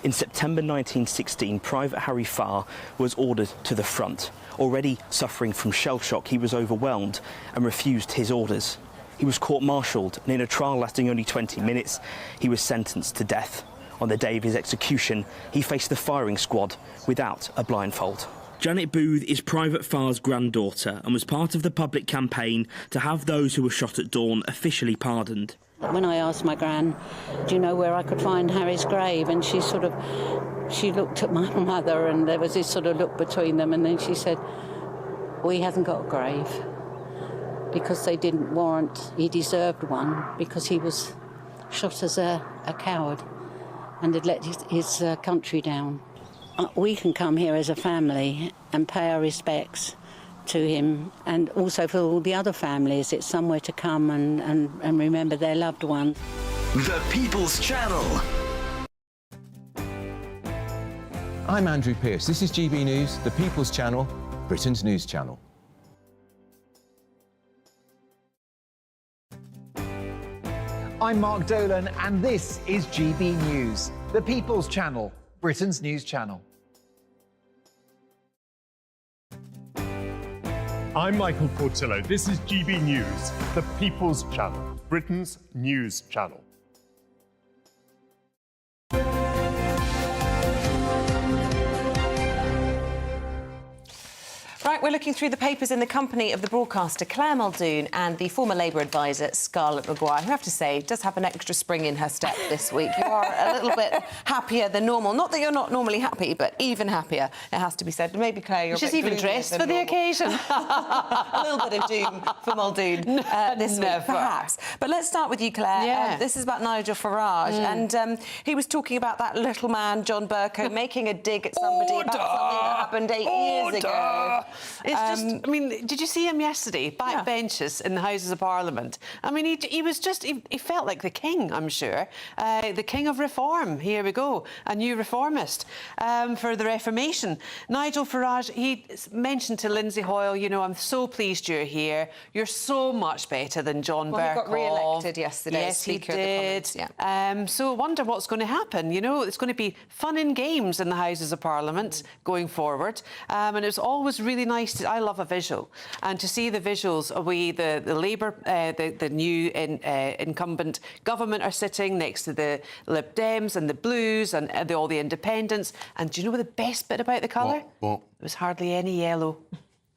[SPEAKER 16] In September 1916, Private Harry Farr was ordered to the front. Already suffering from shell shock, he was overwhelmed and refused his orders. He was court-martialed, and in a trial lasting only 20 minutes, he was sentenced to death. On the day of his execution, he faced the firing squad without a blindfold. Janet Booth is Private Farr's granddaughter and was part of the public campaign to have those who were shot at dawn officially pardoned.
[SPEAKER 24] When I asked my gran, do you know where I could find Harry's grave? And she looked at my mother and there was this sort of look between them, and then she said, well, he hasn't got a grave because they didn't warrant, he deserved one because he was shot as a coward and had let his country down. We can come here as a family and pay our respects to him, and also for all the other families, it's somewhere to come and remember their loved ones.
[SPEAKER 15] The People's Channel.
[SPEAKER 26] I'm Andrew Pearce. This is GB News, the People's Channel, Britain's news channel.
[SPEAKER 27] I'm Mark Dolan, and this is GB News, the People's Channel, Britain's news channel.
[SPEAKER 28] I'm Michael Portillo. This is GB News, the People's Channel, Britain's news channel.
[SPEAKER 2] Right, we're looking through the papers in the company of the broadcaster Claire Muldoon and the former Labour advisor Scarlett Maguire, who I have to say does have an extra spring in her step this week. You are a little bit happier than normal. Not that you're not normally happy, but even happier, it has to be said. Maybe, Claire, you're
[SPEAKER 21] She's
[SPEAKER 2] a bit
[SPEAKER 21] even dressed for the occasion.
[SPEAKER 2] A little bit of doom for Muldoon this week, perhaps. But let's start with you, Claire.
[SPEAKER 21] Yeah.
[SPEAKER 2] This is about Nigel Farage, and he was talking about that little man, John Bercow, making a dig at somebody about something that happened 8 years ago.
[SPEAKER 21] It's just, I mean, did you see him yesterday? Backbenches in the Houses of Parliament. I mean, he was just, he felt like the king, I'm sure. The king of reform. Here we go. A new reformist for the Reformation. Nigel Farage, he mentioned to Lindsay Hoyle, you know, I'm so pleased you're here. You're so much better than John Bercow.
[SPEAKER 2] He got re-elected yesterday.
[SPEAKER 21] Yes, he
[SPEAKER 2] Speaker
[SPEAKER 21] did.
[SPEAKER 2] Of the Commons,
[SPEAKER 21] So I wonder what's going to happen. You know, it's going to be fun and games in the Houses of Parliament going forward. And it's always really nice to, I love a visual, and to see the visuals of the Labour, the new incumbent government are sitting next to the Lib Dems and the Blues and all the independents. And do you know what the best bit about the colour?
[SPEAKER 1] What?
[SPEAKER 21] There was hardly any yellow.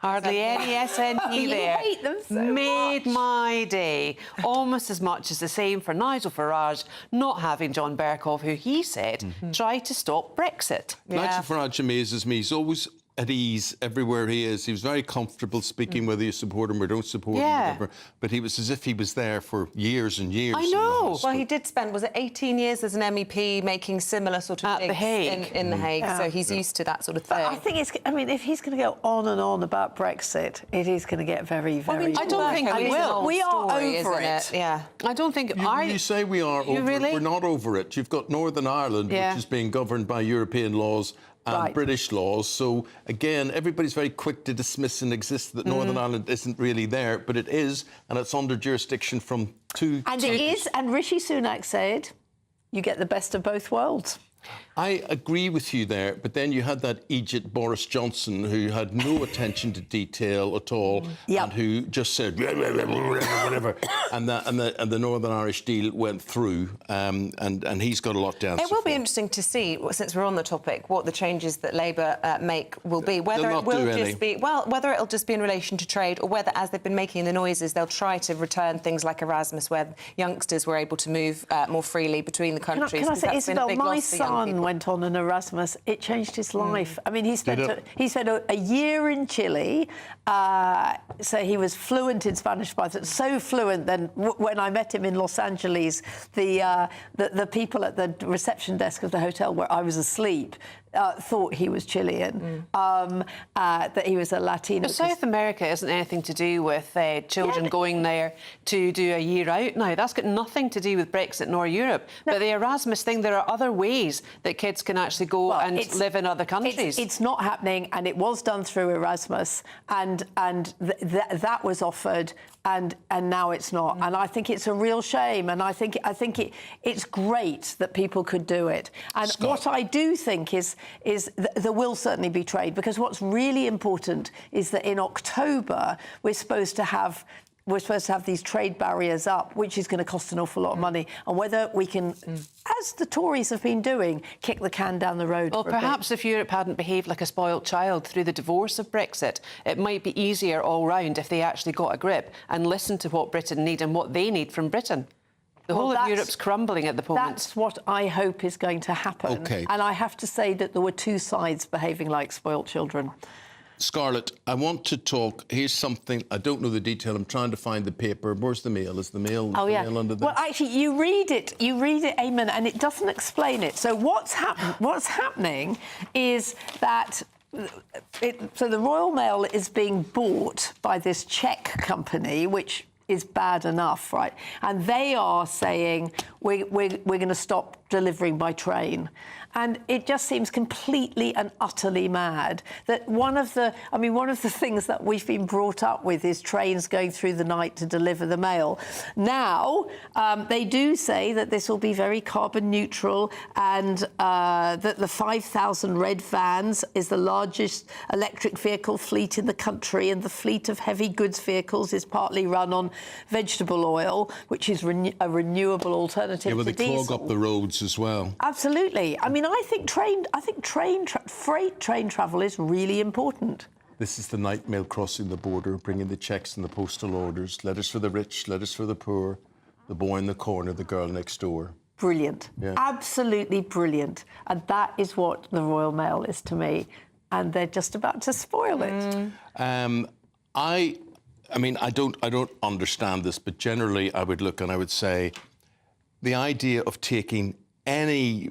[SPEAKER 21] Hardly any SNP
[SPEAKER 11] You
[SPEAKER 21] there.
[SPEAKER 11] hate them so
[SPEAKER 21] Made
[SPEAKER 11] much.
[SPEAKER 21] my day. Almost as much as the same for Nigel Farage not having John Bercow, who he said tried to stop Brexit.
[SPEAKER 1] Nigel Farage amazes me. He's always at ease everywhere he is. He was very comfortable speaking whether you support him or don't support him, whatever. But he was as if he was there for years and years.
[SPEAKER 21] I know.
[SPEAKER 2] Well, he did spend, was it 18 years as an MEP making similar sort of
[SPEAKER 21] At
[SPEAKER 2] things
[SPEAKER 21] The Hague.
[SPEAKER 2] in The Hague,
[SPEAKER 3] Yeah.
[SPEAKER 2] so he's used to that sort of thing.
[SPEAKER 3] But I think if he's going to go on and on about Brexit, it is going to get very, very...
[SPEAKER 21] I don't think we will.
[SPEAKER 3] We are
[SPEAKER 2] story,
[SPEAKER 3] over
[SPEAKER 2] isn't
[SPEAKER 3] it.
[SPEAKER 2] Yeah.
[SPEAKER 21] I don't think...
[SPEAKER 1] You say we are over
[SPEAKER 21] really?
[SPEAKER 1] it. We're not over it. You've got Northern Ireland, which is being governed by European laws and British laws. So, again, everybody's very quick to dismiss and exist that Northern Ireland isn't really there, but it is, and it's under jurisdiction from two...
[SPEAKER 3] And it is, and Rishi Sunak said, you get the best of both worlds.
[SPEAKER 1] I agree with you there, but then you had that Egypt Boris Johnson who had no attention to detail at all, and who just said whatever, and the Northern Irish deal went through, and he's got a lot to answer
[SPEAKER 2] It will
[SPEAKER 1] for.
[SPEAKER 2] be interesting to see, since we're on the topic, what the changes that Labour make will be. Whether
[SPEAKER 1] They'll
[SPEAKER 2] it will
[SPEAKER 1] not do
[SPEAKER 2] just be whether it'll just be in relation to trade, or whether, as they've been making the noises, they'll try to return things like Erasmus, where youngsters were able to move more freely between the countries.
[SPEAKER 3] Can I say,
[SPEAKER 2] That's been a
[SPEAKER 3] Isabel,
[SPEAKER 2] big
[SPEAKER 3] my
[SPEAKER 2] loss for young
[SPEAKER 3] son
[SPEAKER 2] people.
[SPEAKER 3] went on an Erasmus. It changed his life. I mean, he spent a year in Chile, so he was fluent in Spanish, but so fluent then when I met him in Los Angeles, the people at the reception desk of the hotel where I was asleep thought he was Chilean, that he was a Latino.
[SPEAKER 21] But South America isn't anything to do with children going there to do a year out now. That's got nothing to do with Brexit nor Europe. But the Erasmus thing, there are other ways that kids can actually go and live in other countries.
[SPEAKER 3] It's not happening, and it was done through Erasmus, and that was offered, and now it's not. And I think it's a real shame, and I think it's great that people could do it. And what I do think is there will certainly be trade, because what's really important is that in October we're supposed to have these trade barriers up, which is going to cost an awful lot of money, and whether we can, as the Tories have been doing, kick the can down the road.
[SPEAKER 21] Well, perhaps if Europe hadn't behaved like a spoilt child through the divorce of Brexit, it might be easier all round if they actually got a grip and listened to what Britain need and what they need from Britain. The whole of Europe's crumbling at the moment.
[SPEAKER 3] That's what I hope is going to happen.
[SPEAKER 1] Okay.
[SPEAKER 3] And I have to say that there were two sides behaving like spoilt children.
[SPEAKER 1] Scarlett, I want to talk. Here's something, I don't know the detail. I'm trying to find the paper. Where's the mail? Is the mail, mail under there?
[SPEAKER 3] Well, actually, you read it, Eamonn, and it doesn't explain it. So what's happening is that so the Royal Mail is being bought by this Czech company, which is bad enough, right? And they are saying we're going to stop delivering by train. And it just seems completely and utterly mad that one of the things that we've been brought up with is trains going through the night to deliver the mail. Now, they do say that this will be very carbon neutral, and that the 5,000 red vans is the largest electric vehicle fleet in the country, and the fleet of heavy goods vehicles is partly run on vegetable oil, which is a renewable alternative to diesel.
[SPEAKER 1] They clog up the roads as well.
[SPEAKER 3] Absolutely. I mean, I think freight train travel is really important.
[SPEAKER 1] This is the night mail crossing the border, bringing the checks and the postal orders, letters for the rich, letters for the poor, the boy in the corner, the girl next door.
[SPEAKER 3] Brilliant.
[SPEAKER 1] Yeah.
[SPEAKER 3] Absolutely brilliant. And that is what the Royal Mail is to me. And they're just about to spoil it.
[SPEAKER 1] I mean, I don't understand this, but generally I would look and I would say the idea of taking any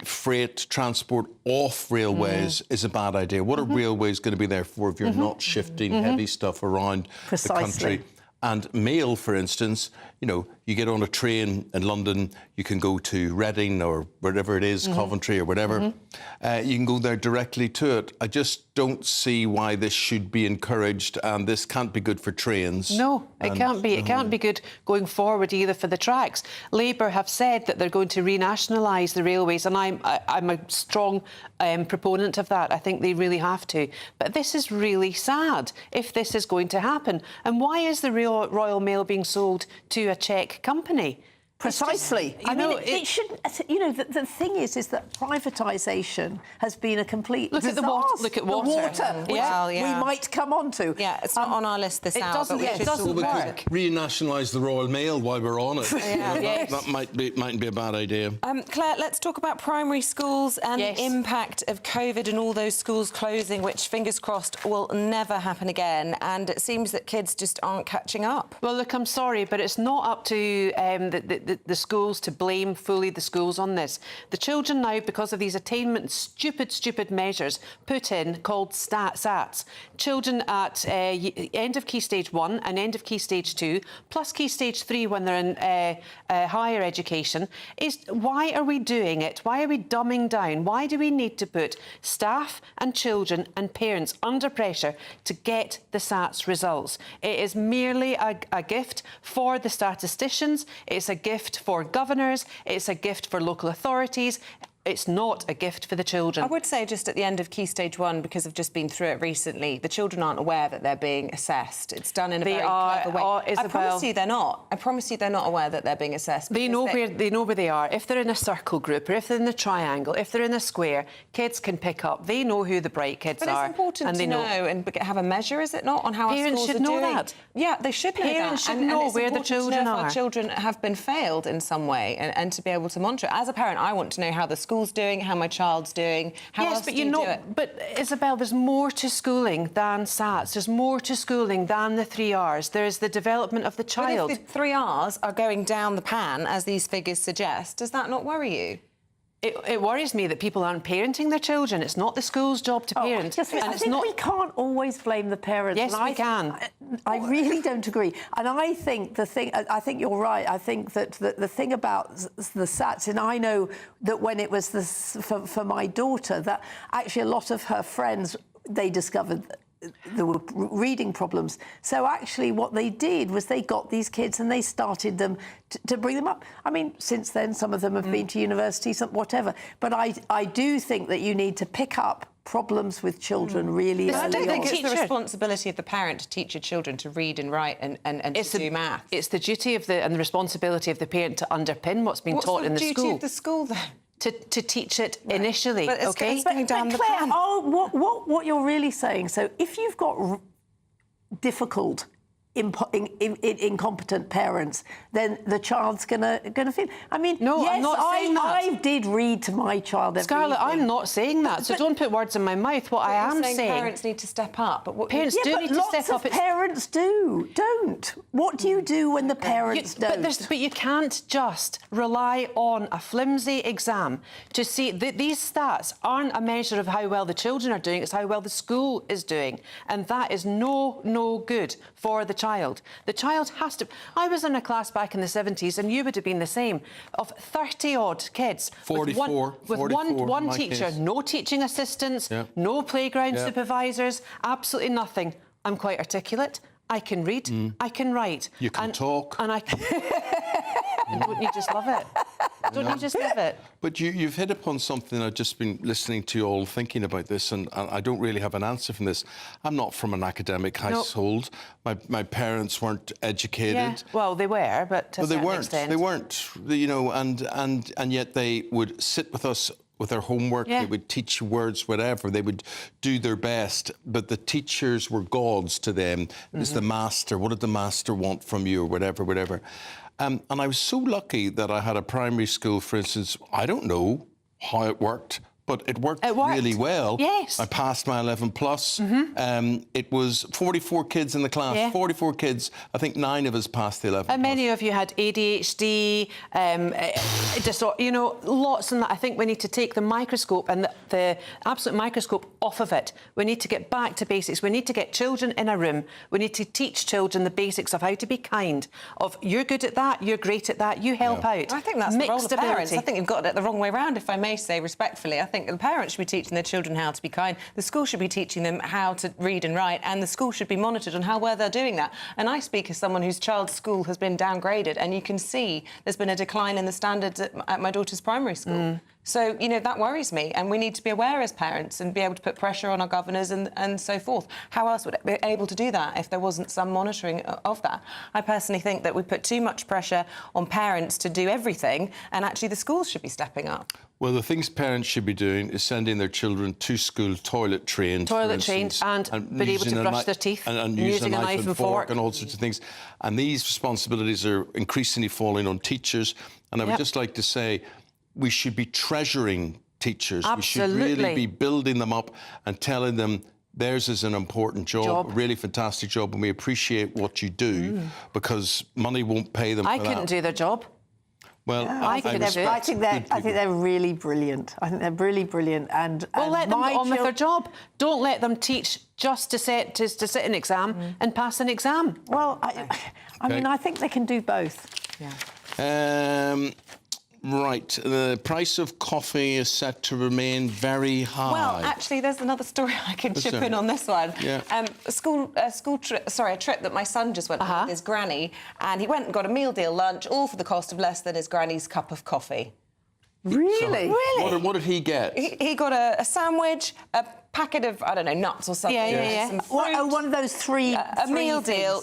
[SPEAKER 1] freight transport off railways is a bad idea. What are railways going to be there for if you're not shifting heavy stuff around the country? And mail, for instance, you know, you get on a train in London, you can go to Reading or wherever it is, Coventry or whatever. You can go there directly to it. I just don't see why this should be encouraged, and this can't be good for trains.
[SPEAKER 21] No, it can't be. It can't be good going forward either for the tracks. Labour have said that they're going to renationalise the railways, and I'm a strong proponent of that. I think they really have to. But this is really sad if this is going to happen. And why is the Royal Mail being sold to a Czech company?
[SPEAKER 3] Precisely. I mean, it shouldn't. You know, the thing is that privatisation has been a complete
[SPEAKER 21] look
[SPEAKER 3] disaster.
[SPEAKER 21] at the water. Look at water.
[SPEAKER 3] Which we might come on to.
[SPEAKER 2] Yeah, it's not on our list this hour.
[SPEAKER 21] Doesn't,
[SPEAKER 2] but
[SPEAKER 21] it doesn't
[SPEAKER 1] we
[SPEAKER 21] work.
[SPEAKER 1] could renationalise the Royal Mail while we're on it. That mightn't be a bad idea.
[SPEAKER 2] Claire, let's talk about primary schools and the impact of COVID and all those schools closing, which, fingers crossed, will never happen again. And it seems that kids just aren't catching up.
[SPEAKER 21] Well, look, I'm sorry, but it's not up to the schools to blame fully the schools on this. The children now, because of these attainment stupid measures put in called SATs, children at end of Key Stage 1 and end of Key Stage 2, plus Key Stage 3 when they're in higher education, why are we doing it? Why are we dumbing down? Why do we need to put staff and children and parents under pressure to get the SATs results? It is merely a gift for the statisticians, it's a gift for governors, it's a gift for local authorities. It's not a gift for the children.
[SPEAKER 2] I would say just at the end of Key Stage 1, because I've just been through it recently, the children aren't aware that they're being assessed. It's done in a very clever way.
[SPEAKER 21] Isabel,
[SPEAKER 2] I promise you they're not. I promise you they're not aware that they're being assessed.
[SPEAKER 21] They know where they are. If they're in a circle group or if they're in a triangle, if they're in a square, kids can pick up. They know who the bright kids are.
[SPEAKER 2] But it's important to know and have a measure, is it not, on how
[SPEAKER 21] parents
[SPEAKER 2] our schools
[SPEAKER 21] should know
[SPEAKER 2] doing?
[SPEAKER 21] that.
[SPEAKER 2] Yeah, they should know that.
[SPEAKER 21] Parents should know where the children are.
[SPEAKER 2] If our children have been failed in some way and to be able to monitor it. As a parent, I want to know how the school's doing, how my child's doing. How else
[SPEAKER 21] but
[SPEAKER 2] do you do it?
[SPEAKER 21] But Isabel, there's more to schooling than SATs. There's more to schooling than the 3 Rs. There is the development of the child.
[SPEAKER 2] But if the 3 Rs are going down the pan, as these figures suggest, does that not worry you?
[SPEAKER 21] It worries me that people aren't parenting their children. It's not the school's job to parent.
[SPEAKER 3] I think we can't always blame the parents.
[SPEAKER 21] Yes, we can.
[SPEAKER 3] I really don't agree. And I think I think you're right. I think that the thing about the SATs, and I know that when it was for my daughter, that actually a lot of her friends, they discovered there were reading problems. So actually what they did was they got these kids and they started them to bring them up. I mean, since then, some of them have been to university, whatever. But I do think that you need to pick up problems with children really early on.
[SPEAKER 2] I don't think it's the responsibility of the parent to teach your children to read and write and to do math.
[SPEAKER 21] It's the duty of and the responsibility of the parent to underpin what's being taught in the school.
[SPEAKER 2] What's the duty of the school, then?
[SPEAKER 21] To teach it initially,
[SPEAKER 2] but it's going down the
[SPEAKER 3] Claire,
[SPEAKER 2] pan.
[SPEAKER 3] What you're really saying, so if you've got difficult, incompetent parents, then the child's gonna feel. I mean,
[SPEAKER 21] no,
[SPEAKER 3] yes,
[SPEAKER 21] I'm not saying that.
[SPEAKER 3] I did read to my child every
[SPEAKER 21] Scarlett,
[SPEAKER 3] evening.
[SPEAKER 21] I'm not saying that, so don't put words in my mouth. What I am saying,
[SPEAKER 2] parents need to step up. But what
[SPEAKER 21] parents do need to step up.
[SPEAKER 3] Parents don't. What do you do when the parents don't?
[SPEAKER 21] But you can't just rely on a flimsy exam to see that these stats aren't a measure of how well the children are doing. It's how well the school is doing, and that is no good for the child. The child has to. I was in a class back in the 70s, and you would have been the same, of 30-odd kids.
[SPEAKER 1] 44.
[SPEAKER 21] With one teacher, no teaching assistants, no playground supervisors, absolutely nothing. I'm quite articulate. I can read. I can write.
[SPEAKER 1] You can talk.
[SPEAKER 21] And I can... Don't you just love it? Don't you just love it?
[SPEAKER 1] But you've hit upon something. I've just been listening to you all thinking about this, and I don't really have an answer from this. I'm not from an academic household. My parents weren't educated.
[SPEAKER 21] Yeah. Well, they were, but to a certain extent.
[SPEAKER 1] They weren't. You know, and yet they would sit with us with their homework. They would teach words, whatever. They would do their best, but the teachers were gods to them. It was the master. What did the master want from you, or whatever. And I was so lucky that I had a primary school, for instance. I don't know how it worked, but it worked really well.
[SPEAKER 21] Yes.
[SPEAKER 1] I passed my 11 plus. It was 44 kids in the class. 44 kids. I think 9 of us passed the 11
[SPEAKER 21] And many of you had ADHD, you know, lots. And I think we need to take the microscope and the absolute microscope off of it. We need to get back to basics. We need to get children in a room. We need to teach children the basics of how to be kind, of you're good at that, you're great at that, you help out.
[SPEAKER 2] I think that's the role of parents. I think you've got it the wrong way round, if I may say respectfully. I think the parents should be teaching their children how to be kind. The school should be teaching them how to read and write, and the school should be monitored on how well they're doing that. And I speak as someone whose child's school has been downgraded, and you can see there's been a decline in the standards at my daughter's primary school. So, you know, that worries me, and we need to be aware as parents and be able to put pressure on our governors and so forth. How else would it be able to do that if there wasn't some monitoring of that? I personally think that we put too much pressure on parents to do everything, and actually the schools should be stepping up.
[SPEAKER 1] Well, the things parents should be doing is sending their children to school toilet trained,
[SPEAKER 21] and being able to brush their teeth,
[SPEAKER 1] and using a knife and fork and all sorts of things. And these responsibilities are increasingly falling on teachers. And I would just like to say, we should be treasuring teachers.
[SPEAKER 21] Absolutely.
[SPEAKER 1] We should really be building them up and telling them theirs is an important job, a really fantastic job, and we appreciate what you do because money won't pay them for that.
[SPEAKER 21] I couldn't do their job.
[SPEAKER 1] Well,
[SPEAKER 3] I think they're really brilliant. I think they're really brilliant. And
[SPEAKER 21] let them get on with their job. Don't let them teach just to sit an exam and pass an exam.
[SPEAKER 3] Well, I mean, I think they can do both.
[SPEAKER 1] Yeah. Right, the price of coffee is set to remain very high.
[SPEAKER 2] Well, actually, there's another story I can chip in on this one.
[SPEAKER 1] Yeah.
[SPEAKER 2] A trip that my son just went on with his granny, and he went and got a meal deal lunch, all for the cost of less than his granny's cup of coffee.
[SPEAKER 3] Really?
[SPEAKER 2] Really?
[SPEAKER 1] What did he get?
[SPEAKER 2] He got a sandwich, a packet of, I don't know, nuts or something. Some fruit,
[SPEAKER 3] one of those three
[SPEAKER 2] meal deal,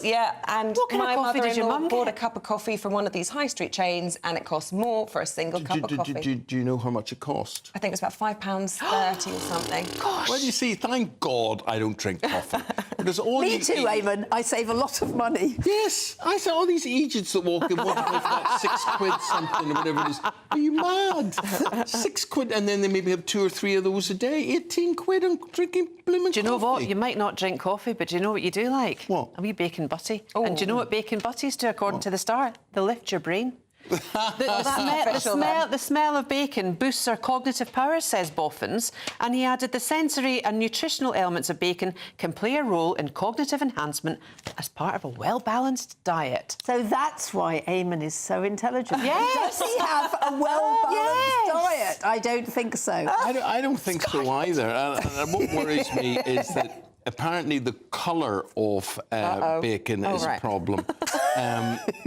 [SPEAKER 2] and
[SPEAKER 21] what kind
[SPEAKER 2] my
[SPEAKER 21] of coffee did your mum
[SPEAKER 2] bought
[SPEAKER 21] get?
[SPEAKER 2] a cup of coffee from one of these high street chains, and it costs more for a single cup of coffee.
[SPEAKER 1] Do you know how much it cost?
[SPEAKER 2] I think it's about £5.30 or something.
[SPEAKER 21] Gosh.
[SPEAKER 1] Well, you see, thank God I don't drink coffee. Because all
[SPEAKER 3] Me too, Eamonn. I save a lot of money.
[SPEAKER 1] Yes, I saw all these Egypts that walk in want to pay for that £6 something or whatever it is. Are you mad? £6, and then they maybe have 2 or 3 of those a day. 18 quid on drinking blooming coffee.
[SPEAKER 21] Do you know what? You might not drink coffee, but do you know what you do like?
[SPEAKER 1] What?
[SPEAKER 21] A wee bacon butty. And do you know what bacon butties do, according to the Star? They lift your brain. The smell of bacon boosts our cognitive powers, says Boffins, and he added the sensory and nutritional elements of bacon can play a role in cognitive enhancement as part of a well-balanced diet.
[SPEAKER 3] So that's why Eamonn is so intelligent.
[SPEAKER 21] Yes.
[SPEAKER 3] Does he have a well-balanced diet? I don't think so.
[SPEAKER 1] I don't think so either. And what worries me is that apparently the colour of bacon is a problem.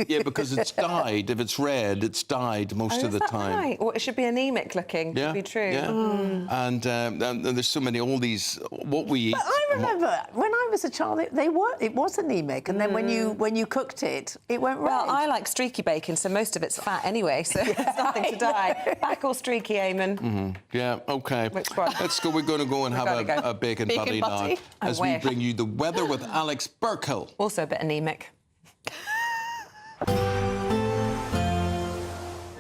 [SPEAKER 1] Because it's dyed. If it's red, it's dyed most of the time.
[SPEAKER 2] Right? Or it should be anaemic looking, to be true.
[SPEAKER 1] Yeah. And there's so many, all these, what we eat.
[SPEAKER 3] But I remember when I was a child, it was anaemic, and then when you cooked it, it went red.
[SPEAKER 2] Well, I like streaky bacon, so most of it's fat anyway, so there's nothing to die. Back all streaky, Eamonn.
[SPEAKER 1] Yeah, OK.
[SPEAKER 2] Which one?
[SPEAKER 1] Let's go. We're going to go and have a bacon butty now as we bring you the weather with Alex Burkhill.
[SPEAKER 2] Also a bit anemic.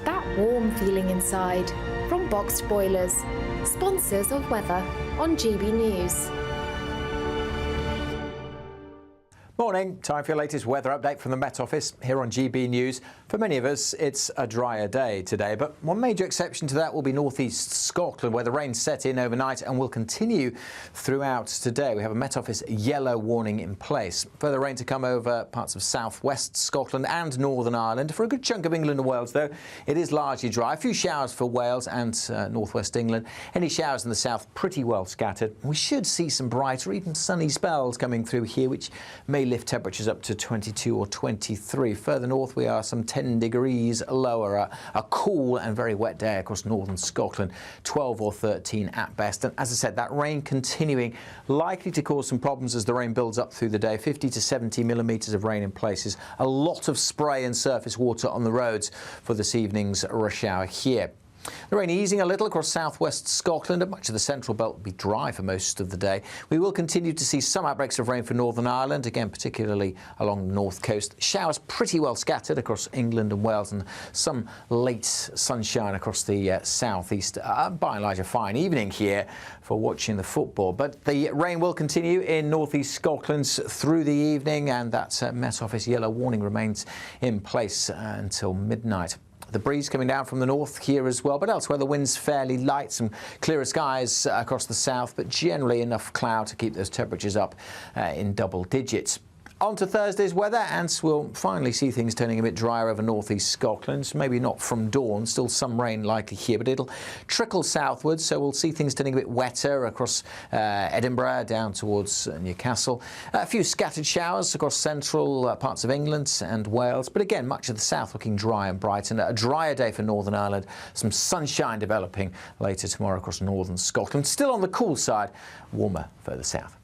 [SPEAKER 5] That warm feeling inside from Boxed Boilers, sponsors of weather on GB News.
[SPEAKER 27] Morning, time for your latest weather update from the Met Office here on GB News. For many of us, it's a drier day today, but one major exception to that will be northeast Scotland, where the rain set in overnight and will continue throughout today. We have a Met Office yellow warning in place. Further rain to come over parts of southwest Scotland and Northern Ireland. For a good chunk of England and Wales, though, it is largely dry. A few showers for Wales and northwest England. Any showers in the south pretty well scattered. We should see some bright or even sunny spells coming through here, which may lift temperatures up to 22 or 23. Further north, we are some 10 degrees lower. A cool and very wet day across northern Scotland, 12 or 13 at best. And as I said, that rain continuing, likely to cause some problems as the rain builds up through the day. 50 to 70 millimetres of rain in places. A lot of spray and surface water on the roads for this evening's rush hour here. The rain easing a little across southwest Scotland, and much of the central belt will be dry for most of the day. We will continue to see some outbreaks of rain for Northern Ireland, again particularly along the north coast. Showers pretty well scattered across England and Wales, and some late sunshine across the southeast. By and large a fine evening here for watching the football. But the rain will continue in northeast Scotland through the evening, and that Met Office yellow warning remains in place until midnight. The breeze coming down from the north here as well, but elsewhere the wind's fairly light, some clearer skies across the south, but generally enough cloud to keep those temperatures up in double digits. On to Thursday's weather, and we'll finally see things turning a bit drier over northeast Scotland. Maybe not from dawn, still some rain likely here, but it'll trickle southwards, so we'll see things turning a bit wetter across Edinburgh down towards Newcastle. A few scattered showers across central parts of England and Wales, but again, much of the south looking dry and bright, and a drier day for Northern Ireland. Some sunshine developing later tomorrow across northern Scotland. Still on the cool side, warmer further south.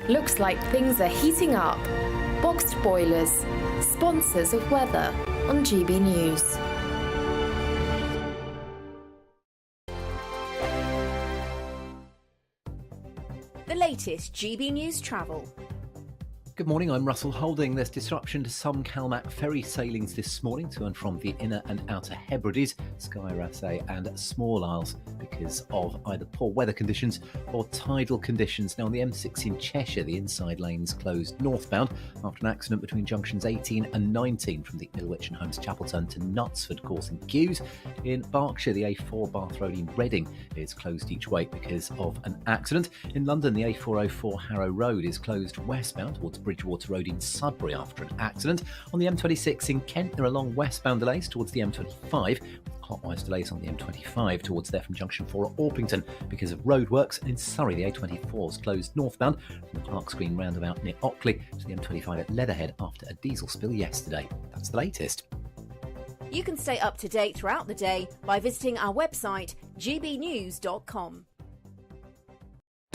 [SPEAKER 5] Looks like things are heating up. Boxed Boilers, sponsors of weather on GB News.
[SPEAKER 8] The latest GB News travel.
[SPEAKER 9] Good morning, I'm Russell Holding. There's disruption to some Calmac ferry sailings this morning to and from the Inner and Outer Hebrides, Skye, Raasay and Small Isles because of either poor weather conditions or tidal conditions. Now on the M6 in Cheshire, the inside lanes closed northbound after an accident between junctions 18 and 19 from the Millwich and Holmes Chapelton to Knutsford, causing queues. In Berkshire, the A4 Bath Road in Reading is closed each way because of an accident. In London, the A404 Harrow Road is closed westbound towards Bridgewater Road in Sudbury after an accident. On the M26 in Kent, there are long westbound delays towards the M25, with clockwise delays on the M25 towards there from Junction 4 at Orpington because of roadworks. And in Surrey, the A24 is closed northbound from the Clarks Green roundabout near Ockley to the M25 at Leatherhead after a diesel spill yesterday. That's the latest.
[SPEAKER 8] You can stay up to date throughout the day by visiting our website, gbnews.com.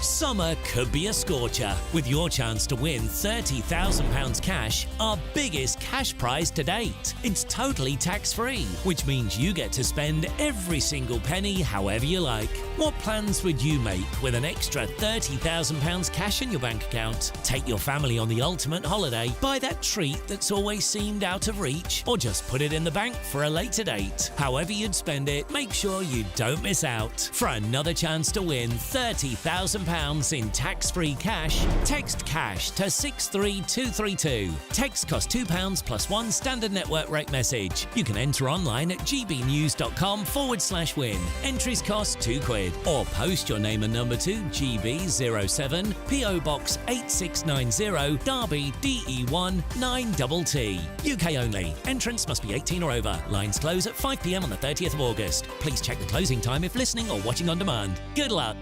[SPEAKER 10] Summer could be a scorcher with your chance to win £30,000 cash, our biggest cash prize to date. It's totally tax-free, which means you get to spend every single penny however you like. What plans would you make with an extra £30,000 cash in your bank account? Take your family on the ultimate holiday, buy that treat that's always seemed out of reach, or just put it in the bank for a later date. However you'd spend it, make sure you don't miss out. For another chance to win £30,000 in tax-free cash, text cash to 63232. Text costs £2 plus one standard network rate message. You can enter online at gbnews.com/win. Entries cost £2 or post your name and number to GB07 PO Box 8690 Derby DE1 9TT. UK only. Entrance must be 18 or over. Lines close at 5 p.m. on the 30th of August. Please check the closing time if listening or watching on demand. Good luck.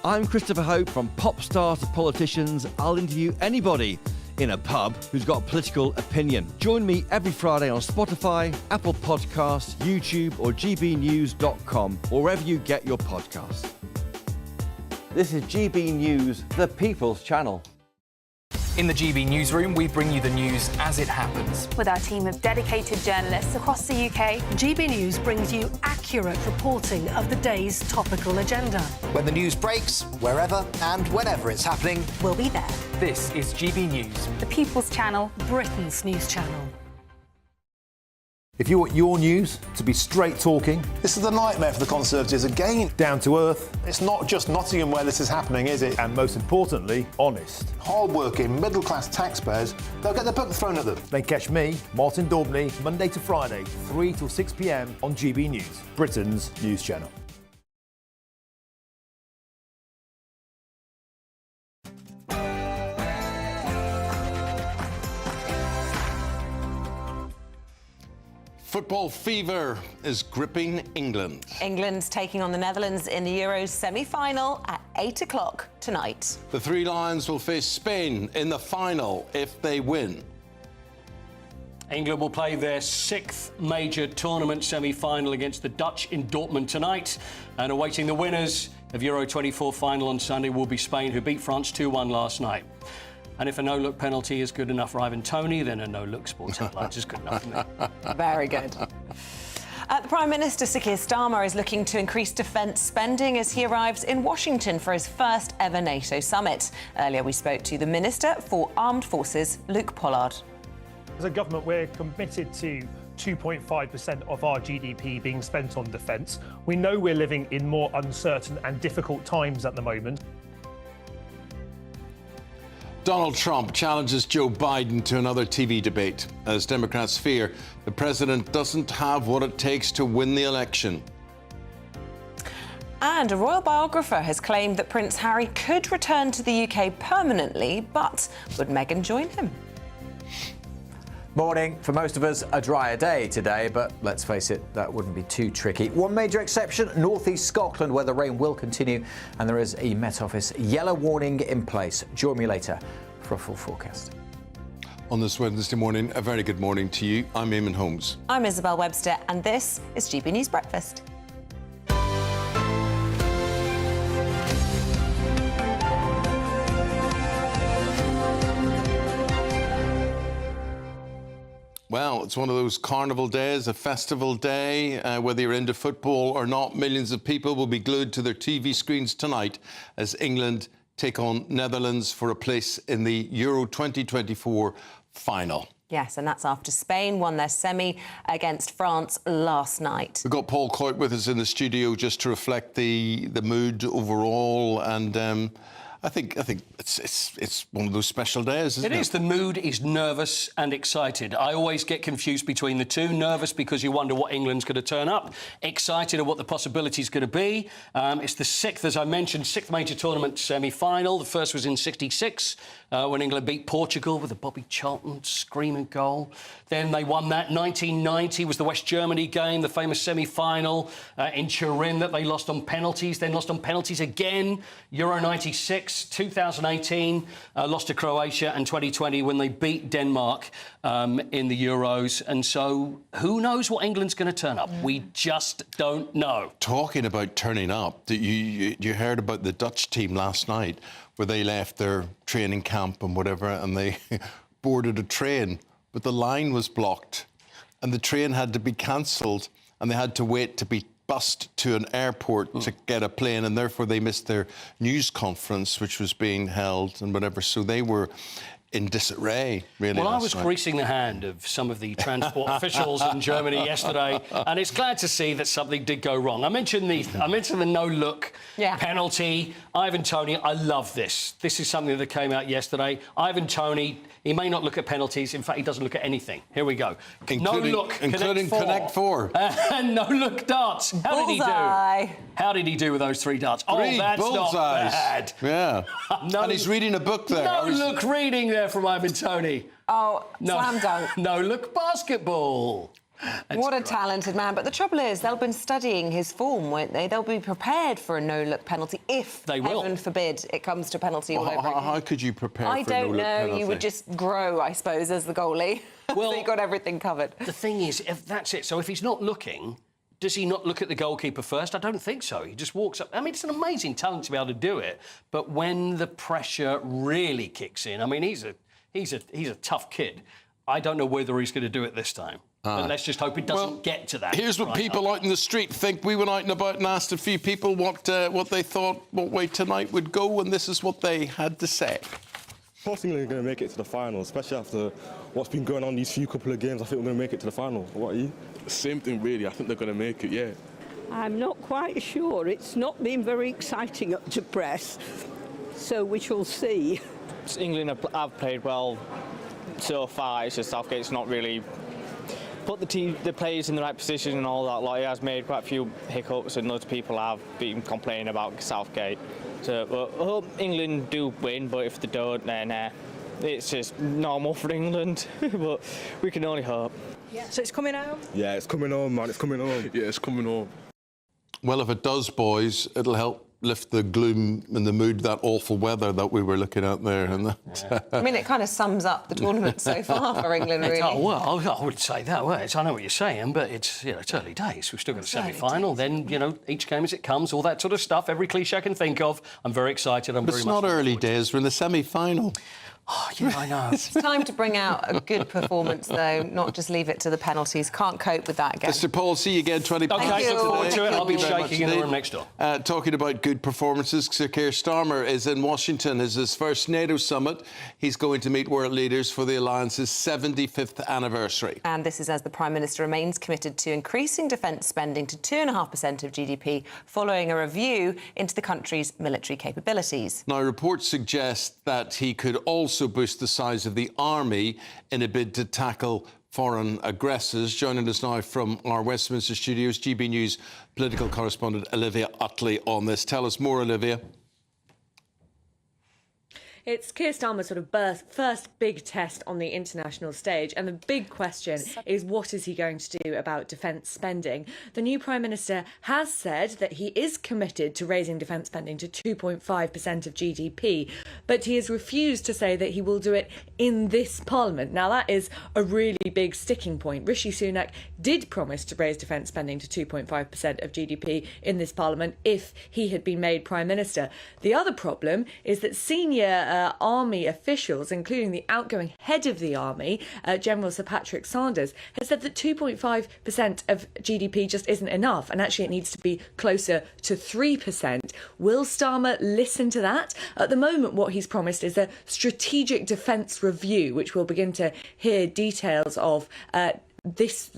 [SPEAKER 7] I'm Christopher Hope. From pop stars to politicians, I'll interview anybody in a pub who's got a political opinion. Join me every Friday on Spotify, Apple Podcasts, YouTube or gbnews.com, or wherever you get your podcasts. This is GB News, the People's Channel.
[SPEAKER 12] In the GB Newsroom, we bring you the news as it happens.
[SPEAKER 17] With our team of dedicated journalists across the UK, GB News brings you accurate reporting of the day's topical agenda.
[SPEAKER 20] When the news breaks, wherever and whenever it's happening,
[SPEAKER 17] we'll be there.
[SPEAKER 12] This is GB News.
[SPEAKER 17] The People's Channel, Britain's news channel.
[SPEAKER 22] If you want your news to be straight talking...
[SPEAKER 23] This is the nightmare for the Conservatives again.
[SPEAKER 22] Down to earth.
[SPEAKER 23] It's not just Nottingham where this is happening, is it?
[SPEAKER 22] And most importantly, honest.
[SPEAKER 23] Hard-working, middle-class taxpayers, they'll get their book thrown at them.
[SPEAKER 22] Then catch me, Martin Daubney, Monday to Friday, 3 till 6 p.m. on GB News, Britain's news channel.
[SPEAKER 1] Football fever is gripping England.
[SPEAKER 2] England's taking on the Netherlands in the Euros semi-final at 8 o'clock tonight.
[SPEAKER 1] The Three Lions will face Spain in the final if they win.
[SPEAKER 29] England will play their 6th major tournament semi-final against the Dutch in Dortmund tonight. And awaiting the winners of Euro 24 final on Sunday will be Spain, who beat France 2-1 last night. And if a no-look penalty is good enough for Ivan Toney, then a no-look sports headlines is good enough for me.
[SPEAKER 2] Very good. The Prime Minister, Sir Keir Starmer, is looking to increase defence spending as he arrives in Washington for his first ever NATO summit. Earlier, we spoke to the Minister for Armed Forces, Luke Pollard.
[SPEAKER 25] As a government, we're committed to 2.5% of our GDP being spent on defence. We know we're living in more uncertain and difficult times at the moment.
[SPEAKER 1] Donald Trump challenges Joe Biden to another TV debate as Democrats fear the president doesn't have what it takes to win the election.
[SPEAKER 2] And a royal biographer has claimed that Prince Harry could return to the UK permanently, but would Meghan join him?
[SPEAKER 27] Morning. For most of us, a drier day today, but let's face it, that wouldn't be too tricky. One major exception, northeast Scotland, where the rain will continue, and there is a Met Office yellow warning in place. Join me later for a full forecast.
[SPEAKER 1] On this Wednesday morning, a very good morning to you. I'm Eamonn Holmes.
[SPEAKER 2] I'm Isabel Webster, and this is GB News Breakfast.
[SPEAKER 1] Well, it's one of those carnival days, a festival day. Whether you're into football or not, millions of people will be glued to their TV screens tonight as England take on Netherlands for a place in the Euro 2024 final.
[SPEAKER 2] Yes, and that's after Spain won their semi against France last night.
[SPEAKER 1] We've got Paul Coit with us in the studio just to reflect the mood overall, and I think it's one of those special days, isn't it?
[SPEAKER 29] It is. The mood is nervous and excited. I always get confused between the two. Nervous because you wonder what England's going to turn up. Excited at what the possibility's going to be. It's the sixth, as I mentioned, sixth major tournament semi-final. The first was in '66 when England beat Portugal with a Bobby Charlton screaming goal. Then they won that. 1990 was the West Germany game, the famous semi-final in Turin that they lost on penalties. Then lost on penalties again. Euro 96. 2018 lost to Croatia, and 2020 when they beat Denmark in the Euros. And so who knows what England's going to turn up? We just don't know.
[SPEAKER 1] Talking about turning up, you heard about the Dutch team last night where they left their training camp and whatever, and they boarded a train, but the line was blocked and the train had to be cancelled and they had to wait to be bussed to an airport to get a plane, and therefore they missed their news conference, which was being held and whatever. So they were in disarray, really.
[SPEAKER 29] Well, I was greasing the hand of some of the transport officials in Germany yesterday, and it's glad to see that something did go wrong. I mentioned the no-look penalty. Ivan Toney, I love this. This is something that came out yesterday. Ivan Toney, he may not look at penalties. In fact, he doesn't look at anything. Here we go.
[SPEAKER 1] Including Connect Four.
[SPEAKER 29] And no-look darts. How did he do? How did he do with those three darts?
[SPEAKER 1] Three
[SPEAKER 29] that's
[SPEAKER 1] bullseyes.
[SPEAKER 29] Not bad.
[SPEAKER 1] Yeah. And he's reading a book there.
[SPEAKER 29] No-look reading there from Ivan Toney.
[SPEAKER 2] Oh, slam dunk.
[SPEAKER 29] No-look basketball.
[SPEAKER 2] What a talented man. But the trouble is, they'll be studying his form, won't they? They'll be prepared for a no-look penalty if, heaven forbid, it comes to penalty all over again.
[SPEAKER 1] How could you prepare
[SPEAKER 2] I
[SPEAKER 1] for a no-look
[SPEAKER 2] don't know.
[SPEAKER 1] penalty?
[SPEAKER 2] You would just grow, I suppose, as the goalie.
[SPEAKER 29] Well,
[SPEAKER 2] so you got everything covered.
[SPEAKER 29] The thing is, if that's it. So if he's not looking, does he not look at the goalkeeper first? I don't think so. He just walks up. I mean, it's an amazing talent to be able to do it. But when the pressure really kicks in, I mean, he's a tough kid. I don't know whether he's going to do it this time. But let's just hope it doesn't get to that.
[SPEAKER 1] Here's what people out in the street think. We went out and about and asked a few people what they thought, what way tonight would go, and this is what they had to say.
[SPEAKER 4] I think England are going to make it to the final, especially after what's been going on these few couple of games. I think we're going to make it to the final. What are you?
[SPEAKER 6] Same thing, really. I think they're going to make it, yeah.
[SPEAKER 13] I'm not quite sure. It's not been very exciting up to press, so we shall see.
[SPEAKER 14] England have played well so far. It's just Southgate's not really put the players in the right position and all that. Like, he has made quite a few hiccups, and loads of people have been complaining about Southgate. So I hope England do win, but if they don't, then it's just normal for England. But we can only hope.
[SPEAKER 13] Yeah. So it's coming home?
[SPEAKER 4] Yeah, it's coming home, man. It's coming home. Yeah, it's coming home.
[SPEAKER 1] Well, if it does, boys, it'll help lift the gloom and the mood, that awful weather that we were looking at there. And
[SPEAKER 2] I mean, it kind of sums up the tournament so far for England, really.
[SPEAKER 29] Oh, well, I would say that. Well, I know what you're saying, but it's early days. We've still got a semi-final. Then, each game as it comes, all that sort of stuff, every cliche I can think of. I'm very excited.
[SPEAKER 1] But it's not early days. We're in the semi-final.
[SPEAKER 29] Oh, yeah, I know.
[SPEAKER 2] It's time to bring out a good performance, though, not just leave it to the penalties. Can't cope with that again.
[SPEAKER 1] Mr. Paul, see you again, 20
[SPEAKER 29] OK, look forward to it. I'll be shaking in the room next door.
[SPEAKER 1] Talking about good performances, Sir Keir Starmer is in Washington. It's his first NATO summit. He's going to meet world leaders for the alliance's 75th anniversary.
[SPEAKER 2] And this is as the Prime Minister remains committed to increasing defence spending to 2.5% of GDP following a review into the country's military capabilities.
[SPEAKER 1] Now, reports suggest that he could also boost the size of the army in a bid to tackle foreign aggressors. Joining us now from our Westminster studios, GB News political correspondent Olivia Utley on this. Tell us more, Olivia.
[SPEAKER 11] It's Keir Starmer's sort of first big test on the international stage, and the big question is, what is he going to do about defence spending? The new Prime Minister has said that he is committed to raising defence spending to 2.5% of GDP, but he has refused to say that he will do it in this Parliament. Now, that is a really big sticking point. Rishi Sunak did promise to raise defence spending to 2.5% of GDP in this Parliament if he had been made Prime Minister. The other problem is that senior army officials, including the outgoing head of the army, General Sir Patrick Sanders, has said that 2.5% of GDP just isn't enough, and actually it needs to be closer to 3%. Will Starmer listen to that? At the moment, what he's promised is a strategic defence review, which we'll begin to hear details of this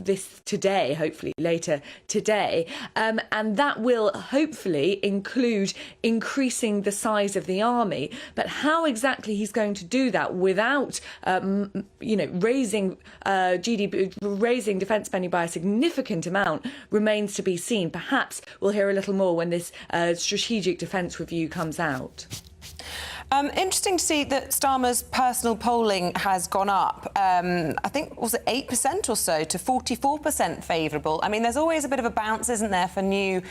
[SPEAKER 11] today, hopefully later today, and that will hopefully include increasing the size of the army. But how exactly he's going to do that without raising GDP, raising defence spending by a significant amount, remains to be seen. Perhaps we'll hear a little more when this strategic defence review comes out.
[SPEAKER 2] Interesting to see that Starmer's personal polling has gone up. I think, was it 8% or so, to 44% favourable. I mean, there's always a bit of a bounce, isn't there, for new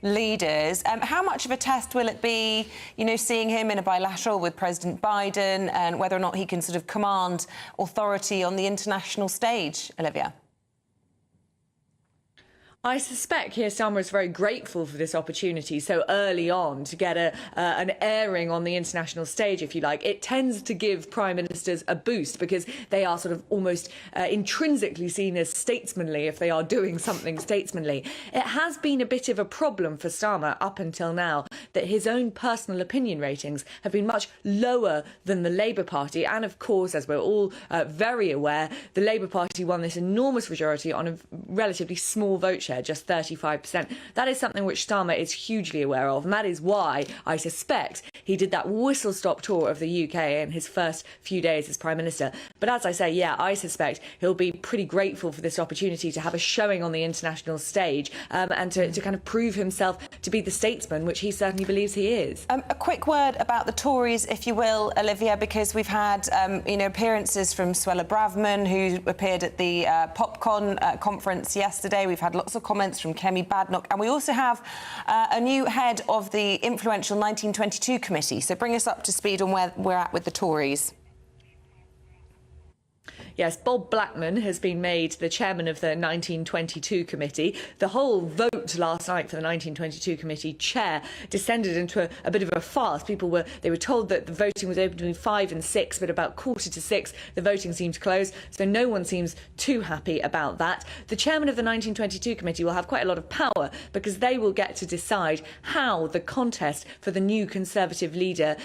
[SPEAKER 2] leaders. How much of a test will it be, seeing him in a bilateral with President Biden, and whether or not he can sort of command authority on the international stage, Olivia?
[SPEAKER 11] I suspect Keir Starmer is very grateful for this opportunity so early on to get an airing on the international stage, if you like. It tends to give prime ministers a boost because they are sort of almost intrinsically seen as statesmanly if they are doing something statesmanly. It has been a bit of a problem for Starmer up until now that his own personal opinion ratings have been much lower than the Labour Party. And of course, as we're all very aware, the Labour Party won this enormous majority on a relatively small vote share, just 35%. That is something which Starmer is hugely aware of, and that is why I suspect he did that whistle-stop tour of the UK in his first few days as Prime Minister. But as I say, I suspect he'll be pretty grateful for this opportunity to have a showing on the international stage and to kind of prove himself to be the statesman which he certainly believes he is.
[SPEAKER 2] A quick word about the Tories, if you will, Olivia, because we've had appearances from Suella Braverman, who appeared at the PopCon conference yesterday. We've had lots of comments from Kemi Badenoch, and we also have a new head of the influential 1922 committee. So bring us up to speed on where we're at with the Tories.
[SPEAKER 11] Yes, Bob Blackman has been made the chairman of the 1922 committee. The whole vote last night for the 1922 committee chair descended into a bit of a farce. They were told that the voting was open between 5 and 6, but about 5:45 the voting seemed to close, so no one seems too happy about that. The chairman of the 1922 committee will have quite a lot of power because they will get to decide how the contest for the new Conservative leader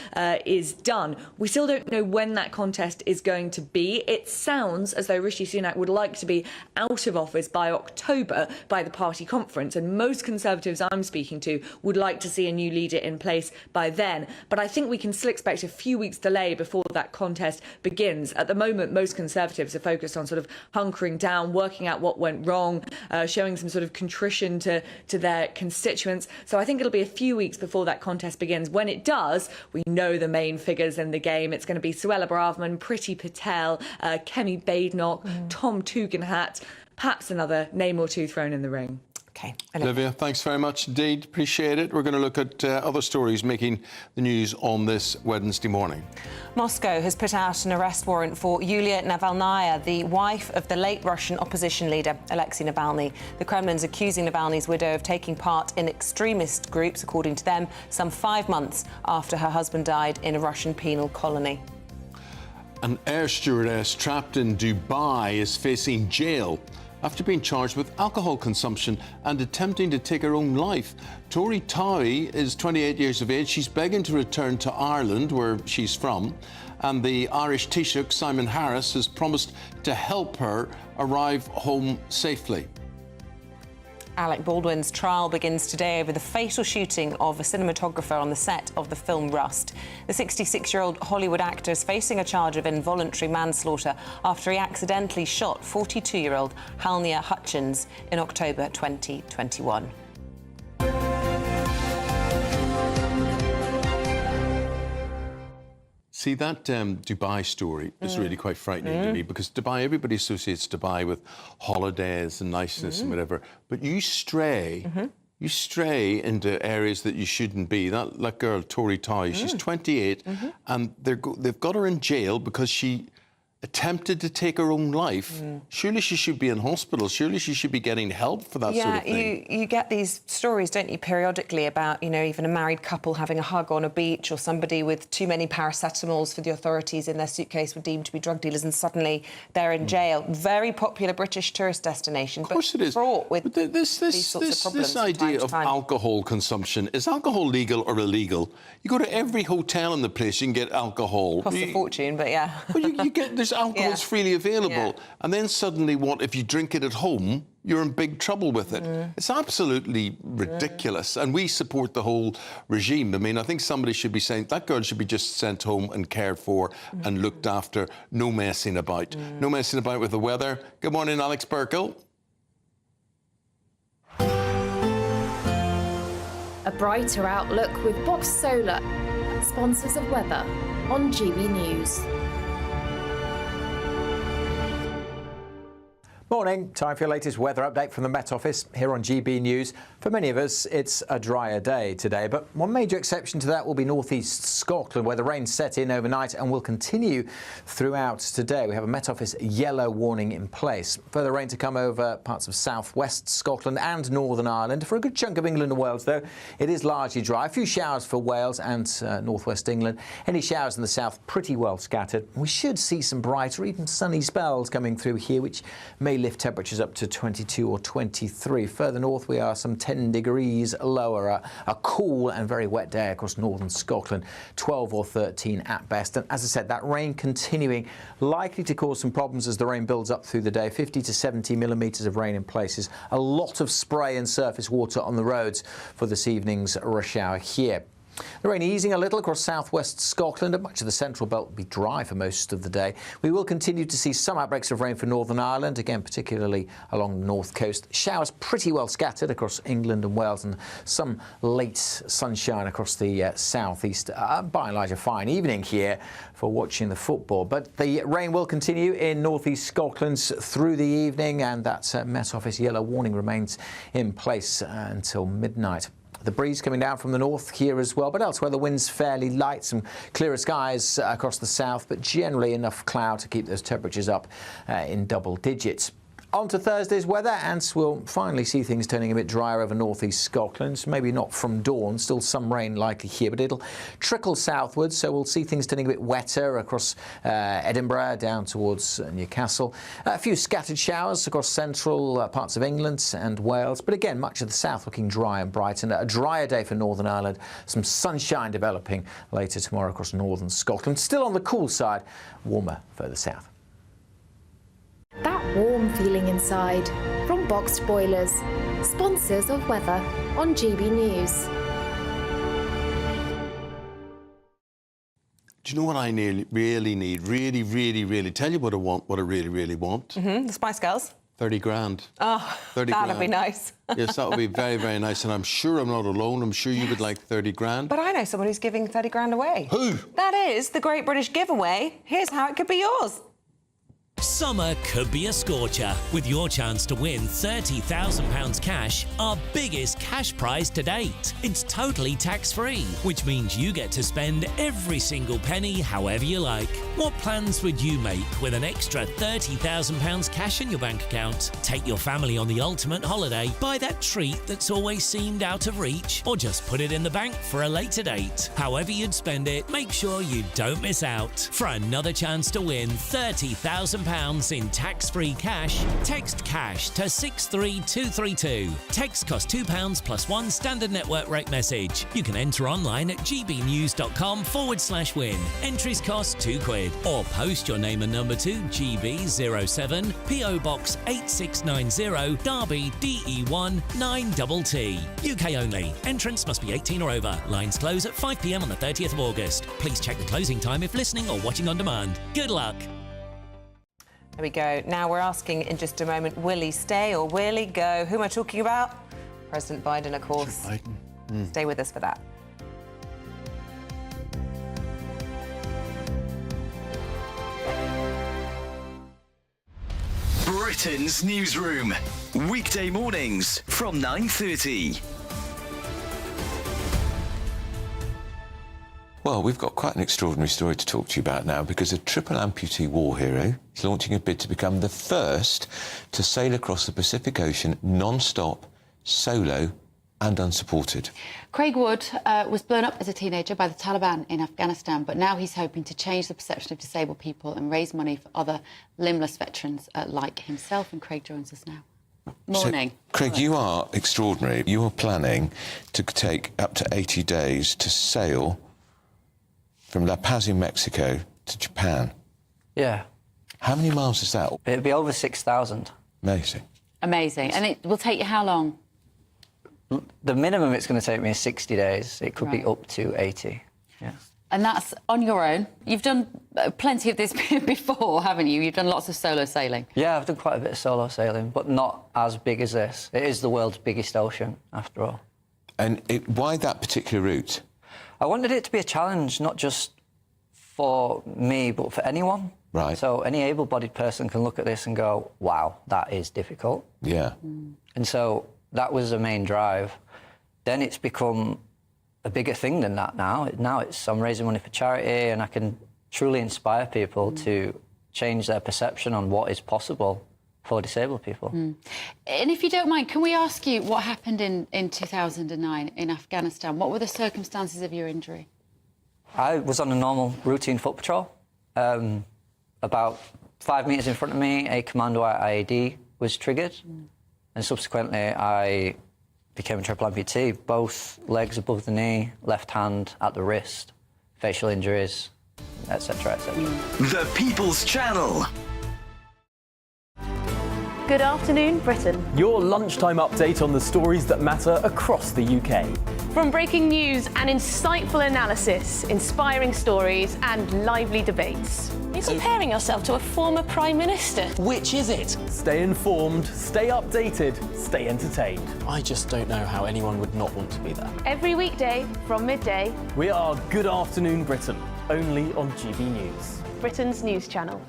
[SPEAKER 11] is done. We still don't know when that contest is going to be. It sounds as though Rishi Sunak would like to be out of office by October, by the party conference, and most Conservatives I'm speaking to would like to see a new leader in place by then. But I think we can still expect a few weeks delay before that contest begins. At the moment, most Conservatives are focused on sort of hunkering down, working out what went wrong, showing some sort of contrition to their constituents. So I think it'll be a few weeks before that contest begins. When it does, we know the main figures in the game. It's going to be Suella Braverman, Priti Patel, Kemi Badenoch, Tom Tugendhat, perhaps another name or two thrown in the ring.
[SPEAKER 2] OK.
[SPEAKER 1] Olivia, thanks very much indeed. Appreciate it. We're going to look at other stories making the news on this Wednesday morning.
[SPEAKER 2] Moscow has put out an arrest warrant for Yulia Navalnaya, the wife of the late Russian opposition leader Alexei Navalny. The Kremlin's accusing Navalny's widow of taking part in extremist groups, according to them, some 5 months after her husband died in a Russian penal colony.
[SPEAKER 1] An air stewardess trapped in Dubai is facing jail after being charged with alcohol consumption and attempting to take her own life. Tori Towie is 28 years of age. She's begging to return to Ireland, where she's from, and the Irish Taoiseach Simon Harris has promised to help her arrive home safely.
[SPEAKER 2] Alec Baldwin's trial begins today over the fatal shooting of a cinematographer on the set of the film Rust. The 66-year-old Hollywood actor is facing a charge of involuntary manslaughter after he accidentally shot 42-year-old Halnia Hutchins in October 2021.
[SPEAKER 1] See, that Dubai story is really quite frightening to me, because Dubai, everybody associates Dubai with holidays and niceness and whatever, but you stray into areas that you shouldn't be. That girl, Tori Toy, she's 28, and they've got her in jail because she attempted to take her own life. Surely she should be in hospital. Surely she should be getting help for that sort of thing.
[SPEAKER 2] You get these stories, don't you, periodically about, you know, even a married couple having a hug on a beach, or somebody with too many paracetamols for the authorities in their suitcase were deemed to be drug dealers, and suddenly they're in jail. Very popular British tourist destination,
[SPEAKER 1] of course it is.
[SPEAKER 2] Fraught with
[SPEAKER 1] these sorts of problems. This idea of alcohol consumption, is alcohol legal or illegal? You go to every hotel in the place, you can get alcohol.
[SPEAKER 2] Costs a fortune, but yeah.
[SPEAKER 1] Well, you get there's alcohol's freely available, and then suddenly, what if you drink it at home? You're in big trouble with it. It's absolutely ridiculous, and we support the whole regime. I mean, I think somebody should be saying that girl should be just sent home and cared for and looked after. No messing about. No messing about with the weather. Good morning, Alex Burkle.
[SPEAKER 5] A brighter outlook with Box Solar, sponsors of weather on GB News.
[SPEAKER 27] Morning, time for your latest weather update from the Met Office here on GB News. For many of us, it's a drier day today, but one major exception to that will be northeast Scotland, where the rain set in overnight and will continue throughout today. We have a Met Office yellow warning in place. Further rain to come over parts of southwest Scotland and Northern Ireland. For a good chunk of England and Wales, though, it is largely dry. A few showers for Wales and northwest England. Any showers in the south pretty well scattered. We should see some bright or even sunny spells coming through here, which may lift temperatures up to 22 or 23. Further north, we are some 10 degrees lower. A cool and very wet day across northern Scotland, 12 or 13 at best. And as I said, that rain continuing, likely to cause some problems as the rain builds up through the day. 50 to 70 millimetres of rain in places. A lot of spray and surface water on the roads for this evening's rush hour here. The rain easing a little across southwest Scotland, and much of the central belt will be dry for most of the day. We will continue to see some outbreaks of rain for Northern Ireland, again particularly along the north coast. Showers pretty well scattered across England and Wales, and some late sunshine across the southeast. By and large, a fine evening here for watching the football. But the rain will continue in northeast Scotland through the evening, and that Met Office yellow warning remains in place until midnight. The breeze coming down from the north here as well, but elsewhere the wind's fairly light, some clearer skies across the south, but generally enough cloud to keep those temperatures up in double digits. On to Thursday's weather, and we'll finally see things turning a bit drier over northeast Scotland. Maybe not from dawn, still some rain likely here, but it'll trickle southwards, so we'll see things turning a bit wetter across Edinburgh down towards Newcastle. A few scattered showers across central parts of England and Wales, but again much of the south looking dry and bright, and a drier day for Northern Ireland. Some sunshine developing later tomorrow across northern Scotland. Still on the cool side, warmer further south.
[SPEAKER 5] That warm feeling inside from Boxed Boilers, sponsors of weather on GB News.
[SPEAKER 1] Do you know what I really need? Really. Tell you what I want, what I really want.
[SPEAKER 2] The Spice Girls.
[SPEAKER 1] 30 grand.
[SPEAKER 2] Oh,
[SPEAKER 1] 30
[SPEAKER 2] that'd
[SPEAKER 1] grand.
[SPEAKER 2] be nice.
[SPEAKER 1] Yes, that would be very, very nice. And I'm sure I'm not alone. I'm sure you would like 30 grand.
[SPEAKER 2] But I know someone who's giving 30 grand away.
[SPEAKER 1] Who?
[SPEAKER 2] That is the Great British Giveaway. Here's how it could be yours.
[SPEAKER 10] Summer could be a scorcher, with your chance to win £30,000 cash, our biggest cash prize to date. It's totally tax-free, which means you get to spend every single penny however you like. What plans would you make with an extra £30,000 cash in your bank account? Take your family on the ultimate holiday, buy that treat that's always seemed out of reach, or just put it in the bank for a later date. However you'd spend it, make sure you don't miss out. For another chance to win £30,000 £2,000 in tax-free cash, text CASH to 63232. Text costs £2 plus one standard network rate message. You can enter online at gbnews.com/win. Entries cost £2 or post your name and number to GB07 PO Box 8690 Derby DE1 9TT. UK only. Entrance must be 18 or over. Lines close at 5 p.m. on the 30th of August. Please check the closing time if listening or watching on demand. Good luck.
[SPEAKER 2] There we go. Now we're asking in just a moment, will he stay or will he go? Who am I talking about? President Biden, of course. Stay with us for that.
[SPEAKER 3] Britain's newsroom. Weekday mornings from 9:30.
[SPEAKER 15] Well, we've got quite an extraordinary story to talk to you about now because a triple amputee war hero is launching a bid to become the first to sail across the Pacific Ocean non-stop, solo and unsupported.
[SPEAKER 16] Craig Wood was blown up as a teenager by the Taliban in Afghanistan, but now he's hoping to change the perception of disabled people and raise money for other limbless veterans like himself. And Craig joins us now. Morning.
[SPEAKER 15] So, Craig, you are extraordinary. You are planning to take up to 80 days to sail from La Paz in Mexico to Japan.
[SPEAKER 18] Yeah.
[SPEAKER 15] How many miles is that?
[SPEAKER 18] It'll be over 6,000.
[SPEAKER 15] Amazing.
[SPEAKER 16] Amazing. And it will take you how long?
[SPEAKER 18] The minimum it's going to take me is 60 days. It could be up to 80. Yeah.
[SPEAKER 16] And that's on your own. You've done plenty of this before, haven't you? You've done lots of solo sailing.
[SPEAKER 18] Yeah, I've done quite a bit of solo sailing, but not as big as this. It is the world's biggest ocean, after all.
[SPEAKER 15] And why that particular route?
[SPEAKER 18] I wanted it to be a challenge, not just for me, but for anyone.
[SPEAKER 15] Right.
[SPEAKER 18] So any able-bodied person can look at this and go, wow, that is difficult.
[SPEAKER 15] Yeah.
[SPEAKER 18] And so that was the main drive. Then it's become a bigger thing than that now. Now I'm raising money for charity and I can truly inspire people to change their perception on what is possible for disabled people.
[SPEAKER 16] And if you don't mind, can we ask you what happened in 2009 in Afghanistan? What were the circumstances of your injury?
[SPEAKER 18] I was on a normal routine foot patrol. About 5 metres in front of me, a commando IED was triggered. And subsequently, I became a triple amputee. Both legs above the knee, left hand at the wrist, facial injuries, etc., etc.
[SPEAKER 3] The People's Channel.
[SPEAKER 19] Good afternoon, Britain.
[SPEAKER 21] Your lunchtime update on the stories that matter across the UK.
[SPEAKER 19] From breaking news and insightful analysis, inspiring stories and lively debates. You're comparing yourself to a former Prime Minister.
[SPEAKER 21] Which is it? Stay informed, stay updated, stay entertained.
[SPEAKER 24] I just don't know how anyone would not want to be there.
[SPEAKER 19] Every weekday from midday.
[SPEAKER 21] We are Good Afternoon Britain, only on GB News.
[SPEAKER 19] Britain's news channel.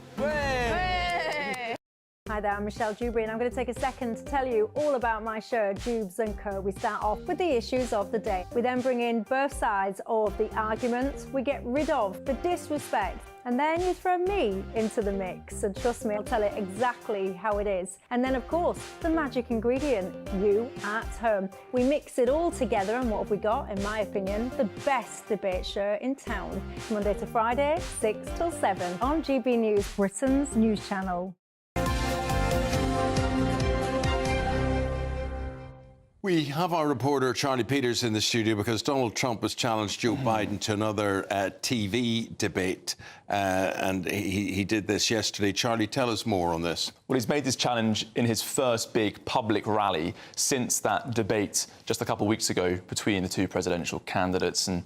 [SPEAKER 26] Hi there, I'm Michelle Dewberry and I'm going to take a second to tell you all about my show, Dubes & Co. We start off with the issues of the day. We then bring in both sides of the arguments. We get rid of the disrespect. And then you throw me into the mix. And trust me, I'll tell it exactly how it is. And then, of course, the magic ingredient, you at home. We mix it all together and what have we got, in my opinion, the best debate show in town. Monday to Friday, 6 till 7 on GB News, Britain's news channel.
[SPEAKER 1] We have our reporter Charlie Peters in the studio because Donald Trump has challenged Joe Biden to another TV debate, and he did this yesterday. Charlie, tell us more on this.
[SPEAKER 26] Well, he's made this challenge in his first big public rally since that debate just a couple of weeks ago between the two presidential candidates, and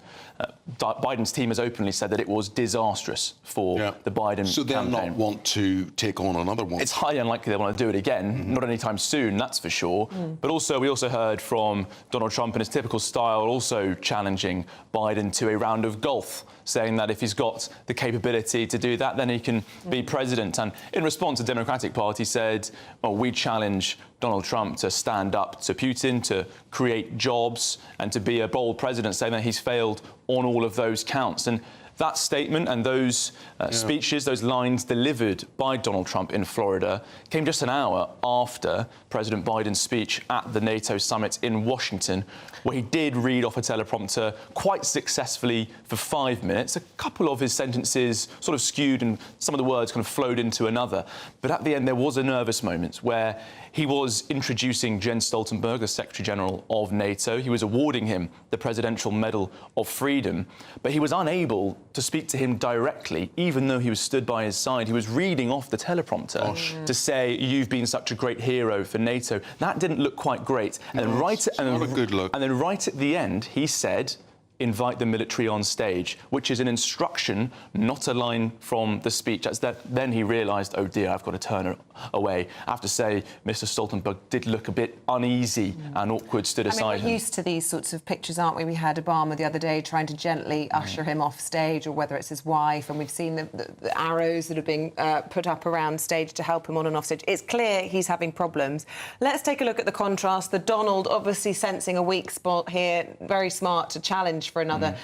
[SPEAKER 26] Biden's team has openly said that it was disastrous for the Biden
[SPEAKER 1] So they'll
[SPEAKER 26] campaign.
[SPEAKER 1] not want to take on another one?
[SPEAKER 26] It's highly unlikely they want to do it again, not anytime soon, that's for sure. But also, we also heard from Donald Trump in his typical style, also challenging Biden to a round of golf, saying that if he's got the capability to do that, then he can be president. And in response, the Democratic Party said, well, we challenge Donald Trump to stand up to Putin, to create jobs and to be a bold president, saying that he's failed on all of those counts. And
[SPEAKER 7] that statement and those speeches, those lines delivered by Donald Trump in Florida came just an hour after President Biden's speech at the NATO summit in Washington, where he did read off a teleprompter quite successfully for 5 minutes. A couple of his sentences sort of skewed and some of the words kind of flowed into another. But at the end, there was a nervous moment where he was introducing Jens Stoltenberg, the Secretary General of NATO. He was awarding him the Presidential Medal of Freedom, but he was unable to speak to him directly, even though he was stood by his side. He was reading off the teleprompter to say, "You've been such a great hero for NATO." That didn't look quite great. And then not a good look. And then right at the end, he said, "Invite the military on stage," which is an instruction, not a line from the speech. Then he realised, oh dear, I've got to turn away. I have to say, Mr. Stoltenberg did look a bit uneasy and awkward, stood aside.
[SPEAKER 2] We're used to these sorts of pictures, aren't we? We had Obama the other day trying to gently usher him off stage, or whether it's his wife, and we've seen the arrows that are being put up around stage to help him on and off stage. It's clear he's having problems. Let's take a look at the contrast. The Donald obviously sensing a weak spot here, very smart to challenge for another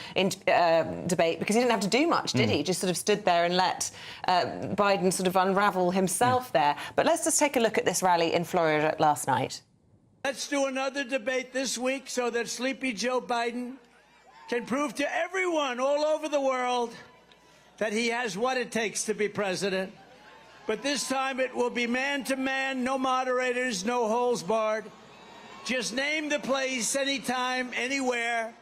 [SPEAKER 2] debate, because he didn't have to do much, did he? Just sort of stood there and let Biden sort of unravel himself there. But let's just take a look at this rally in Florida last night.
[SPEAKER 8] Let's do another debate this week so that Sleepy Joe Biden can prove to everyone all over the world that he has what it takes to be president. But this time it will be man to man, no moderators, no holes barred. Just name the place, anytime, anywhere.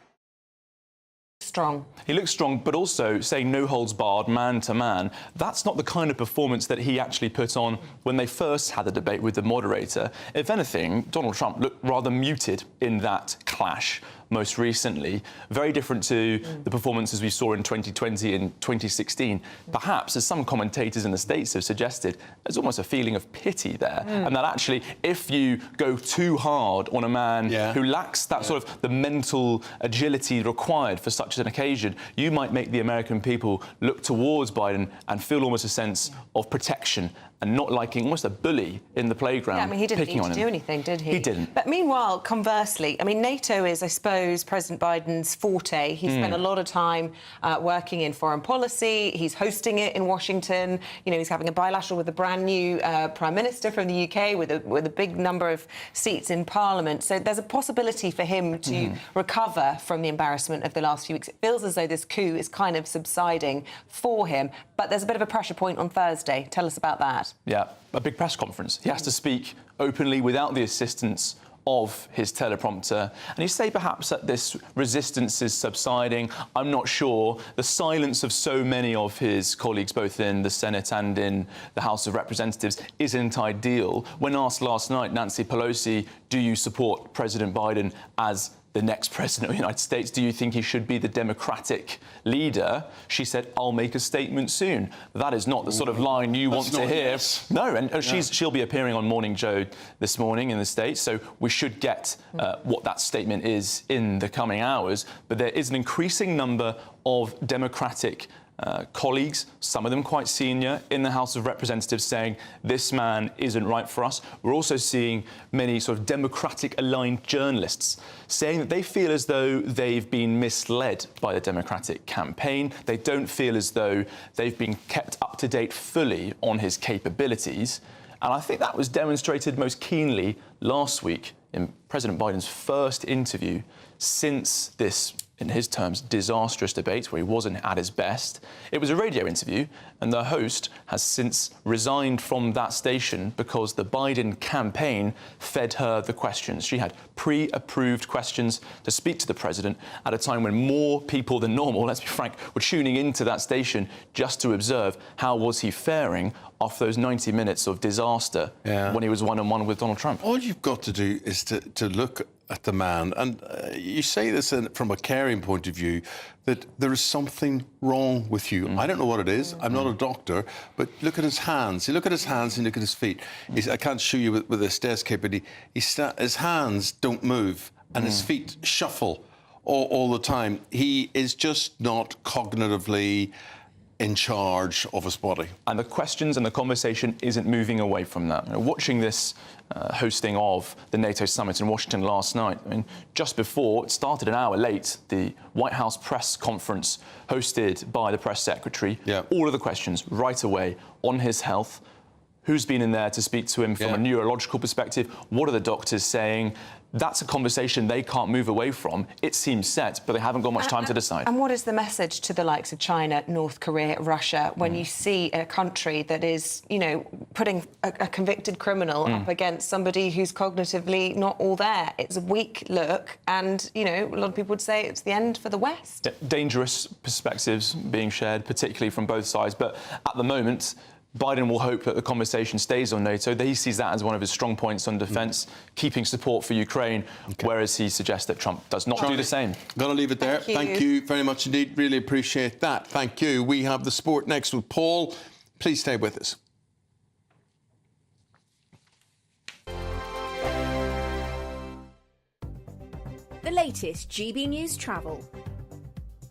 [SPEAKER 2] Strong.
[SPEAKER 7] He looks strong, but also saying no holds barred, man to man. That's not the kind of performance that he actually put on when they first had the debate with the moderator. If anything, Donald Trump looked rather muted in that clash most recently. Very different to the performances we saw in 2020 and 2016. Perhaps, as some commentators in the States have suggested, there's almost a feeling of pity there. And that actually, if you go too hard on a man who lacks that sort of the mental agility required for such an occasion, you might make the American people look towards Biden and feel almost a sense of protection and not liking, almost a bully in the playground.
[SPEAKER 2] Yeah, I mean, he didn't need to do anything, did he?
[SPEAKER 7] He didn't.
[SPEAKER 2] But meanwhile, conversely, I mean, NATO is, I suppose, President Biden's forte. He spent a lot of time working in foreign policy. He's hosting it in Washington. You know, he's having a bilateral with a brand new Prime Minister from the UK with a big number of seats in Parliament. So there's a possibility for him to recover from the embarrassment of the last few weeks. It feels as though this coup is kind of subsiding for him. But there's a bit of a pressure point on Thursday. Tell us about that.
[SPEAKER 7] Yeah, a big press conference. He has to speak openly without the assistance of his teleprompter. And you say perhaps that this resistance is subsiding. I'm not sure. The silence of so many of his colleagues, both in the Senate and in the House of Representatives, isn't ideal. When asked last night, Nancy Pelosi, do you support President Biden as the next president of the United States? Do you think he should be the Democratic leader? She said, I'll make a statement soon. That is not the sort of line you want to hear.
[SPEAKER 1] Yes.
[SPEAKER 7] No, and she'll be appearing on Morning Joe this morning in the States, so we should get what that statement is in the coming hours. But there is an increasing number of Democratic colleagues, some of them quite senior, in the House of Representatives saying this man isn't right for us. We're also seeing many sort of Democratic-aligned journalists saying that they feel as though they've been misled by the Democratic campaign. They don't feel as though they've been kept up to date fully on his capabilities. And I think that was demonstrated most keenly last week in President Biden's first interview since this, in his terms, disastrous debate where he wasn't at his best. It was a radio interview, and the host has since resigned from that station because the Biden campaign fed her the questions. She had pre-approved questions to speak to the president at a time when more people than normal, let's be frank, were tuning into that station just to observe how was he faring after those 90 minutes of disaster when he was one-on-one with Donald Trump.
[SPEAKER 1] All you've got to do is to look at the man, and you say this from a caring point of view, that there is something wrong with you. I don't know what it is. I'm not a doctor, but look at his hands. You look at his hands and look at his feet. I can't show you with this desk here, but his hands don't move and his feet shuffle all the time. He is just not cognitively in charge of his body.
[SPEAKER 7] And the questions and the conversation isn't moving away from that. You know, watching this hosting of the NATO summit in Washington last night, I mean, just before, it started an hour late, the White House press conference hosted by the press secretary. All of the questions right away on his health. Who's been in there to speak to him from a neurological perspective? What are the doctors saying? That's a conversation they can't move away from. It seems set, but they haven't got much time to decide.
[SPEAKER 2] And what is the message to the likes of China, North Korea, Russia, when you see a country that is, you know, putting a convicted criminal up against somebody who's cognitively not all there? It's a weak look, and, you know, a lot of people would say it's the end for the West.
[SPEAKER 7] Dangerous perspectives being shared, particularly from both sides. But at the moment, Biden will hope that the conversation stays on NATO. He sees that as one of his strong points on defence, keeping support for Ukraine, whereas he suggests that Trump does not do the same.
[SPEAKER 1] Going to leave it there. Thank you very much indeed. Really appreciate that. Thank you. We have the sport next with Paul. Please stay with us.
[SPEAKER 6] The latest GB News travel.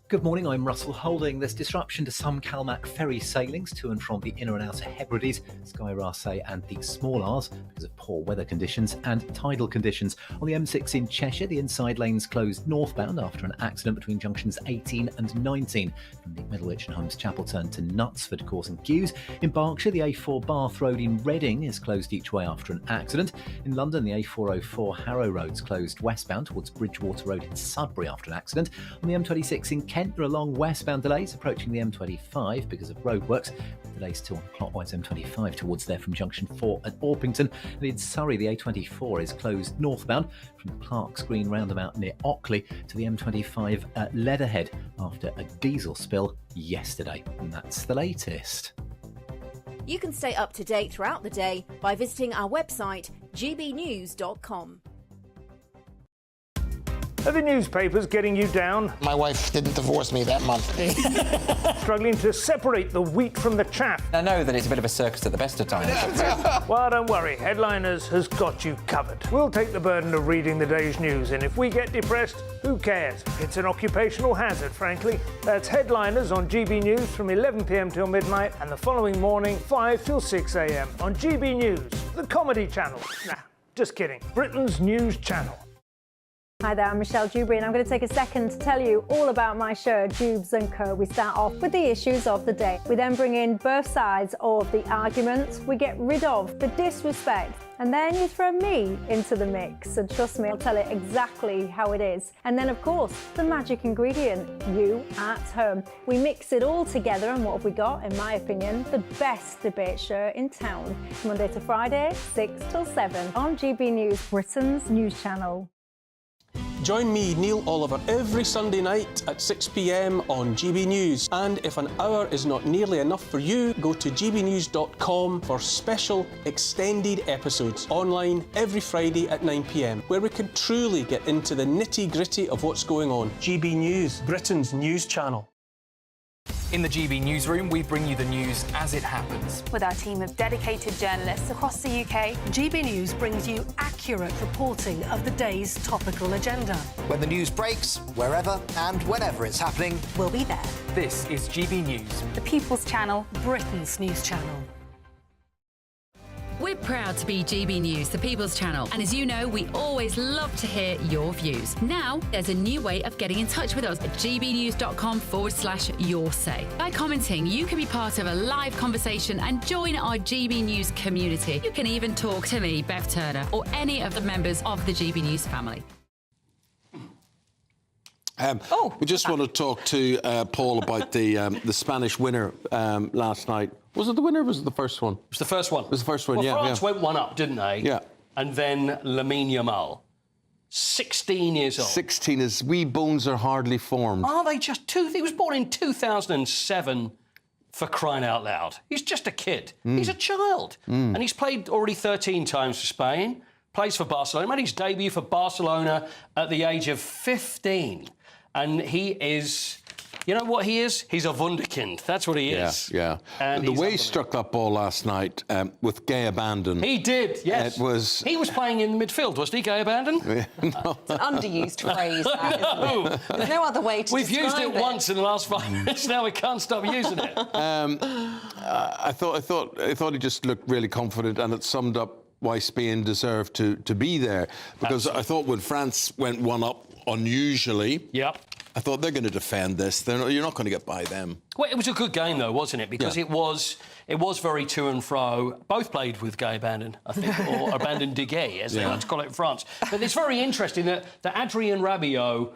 [SPEAKER 9] Good morning, I'm Russell Holding. There's disruption to some Calmac ferry sailings to and from the Inner and Outer Hebrides, Skye Raasay and the Small R's because of poor weather conditions and tidal conditions. On the M6 in Cheshire, the inside lanes closed northbound after an accident between junctions 18 and 19. From the Middlewich and Holmes Chapel turn to Knutsford, causing queues. In Berkshire, the A4 Bath Road in Reading is closed each way after an accident. In London, the A404 Harrow Road's closed westbound towards Bridgewater Road in Sudbury after an accident. On the M26 in Kent, there are long westbound delays approaching the M25 because of roadworks. Delays still on clockwise M25 towards there from junction 4 at Orpington. And in Surrey, the A24 is closed northbound from the Clark's Green roundabout near Ockley to the M25 at Leatherhead after a diesel spill yesterday. And that's the latest.
[SPEAKER 6] You can stay up to date throughout the day by visiting our website, gbnews.com.
[SPEAKER 8] Are the newspapers getting you down?
[SPEAKER 12] My wife didn't divorce me that month.
[SPEAKER 8] Struggling to separate the wheat from the chaff?
[SPEAKER 12] I know that it's a bit of a circus at the best of times.
[SPEAKER 8] Well, don't worry, Headliners has got you covered. We'll take the burden of reading the day's news, and if we get depressed, who cares? It's an occupational hazard, frankly. That's Headliners on GB News from 11 p.m. till midnight, and the following morning, 5 till 6 a.m. on GB News, the comedy channel. Nah, just kidding. Britain's news channel.
[SPEAKER 26] Hi there, I'm Michelle Dewberry, and I'm going to take a second to tell you all about my show, Jubes & Co. We start off with the issues of the day. We then bring in both sides of the argument. We get rid of the disrespect. And then you throw me into the mix. And trust me, I'll tell it exactly how it is. And then, of course, the magic ingredient, you at home. We mix it all together, and what have we got? In my opinion, the best debate show in town. Monday to Friday, 6 till 7 on GB News, Britain's news channel.
[SPEAKER 21] Join me, Neil Oliver, every Sunday night at 6 p.m. on GB News. And if an hour is not nearly enough for you, go to gbnews.com for special extended episodes online every Friday at 9 p.m, where we can truly get into the nitty-gritty of what's going on. GB News, Britain's news channel.
[SPEAKER 17] In the GB newsroom, we bring you the news as it happens.
[SPEAKER 20] With our team of dedicated journalists across the UK, GB News brings you accurate reporting of the day's topical agenda.
[SPEAKER 22] When the news breaks, wherever and whenever it's happening,
[SPEAKER 20] we'll be there.
[SPEAKER 17] This is GB News,
[SPEAKER 20] the People's Channel, Britain's news channel.
[SPEAKER 23] We're proud to be GB News, the People's Channel. And as you know, we always love to hear your views. Now, there's a new way of getting in touch with us at gbnews.com/yoursay. By commenting, you can be part of a live conversation and join our GB News community. You can even talk to me, Bev Turner, or any of the members of the GB News family.
[SPEAKER 1] We just want to talk to Paul about the Spanish winner last night. Was it the winner or was it the first one? It
[SPEAKER 29] was the first one.
[SPEAKER 1] It was the first one,
[SPEAKER 29] well,
[SPEAKER 1] yeah.
[SPEAKER 29] France went one up, didn't they?
[SPEAKER 1] Yeah.
[SPEAKER 29] And then Lamine Yamal, 16 years old.
[SPEAKER 1] 16, his wee bones are hardly formed.
[SPEAKER 29] Are they just two? He was born in 2007, for crying out loud. He's just a kid. He's a child. And he's played already 13 times for Spain, plays for Barcelona, made his debut for Barcelona at the age of 15. And he is You know what he is? He's a wunderkind. That's what he is.
[SPEAKER 1] Yeah.
[SPEAKER 29] And
[SPEAKER 1] The
[SPEAKER 29] he's
[SPEAKER 1] way he struck that ball last night with gay abandon.
[SPEAKER 29] He did, yes.
[SPEAKER 1] It was...
[SPEAKER 29] He was playing in the midfield, wasn't he, gay abandon?
[SPEAKER 1] No.
[SPEAKER 2] It's an underused phrase, that, isn't it? There's no other way to
[SPEAKER 29] We've used
[SPEAKER 2] describe
[SPEAKER 29] it once in the last 5 minutes, now we can't stop using it.
[SPEAKER 1] I thought he just looked really confident, and it summed up why Spain deserved to be there. Because I thought when France went one up unusually, I thought they're going to defend this. You're not going to get by them.
[SPEAKER 29] Well, it was a good game, though, wasn't it? Because it was very to and fro. Both played with gay abandon, I think, or abandon de gay, as they like to call it in France. But it's very interesting that Adrien Rabiot,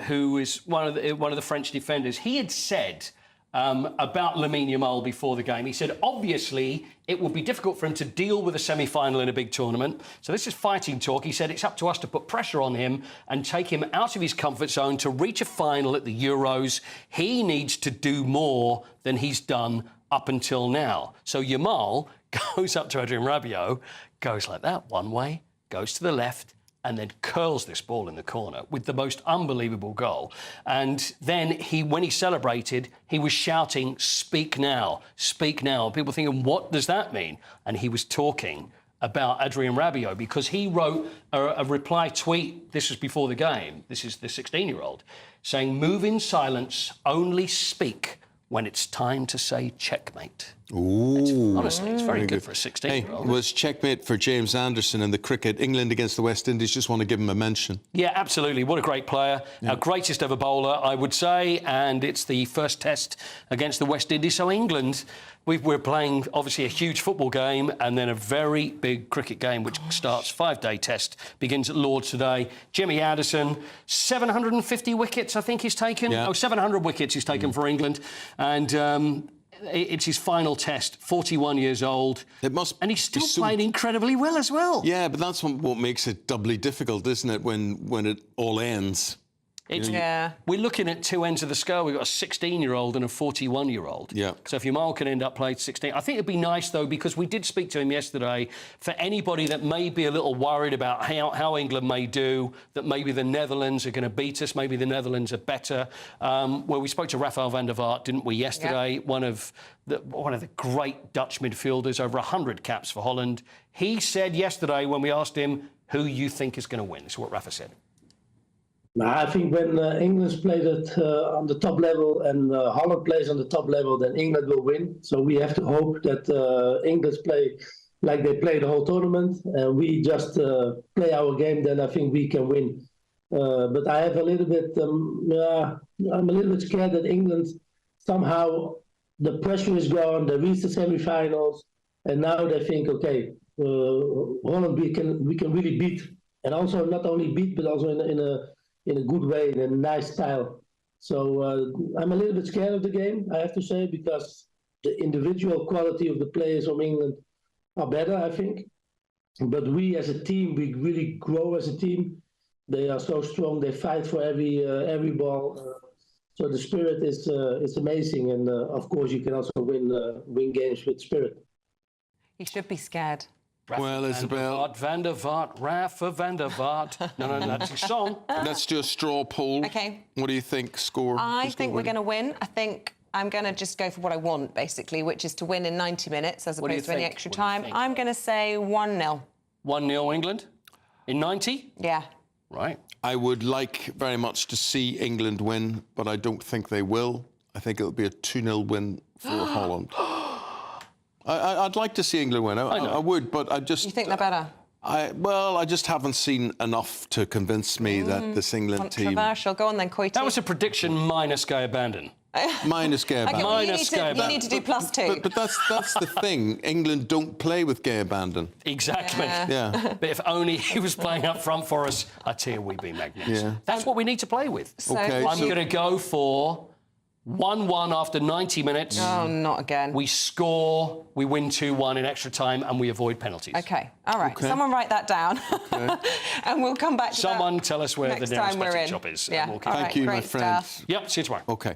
[SPEAKER 29] who is one of the French defenders, he had said about Lamine Yamal before the game. He said, obviously, it would be difficult for him to deal with a semi-final in a big tournament. So this is fighting talk. He said it's up to us to put pressure on him and take him out of his comfort zone to reach a final at the Euros. He needs to do more than he's done up until now. So Yamal goes up to Adrien Rabiot, goes like that one way, goes to the left, and then curls this ball in the corner with the most unbelievable goal. And then when he celebrated, he was shouting, "Speak now, speak now." People thinking, what does that mean? And he was talking about Adrien Rabiot because he wrote a reply tweet. This was before the game. This is the 16-year-old saying, "Move in silence, only speak when it's time to say checkmate."
[SPEAKER 1] Ooh.
[SPEAKER 29] Honestly, it's very good for a 16-year-old.
[SPEAKER 1] Hey, it was checkmate for James Anderson in the cricket. England against the West Indies. Just want to give him a mention.
[SPEAKER 29] Yeah, absolutely. What a great player. Our greatest ever bowler, I would say. And it's the first test against the West Indies. So England, we're playing, obviously, a huge football game and then a very big cricket game, which starts 5-day test, begins at Lord's today. Jimmy Addison, 750 wickets, I think he's taken.
[SPEAKER 1] Yeah.
[SPEAKER 29] 700 wickets he's taken for England. And it's his final test, 41 years old. And he's still playing incredibly well as well.
[SPEAKER 1] Yeah, but that's what makes it doubly difficult, isn't it, when it all ends?
[SPEAKER 29] We're looking at two ends of the scale. We've got a 16-year-old and a 41-year-old.
[SPEAKER 1] Yeah.
[SPEAKER 29] So if Yamal can end up playing 16... I think it'd be nice, though, because we did speak to him yesterday, for anybody that may be a little worried about how England may do, that maybe the Netherlands are going to beat us, maybe the Netherlands are better. Well, we spoke to Rafael van der Vaart, didn't we, yesterday? One of the great Dutch midfielders, over 100 caps for Holland. He said yesterday, when we asked him who you think is going to win, this is what Rafa said.
[SPEAKER 4] I think when England plays on the top level and Holland plays on the top level, then England will win. So we have to hope that England play like they play the whole tournament, and we just play our game. Then I think we can win. But I have a little bit, I'm a little bit scared that England somehow the pressure is gone. They reach the semi-finals, and now they think, okay, Holland we can really beat, and also not only beat but also in a good way, in a nice style. So I'm a little bit scared of the game, I have to say, because the individual quality of the players from England are better, I think. But we as a team, we really grow as a team. They are so strong. They fight for every ball. So the spirit is amazing, and of course you can also win games with spirit.
[SPEAKER 2] He should be scared.
[SPEAKER 1] Well, Isabel.
[SPEAKER 29] Van der Vaart, Rafa van der Vaart. No, that's his song.
[SPEAKER 1] Let's do a straw poll.
[SPEAKER 2] Okay.
[SPEAKER 1] What do you think? Score?
[SPEAKER 2] I think we're going to win. I think I'm going to just go for what I want, basically, which is to win in 90 minutes as opposed to any extra time. I'm going to say 1-0.
[SPEAKER 29] 1-0 England? In 90?
[SPEAKER 2] Yeah.
[SPEAKER 29] Right.
[SPEAKER 1] I would like very much to see England win, but I don't think they will. I think it'll be a 2-0 win for Holland. I'd like to see England win. I would, but I just...
[SPEAKER 2] You think they're better?
[SPEAKER 1] I just haven't seen enough to convince me that this England team...
[SPEAKER 2] Controversial. Go on then, Coity.
[SPEAKER 29] That was a prediction minus gay abandon.
[SPEAKER 1] Minus gay abandon.
[SPEAKER 2] Okay, you need to do +2.
[SPEAKER 1] But that's the thing. England don't play with gay abandon.
[SPEAKER 29] Exactly.
[SPEAKER 1] Yeah.
[SPEAKER 29] But if only he was playing up front for us, I tell you, we'd be magnificent.
[SPEAKER 1] Yeah.
[SPEAKER 29] That's what we need to play with.
[SPEAKER 1] Okay,
[SPEAKER 29] I'm going to go for 1-1 after 90 minutes.
[SPEAKER 2] Oh, not again.
[SPEAKER 29] We score, we win 2-1 in extra time, and we avoid penalties.
[SPEAKER 2] OK, all right. Okay. Someone write that down. Okay. And we'll come back to
[SPEAKER 29] Someone tell us where the nearest betting shop is.
[SPEAKER 2] Yeah.
[SPEAKER 29] We'll
[SPEAKER 1] Thank you, my friend.
[SPEAKER 29] Yep, see you tomorrow.
[SPEAKER 1] OK.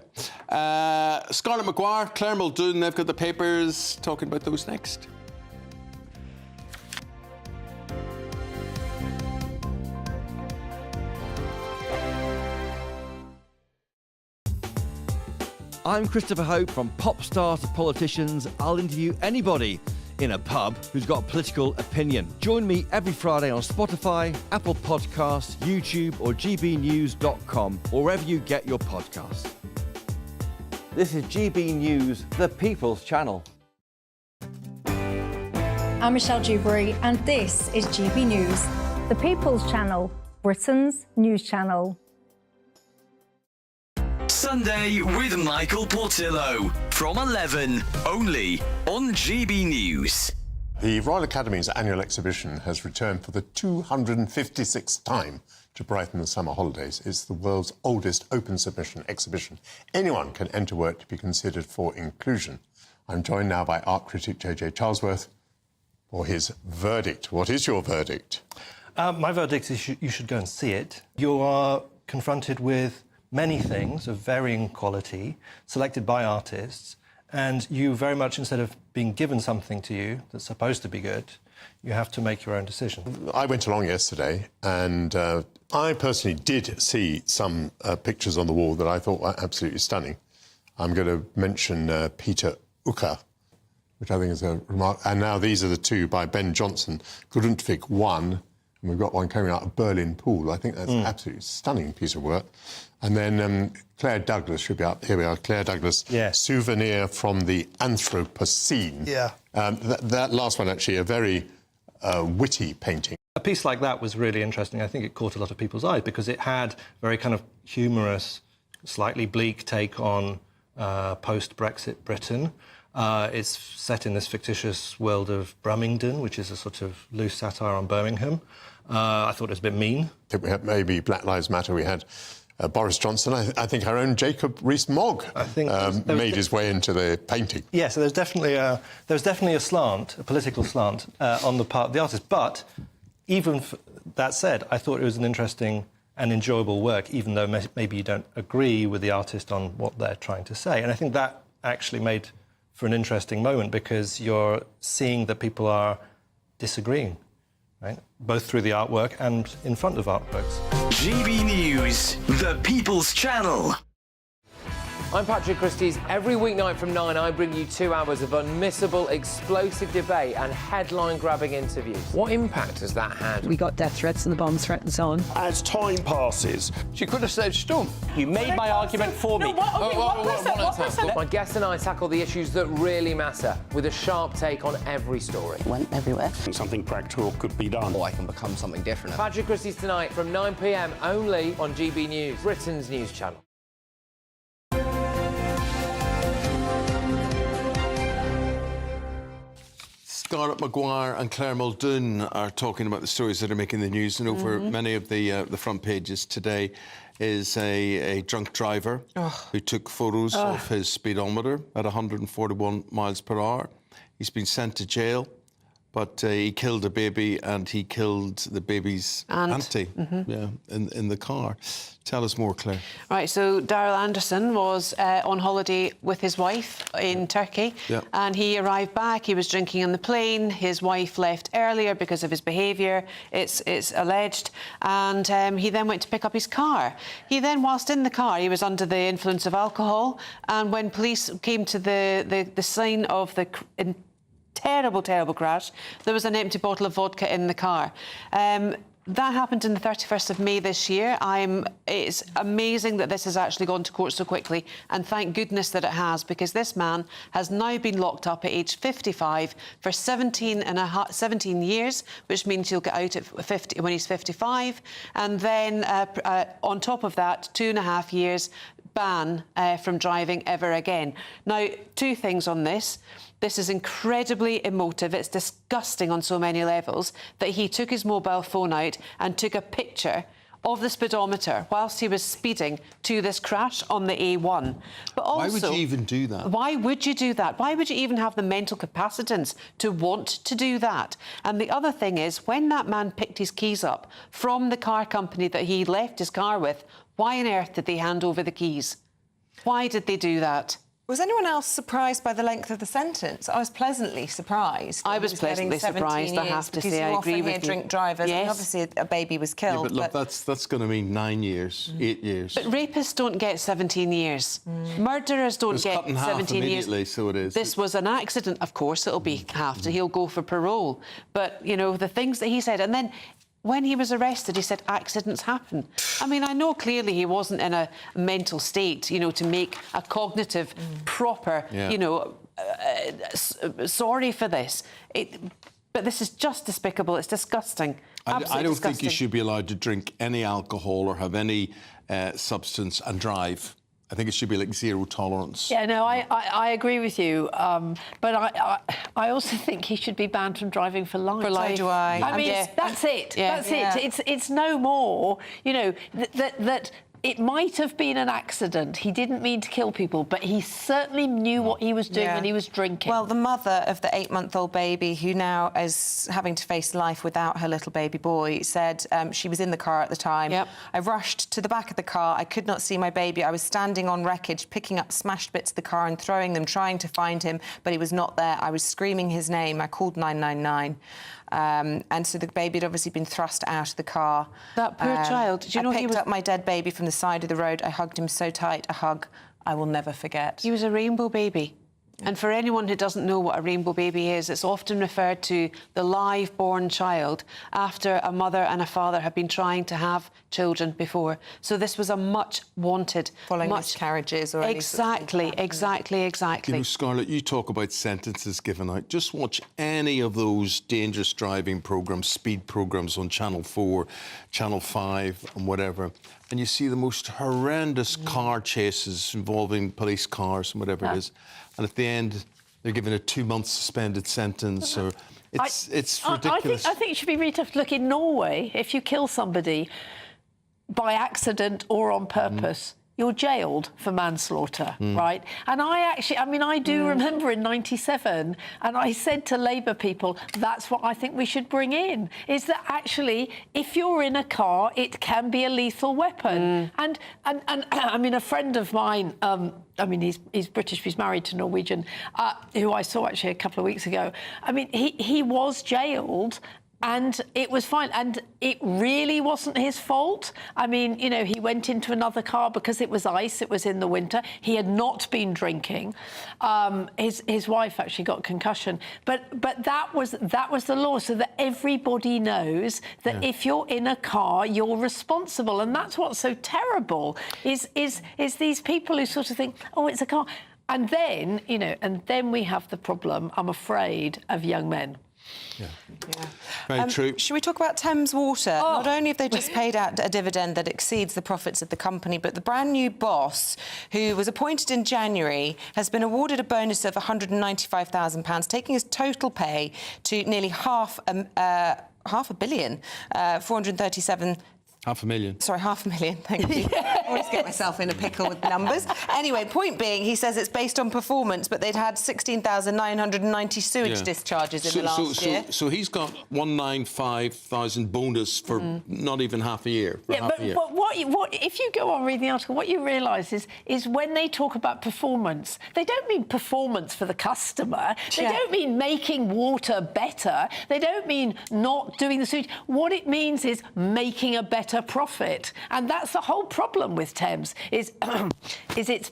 [SPEAKER 1] Scarlett Maguire, Claire Muldoon, they've got the papers talking about those next.
[SPEAKER 5] I'm Christopher Hope. From pop stars to politicians, I'll interview anybody in a pub who's got a political opinion. Join me every Friday on Spotify, Apple Podcasts, YouTube or gbnews.com, or wherever you get your podcasts. This is GB News, the People's Channel.
[SPEAKER 26] I'm Michelle Dewberry, and this is GB News, the People's Channel, Britain's news channel.
[SPEAKER 3] Sunday with Michael Portillo from 11, only on GB News.
[SPEAKER 10] The Royal Academy's annual exhibition has returned for the 256th time to brighten the summer holidays. It's the world's oldest open submission exhibition. Anyone can enter work to be considered for inclusion. I'm joined now by art critic J.J. Charlesworth for his verdict. What is your verdict?
[SPEAKER 11] My verdict is you should go and see it. You are confronted with many things of varying quality, selected by artists, and you very much, instead of being given something to you that's supposed to be good, you have to make your own decision.
[SPEAKER 10] I went along yesterday, and I personally did see some pictures on the wall that I thought were absolutely stunning. I'm going to mention Peter Ucker, which I think is a remark. And now these are the two by Ben Jonson, Grundtvig 1, and we've got one coming out of Berlin Pool. I think that's an absolutely stunning piece of work. And then Claire Douglas should be up. Here we are, Claire Douglas.
[SPEAKER 11] Yes.
[SPEAKER 10] Souvenir from the Anthropocene.
[SPEAKER 11] Yeah.
[SPEAKER 10] That last one, actually, a very witty painting.
[SPEAKER 11] A piece like that was really interesting. I think it caught a lot of people's eyes because it had very kind of humorous, slightly bleak take on post-Brexit Britain. It's set in this fictitious world of Brummington, which is a sort of loose satire on Birmingham. I thought it was a bit mean.
[SPEAKER 10] I think we had maybe Black Lives Matter. We had Boris Johnson. I think our own Jacob Rees-Mogg made his way into the painting.
[SPEAKER 11] Yeah, so there's definitely a slant, a political slant, on the part of the artist. But even that said, I thought it was an interesting and enjoyable work, even though maybe you don't agree with the artist on what they're trying to say. And I think that actually made for an interesting moment because you're seeing that people are disagreeing, right? Both through the artwork and in front of artworks.
[SPEAKER 3] GB News, the People's Channel.
[SPEAKER 13] I'm Patrick Christie's. Every weeknight from 9, I bring you 2 hours of unmissable, explosive debate and headline-grabbing interviews. What impact has that had?
[SPEAKER 14] We got death threats and the bomb threat and so on.
[SPEAKER 15] As time passes, she could have said Stump. You made my argument for me.
[SPEAKER 13] My guests and I tackle the issues that really matter with a sharp take on every story.
[SPEAKER 14] Went everywhere.
[SPEAKER 15] Something practical could be done.
[SPEAKER 14] Or I can become something different.
[SPEAKER 13] Patrick Christie's tonight from 9 p.m. only on GB News, Britain's news channel.
[SPEAKER 1] Scarlett Maguire and Claire Muldoon are talking about the stories that are making the news. And over many of the front pages today is a drunk driver who took photos of his speedometer at 141 miles per hour. He's been sent to jail, but he killed a baby and he killed the baby's auntie in the car. Tell us more, Claire.
[SPEAKER 2] Right, so Daryl Anderson was on holiday with his wife in Turkey and he arrived back. He was drinking on the plane. His wife left earlier because of his behaviour, it's alleged, and he then went to pick up his car. He then, whilst in the car, he was under the influence of alcohol, and when police came to the scene of the terrible crash, there was an empty bottle of vodka in the car. That happened on the 31st of May this year. It's amazing that this has actually gone to court so quickly, and thank goodness that it has, because this man has now been locked up at age 55 for 17 years, which means he'll get out at 50 when he's 55, and then on top of that, 2.5 years ban from driving ever again. Now, 2 things on this. This is incredibly emotive. It's disgusting on so many levels that he took his mobile phone out and took a picture of the speedometer whilst he was speeding to this crash on the A1. But also,
[SPEAKER 1] why would you even do that?
[SPEAKER 2] Why would you do that? Why would you even have the mental capacitance to want to do that? And the other thing is, when that man picked his keys up from the car company that he left his car with, why on earth did they hand over the keys? Why did they do that? Was anyone else surprised by the length of the sentence? I was pleasantly surprised.
[SPEAKER 14] I was pleasantly surprised, I have to say. I agree with you.
[SPEAKER 2] Drink drivers.
[SPEAKER 14] Yes.
[SPEAKER 2] And obviously, a baby was killed.
[SPEAKER 1] Yeah, but look, that's going to mean 9 years, 8 years.
[SPEAKER 14] But rapists don't get 17 years. Murderers don't
[SPEAKER 1] It's
[SPEAKER 14] get
[SPEAKER 1] cut in half
[SPEAKER 14] 17 years.
[SPEAKER 1] immediately, so it is.
[SPEAKER 14] This was an accident, of course, it'll be half, so he'll go for parole. But, you know, the things that he said, and then when he was arrested, he said accidents happen. I mean, I know clearly he wasn't in a mental state, you know, to make a cognitive, proper, you know, sorry for this. But this is just despicable. It's disgusting.
[SPEAKER 1] I don't think you should be allowed to drink any alcohol or have any substance and drive. I think it should be like zero tolerance.
[SPEAKER 7] Yeah, no, I agree with you. But I also think he should be banned from driving for life.
[SPEAKER 2] For life. So do I.
[SPEAKER 7] I mean, that's it.
[SPEAKER 2] Yeah.
[SPEAKER 7] That's it. It's no more, you know, that it might have been an accident. He didn't mean to kill people, but he certainly knew what he was doing when he was drinking.
[SPEAKER 2] Well, the mother of the 8-month-old baby, who now is having to face life without her little baby boy, said she was in the car at the time. I rushed to the back of the car. I could not see my baby. I was standing on wreckage, picking up smashed bits of the car and throwing them, trying to find him, but he was not there. I was screaming his name. I called 999. And so the baby had obviously been thrust out of the car.
[SPEAKER 14] That poor child. Do you know
[SPEAKER 2] I picked up my dead baby from the side of the road. I hugged him so tight, a hug I will never forget.
[SPEAKER 14] He was a rainbow baby. And for anyone who doesn't know what a rainbow baby is, it's often referred to the live-born child after a mother and a father have been trying to have children before. So this was a much-wanted...
[SPEAKER 2] Following miscarriages or
[SPEAKER 14] Exactly.
[SPEAKER 1] You know, Scarlett, you talk about sentences given out. Just watch any of those dangerous driving programmes, speed programmes on Channel 4, Channel 5 and whatever, and you see the most horrendous car chases involving police cars and whatever it is. And at the end, they're given a 2-month suspended sentence, or it's ridiculous.
[SPEAKER 7] I think it should be really tough. Look, in Norway, if you kill somebody by accident or on purpose, you're jailed for manslaughter, right? And I do remember in '97, and I said to Labour people, that's what I think we should bring in, is that actually, if you're in a car, it can be a lethal weapon. And I mean, a friend of mine, I mean, he's British, he's married to Norwegian, who I saw actually a couple of weeks ago. I mean, he was jailed, and it was fine. And it really wasn't his fault. I mean, you know, he went into another car because it was ice, it was in the winter. He had not been drinking. His wife actually got concussion. But that was the law, so that everybody knows that if you're in a car, you're responsible. And that's what's so terrible, is these people who sort of think, oh, it's a car. And then, you know, and then we have the problem, I'm afraid, of young men.
[SPEAKER 1] Very true.
[SPEAKER 2] Should we talk about Thames Water? Not only have they just paid out a dividend that exceeds the profits of the company, but the brand new boss, who was appointed in January, has been awarded a bonus of £195,000, taking his total pay to nearly £500 million, 437.
[SPEAKER 1] £500,000.
[SPEAKER 2] Sorry, £500,000, thank you. I always get myself in a pickle with numbers. Anyway, point being, he says it's based on performance, but they'd had 16,990 sewage discharges in the last year.
[SPEAKER 1] So he's got 195,000 bonus for not even half a year.
[SPEAKER 7] But what if you go on reading the article, what you realise is when they talk about performance, they don't mean performance for the customer. They don't mean making water better. They don't mean not doing the sewage. What it means is making a better profit, and that's the whole problem with Thames. Is it's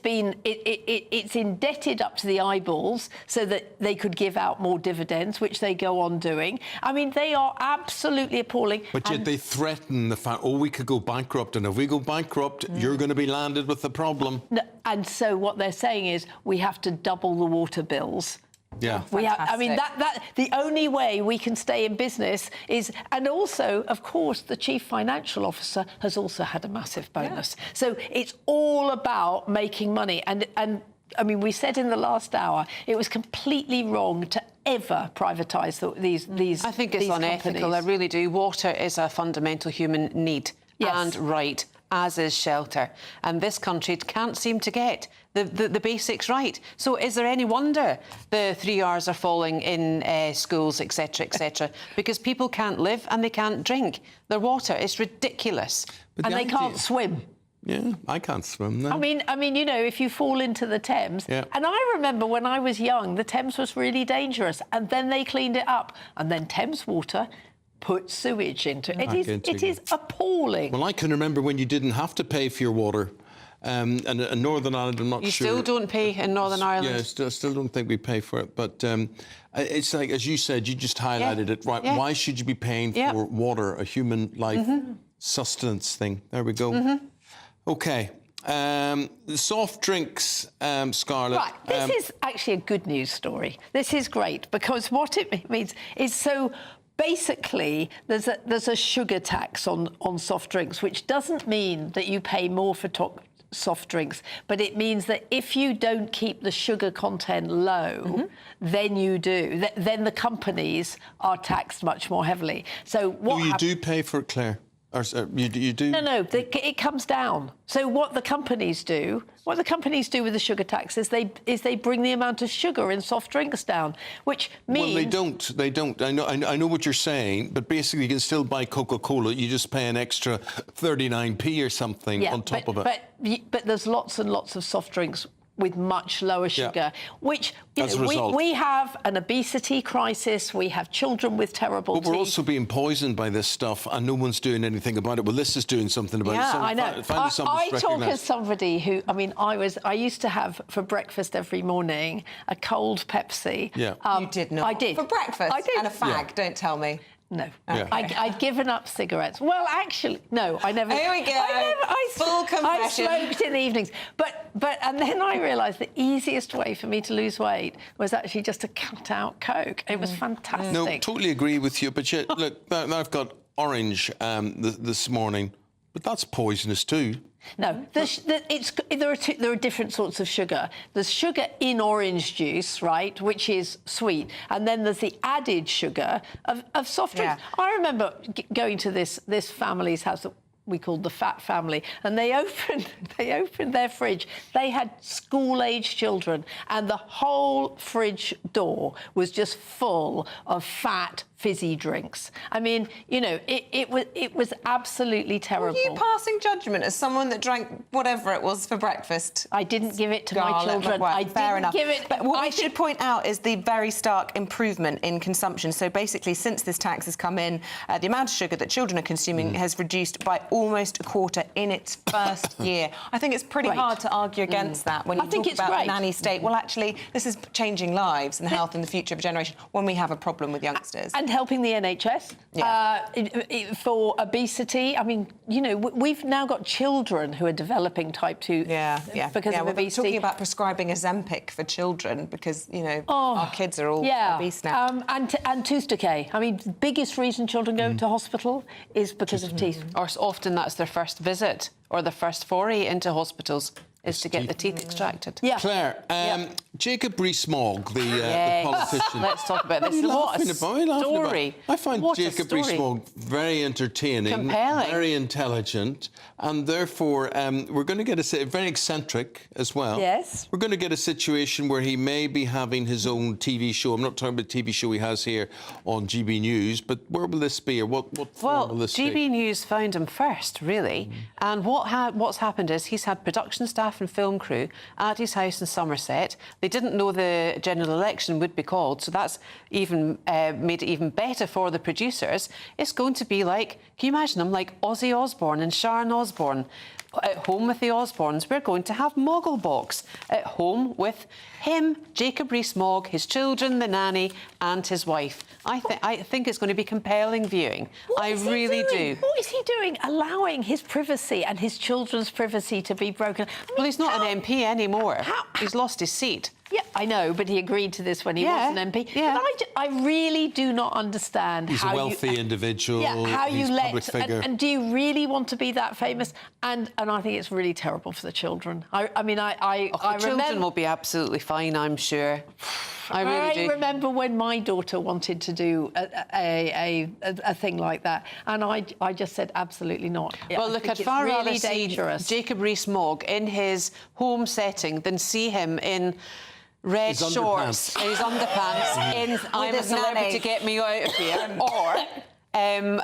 [SPEAKER 7] indebted up to the eyeballs so that they could give out more dividends, which they go on doing. I mean, they are absolutely appalling.
[SPEAKER 1] But yet they threaten the fact, oh, we could go bankrupt, and if we go bankrupt, you're going to be landed with the problem.
[SPEAKER 7] No, and so what they're saying is we have to double the water bills.
[SPEAKER 1] Yeah.
[SPEAKER 7] I mean, that the only way we can stay in business is... And also, of course, the chief financial officer has also had a massive bonus. So it's all about making money. And I mean, we said in the last hour, it was completely wrong to ever privatise these
[SPEAKER 14] I think it's unethical,
[SPEAKER 7] companies.
[SPEAKER 14] I really do. Water is a fundamental human need and right, as is shelter. And this country can't seem to get the basics right. So is there any wonder the 3 Rs are falling in schools, etc., etc.? Because people can't live and they can't drink their water. It's ridiculous.
[SPEAKER 7] And they can't swim.
[SPEAKER 1] Yeah, I can't swim then.
[SPEAKER 7] I mean, you know, if you fall into the Thames.
[SPEAKER 1] Yeah.
[SPEAKER 7] And I remember when I was young, the Thames was really dangerous, and then they cleaned it up, and then Thames Water put sewage into it. It is appalling.
[SPEAKER 1] Well, I can remember when you didn't have to pay for your water. And in Northern Ireland, I'm not
[SPEAKER 14] You
[SPEAKER 1] sure.
[SPEAKER 14] still don't pay in Northern Ireland?
[SPEAKER 1] Yeah, I still don't think we pay for it. But it's like, as you said, you just highlighted it. Right?
[SPEAKER 14] Yeah.
[SPEAKER 1] Why should you be paying for water, a human life sustenance thing? There we go. OK. The soft drinks, Scarlett.
[SPEAKER 7] Right, this is actually a good news story. This is great, because what it means is so... Basically, there's a sugar tax on soft drinks, which doesn't mean that you pay more for soft drinks, but it means that if you don't keep the sugar content low, then you do. Then the companies are taxed much more heavily. So what
[SPEAKER 1] you do pay for it, Claire? Or, you do?
[SPEAKER 7] No, it comes down. So what the companies do with the sugar tax is they bring the amount of sugar in soft drinks down, which means...
[SPEAKER 1] Well, they don't. I know what you're saying, but basically you can still buy Coca-Cola. You just pay an extra 39p or something on top of it.
[SPEAKER 7] But there's lots and lots of soft drinks with much lower sugar, which we have an obesity crisis, we have children with terrible teeth.
[SPEAKER 1] But we're also being poisoned by this stuff, and no one's doing anything about it. Well, this is doing something about it.
[SPEAKER 7] Yeah, I know. I talk as somebody who, I used to have for breakfast every morning a cold Pepsi.
[SPEAKER 1] Yeah.
[SPEAKER 2] You did not?
[SPEAKER 7] I did.
[SPEAKER 2] For breakfast?
[SPEAKER 7] I did.
[SPEAKER 2] And a fag, don't tell me.
[SPEAKER 7] No.
[SPEAKER 1] Yeah.
[SPEAKER 7] I'd given up cigarettes. Well, actually, no, I never...
[SPEAKER 2] Here we go. Full confession.
[SPEAKER 7] I smoked in the evenings. And then I realised the easiest way for me to lose weight was actually just to cut out Coke. It was fantastic.
[SPEAKER 1] No, totally agree with you. But yet, look, now I've got orange this morning, but that's poisonous too.
[SPEAKER 7] No, there are different sorts of sugar. There's sugar in orange juice, right, which is sweet, and then there's the added sugar of soft drinks.
[SPEAKER 2] Yeah.
[SPEAKER 7] I remember going to this family's house that we called the Fat Family, and they opened their fridge. They had school-age children, and the whole fridge door was just full of fat, fizzy drinks. I mean, you know, it was absolutely terrible.
[SPEAKER 2] Were you passing judgment as someone that drank whatever it was for breakfast?
[SPEAKER 7] I didn't give it to my children.
[SPEAKER 2] Fair enough.
[SPEAKER 7] Give it.
[SPEAKER 2] But what I should point out is the very stark improvement in consumption. So basically, since this tax has come in, the amount of sugar that children are consuming has reduced by almost a quarter in its first year. I think it's pretty hard to argue against that when you talk about the nanny state. Well, actually, this is changing lives and the health and the future of a generation when we have a problem with youngsters.
[SPEAKER 7] And helping the NHS for obesity. I mean, you know, we've now got children who are developing type 2 because of obesity.
[SPEAKER 2] We're talking about prescribing Ozempic for children because, you know, our kids are all obese now.
[SPEAKER 7] And tooth decay. I mean, the biggest reason children go to hospital is because of teeth.
[SPEAKER 14] Or often that's their first visit or the first foray into hospitals is to get the teeth extracted.
[SPEAKER 7] Yeah.
[SPEAKER 1] Claire, Jacob Rees-Mogg, the politician.
[SPEAKER 14] Let's talk about this. What a story.
[SPEAKER 1] I find Jacob Rees-Mogg very entertaining,
[SPEAKER 14] compelling,
[SPEAKER 1] very intelligent, and therefore we're going to get very eccentric as well.
[SPEAKER 7] Yes.
[SPEAKER 1] We're going to get a situation where he may be having his own TV show. I'm not talking about the TV show he has here on GB News, but where will this be, or what form will this take?
[SPEAKER 14] GB News found him first, really, and what's happened is he's had production staff and film crew at his house in Somerset. They didn't know the general election would be called, so that's even made it even better for the producers. It's going to be like, can you imagine him, like Ozzy Osbourne and Sharon Osbourne at home with the Osbournes? We're going to have Mogglebox at home with him, Jacob Rees-Mogg, his children, the nanny and his wife. I think it's going to be compelling viewing. I really do.
[SPEAKER 7] What is he doing? Allowing his privacy and his children's privacy to be broken?
[SPEAKER 14] Well, he's not an MP anymore. He's lost his seat.
[SPEAKER 7] Yeah, I know, but he agreed to this when he was an MP.
[SPEAKER 14] Yeah.
[SPEAKER 7] But I really do not understand
[SPEAKER 1] He's
[SPEAKER 7] how
[SPEAKER 1] a wealthy individual.
[SPEAKER 7] Yeah, how
[SPEAKER 1] he's
[SPEAKER 7] you let...
[SPEAKER 1] public figure.
[SPEAKER 7] And do you really want to be that famous? And I think it's really terrible for the children. I remember...
[SPEAKER 14] children will be absolutely fine, I'm sure. I really do.
[SPEAKER 7] I remember when my daughter wanted to do a thing like that, and I just said absolutely not.
[SPEAKER 14] Well, look, I'd far rather see Jacob Rees-Mogg in his home setting than see him in red shorts, his underpants, in I'm a Celebrity, Get Me Out of Here, or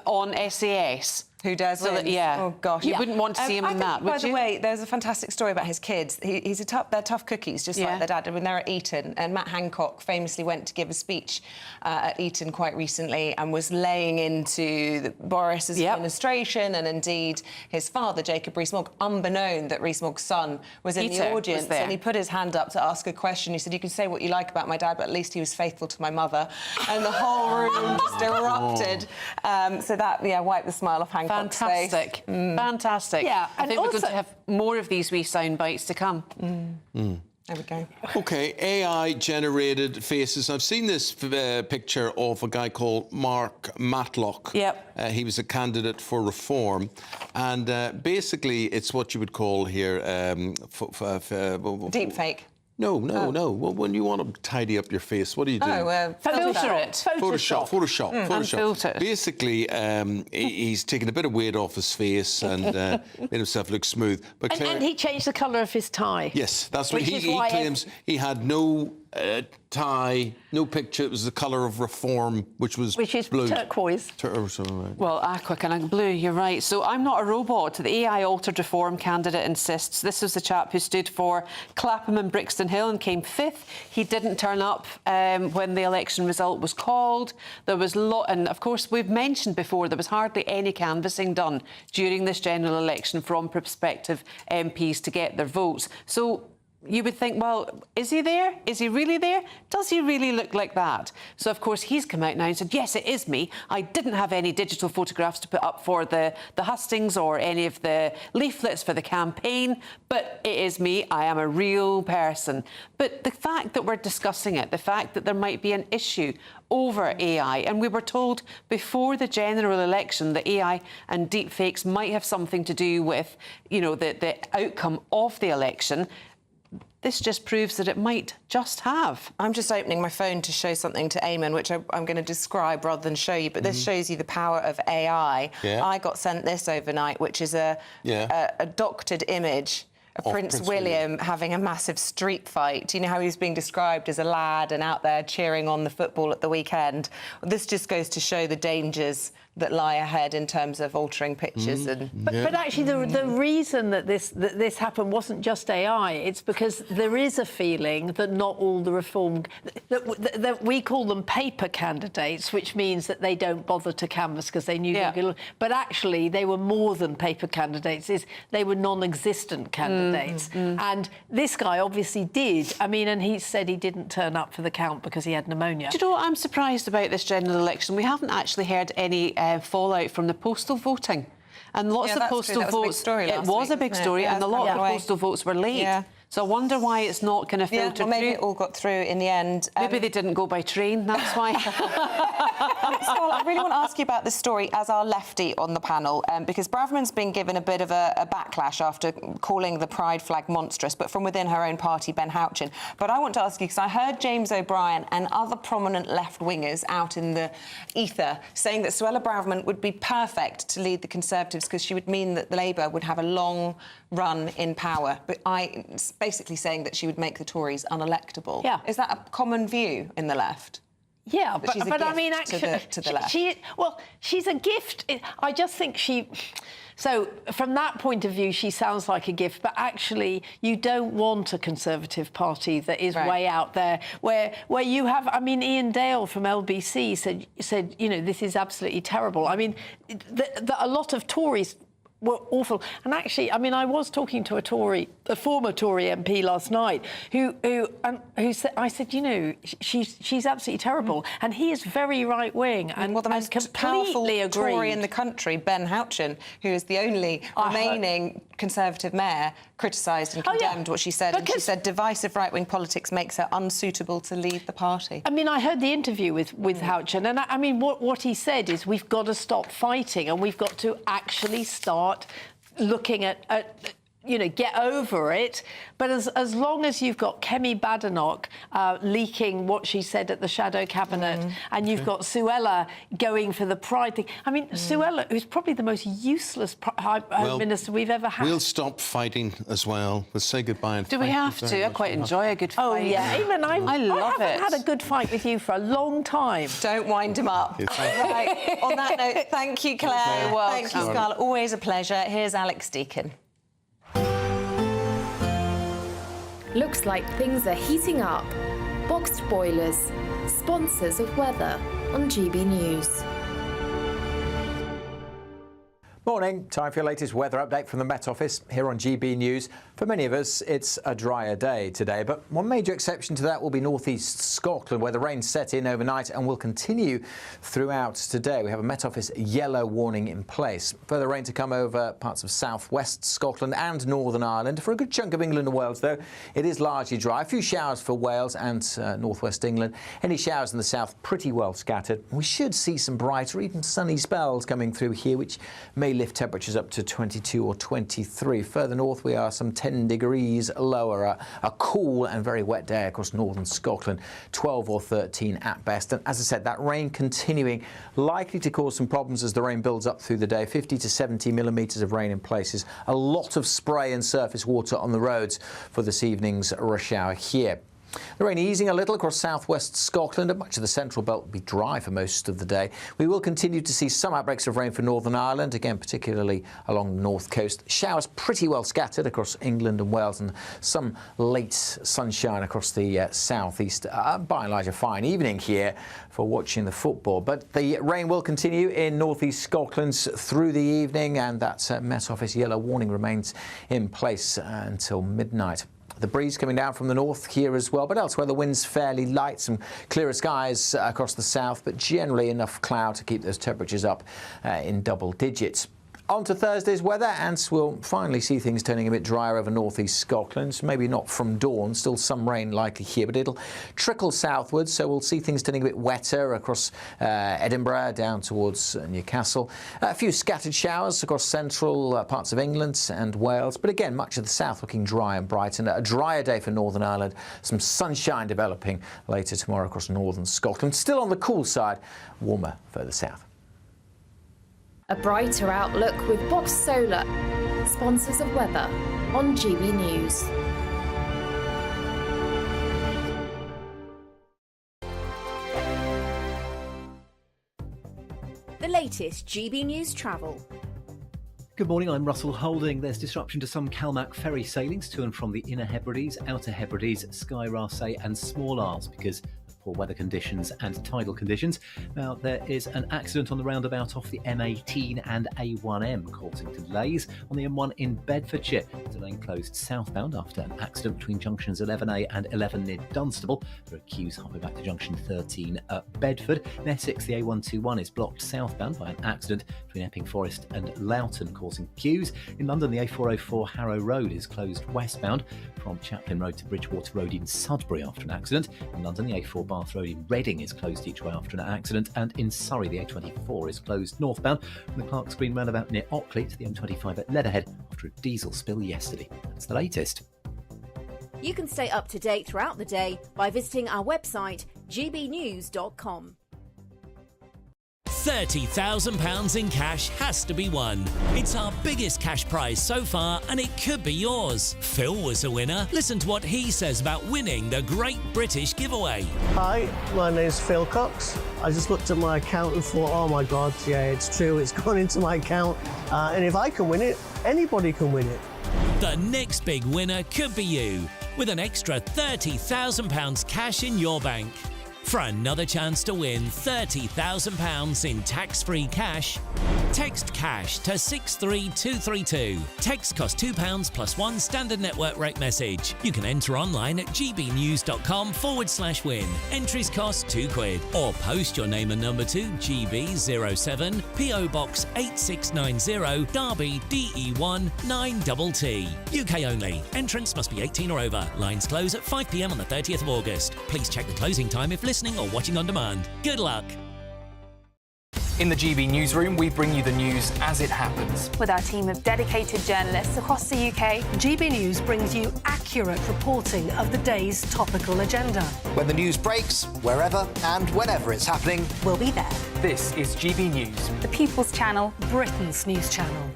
[SPEAKER 14] on SAS.
[SPEAKER 2] Who dares
[SPEAKER 14] So
[SPEAKER 2] win?
[SPEAKER 14] yeah.
[SPEAKER 2] Oh gosh.
[SPEAKER 14] You wouldn't want to see him in that, would
[SPEAKER 2] By
[SPEAKER 14] you?
[SPEAKER 2] the way, there's a fantastic story about his kids. They're tough cookies, just like their dad. When they're at Eton, and Matt Hancock famously went to give a speech at Eton quite recently and was laying into Boris's administration and indeed his father, Jacob Rees-Mogg, unbeknown that Rees-Mogg's son was in the audience, and he put his hand up to ask a question. He said, "You can say what you like about my dad, but at least he was faithful to my mother." And the whole room just erupted. So that, wiped the smile off Hancock's
[SPEAKER 14] Fantastic.
[SPEAKER 2] face.
[SPEAKER 14] Fantastic.
[SPEAKER 7] Yeah,
[SPEAKER 14] I
[SPEAKER 7] and
[SPEAKER 14] think we're going
[SPEAKER 7] also-
[SPEAKER 14] to have more of these wee sound bites to come.
[SPEAKER 2] There we go.
[SPEAKER 1] OK, AI-generated faces. I've seen this picture of a guy called Mark Matlock.
[SPEAKER 14] Yep.
[SPEAKER 1] He was a candidate for Reform. And basically, it's what you would call here...
[SPEAKER 2] Deep fake.
[SPEAKER 1] No. Well, when you want to tidy up your face, what do you do?
[SPEAKER 14] Filter it.
[SPEAKER 1] Photoshop.
[SPEAKER 14] Unfiltered.
[SPEAKER 1] Basically, he's taken a bit of weight off his face and made himself look smooth. But Claire,
[SPEAKER 7] And he changed the colour of his tie.
[SPEAKER 1] yes, that's what
[SPEAKER 7] Which
[SPEAKER 1] he
[SPEAKER 7] is why
[SPEAKER 1] claims. He had no tie, no picture. It was the colour of Reform, which is blue.
[SPEAKER 7] turquoise.
[SPEAKER 1] Or something like that.
[SPEAKER 14] Well, aqua and blue, you're right. So I'm not a robot. The AI-altered Reform candidate insists. This was the chap who stood for Clapham and Brixton Hill and came 5th. He didn't turn up when the election result was called. There was and of course, we've mentioned before, there was hardly any canvassing done during this general election from prospective MPs to get their votes. So you would think, well, is he there? Is he really there? Does he really look like that? So, of course, he's come out now and said, yes, it is me. I didn't have any digital photographs to put up for the hustings or any of the leaflets for the campaign, but it is me. I am a real person. But the fact that we're discussing it, the fact that there might be an issue over AI, and we were told before the general election that AI and deepfakes might have something to do with, the outcome of the election. This just proves that it might just have.
[SPEAKER 2] I'm just opening my phone to show something to Eamonn, which I'm going to describe rather than show you, but this shows you the power of AI.
[SPEAKER 1] Yeah.
[SPEAKER 2] I got sent this overnight, which is a doctored image of Prince William having a massive street fight. Do you know how he was being described as a lad and out there cheering on the football at the weekend? Well, this just goes to show the dangers that lie ahead in terms of altering pictures.
[SPEAKER 7] But actually, the reason that this happened wasn't just AI. It's because there is a feeling that not all the Reform... that we call them paper candidates, which means that they don't bother to canvass because they knew they were going to... But actually, they were more than paper candidates. They were non-existent candidates. And this guy obviously did. I mean, and he said he didn't turn up for the count because he had pneumonia.
[SPEAKER 14] Do you know what I'm surprised about this general election? We haven't actually heard any fallout from the postal voting. And lots of postal votes... It was a big story, and a lot of the postal votes were late. Yeah. So I wonder why it's not kind of filtered
[SPEAKER 2] well, maybe
[SPEAKER 14] through.
[SPEAKER 2] it all got through in the end.
[SPEAKER 14] Maybe they didn't go by train, that's why.
[SPEAKER 2] Scott, I really want to ask you about this story as our lefty on the panel, because Braverman's been given a bit of a backlash after calling the pride flag monstrous, but from within her own party, Ben Houchin. But I want to ask you, because I heard James O'Brien and other prominent left-wingers out in the ether saying that Suella Braverman would be perfect to lead the Conservatives because she would mean that Labour would have a long run in power. But basically saying that she would make the Tories unelectable.
[SPEAKER 7] Yeah.
[SPEAKER 2] Is that a common view in the left?
[SPEAKER 7] Yeah,
[SPEAKER 2] but she's a gift
[SPEAKER 7] I mean, actually,
[SPEAKER 2] to the left.
[SPEAKER 7] She's a gift. I just think she... So, from that point of view, she sounds like a gift, but actually, you don't want a Conservative Party that is way out there, where you have... I mean, Ian Dale from LBC said, this is absolutely terrible. I mean, a lot of Tories were awful. And actually, I mean, I was talking to a former Tory MP last night who said, I said, she's absolutely terrible. And he is very right-wing and,
[SPEAKER 2] the most
[SPEAKER 7] completely agreed.
[SPEAKER 2] Tory in the country, Ben Houchin, who is the only remaining Conservative mayor, criticised and condemned what she said. And she said divisive right-wing politics makes her unsuitable to lead the party.
[SPEAKER 7] I mean, I heard the interview with Houchin, and I mean, what he said is we've got to stop fighting and we've got to actually start looking at get over it. But as long as you've got Kemi Badenoch leaking what she said at the shadow cabinet, and you've got Suella going for the pride thing. I mean, Suella, who's probably the most useless Home Minister we've ever had.
[SPEAKER 1] We'll stop fighting as well. We'll say goodbye. And
[SPEAKER 14] do we have to? I quite enjoy a good fight.
[SPEAKER 7] Oh, yeah. Eamonn, I
[SPEAKER 14] love it.
[SPEAKER 7] I haven't had a good fight with you for a long time.
[SPEAKER 2] Don't wind him up. Right, on that note, thank you, Claire.
[SPEAKER 14] You're welcome.
[SPEAKER 2] Thank you, Scarlett. Always a pleasure. Here's Alex Deakin.
[SPEAKER 6] Looks like things are heating up. Boxed boilers, sponsors of weather on GB News.
[SPEAKER 9] Morning, time for your latest weather update from the Met Office here on GB News. For many of us, it's a drier day today, but one major exception to that will be northeast Scotland, where the rain set in overnight and will continue throughout today. We have a Met Office yellow warning in place. Further rain to come over parts of southwest Scotland and Northern Ireland. For a good chunk of England and Wales, though, it is largely dry. A few showers for Wales and northwest England. Any showers in the south pretty well scattered. We should see some brighter, even sunny spells coming through here, which may lift temperatures up to 22 or 23. Further north, we are some 10 degrees lower. A cool and very wet day across northern Scotland, 12 or 13 at best. And as I said, that rain continuing, likely to cause some problems as the rain builds up through the day. 50 to 70 millimetres of rain in places. A lot of spray and surface water on the roads for this evening's rush hour here. The rain easing a little across southwest Scotland, and much of the central belt will be dry for most of the day. We will continue to see some outbreaks of rain for Northern Ireland, again particularly along the north coast. Showers pretty well scattered across England and Wales, and some late sunshine across the southeast. By and large a fine evening here for watching the football. But the rain will continue in northeast Scotland through the evening, and that Met Office yellow warning remains in place until midnight. The breeze coming down from the north here as well, but elsewhere the wind's fairly light, some clearer skies across the south, but generally enough cloud to keep those temperatures up in double digits. On to Thursday's weather, and we'll finally see things turning a bit drier over northeast Scotland. Maybe not from dawn, still some rain likely here, but it'll trickle southwards, so we'll see things turning a bit wetter across Edinburgh down towards Newcastle. A few scattered showers across central parts of England and Wales, but again much of the south looking dry and bright, and a drier day for Northern Ireland. Some sunshine developing later tomorrow across northern Scotland. Still on the cool side, warmer further south.
[SPEAKER 6] A brighter outlook with Box Solar, sponsors of weather on GB News.
[SPEAKER 16] The latest GB News travel.
[SPEAKER 18] Good morning, I'm Russell Holding. There's disruption to some Calmac ferry sailings to and from the Inner Hebrides, Outer Hebrides, Skye Raasay and Small Isles because of poor weather conditions and tidal conditions. Now, there is an accident on the roundabout off the M18 and A1M causing delays on the M1 in Bedfordshire. The lane closed southbound after an accident between junctions 11A and 11 near Dunstable. There are queues halfway back to junction 13 at Bedford. In Essex, the A121 is blocked southbound by an accident between Epping Forest and Loughton, causing queues. In London, the A404 Harrow Road is closed westbound from Chaplin Road to Bridgewater Road in Sudbury after an accident. In London, the A4 Bath Road in Reading is closed each way after an accident. And in Surrey, the A24 is closed northbound from the Clarks Green roundabout near Ockley to the M25 at Leatherhead after a diesel spill yesterday. That's the latest.
[SPEAKER 16] You can stay up to date throughout the day by visiting our website, gbnews.com.
[SPEAKER 19] £30,000 in cash has to be won. It's our biggest cash prize so far, and it could be yours. Phil was a winner. Listen to what he says about winning the Great British Giveaway.
[SPEAKER 24] Hi, my name's Phil Cox. I just looked at my account and thought, oh my God, yeah, it's true, it's gone into my account. And if I can win it, anybody can win it.
[SPEAKER 19] The next big winner could be you, with an extra £30,000 cash in your bank. For another chance to win £30,000 in tax-free cash, text CASH to 63232. Text costs £2 plus one standard network rate message. You can enter online at gbnews.com/win. Entries cost £2. Or post your name and number to GB07 PO Box 8690 Derby DE1 9TT. UK only. Entrance must be 18 or over. Lines close at 5 p.m. on the 30th of August. Please check the closing time if listening or watching on demand. Good luck.
[SPEAKER 8] In the GB newsroom, we bring you the news as it happens.
[SPEAKER 12] With our team of dedicated journalists across the UK, GB News brings you accurate reporting of the day's topical agenda.
[SPEAKER 17] When the news breaks, wherever and whenever it's happening,
[SPEAKER 12] We'll be there.
[SPEAKER 8] This is GB News.
[SPEAKER 12] The People's Channel, Britain's news channel.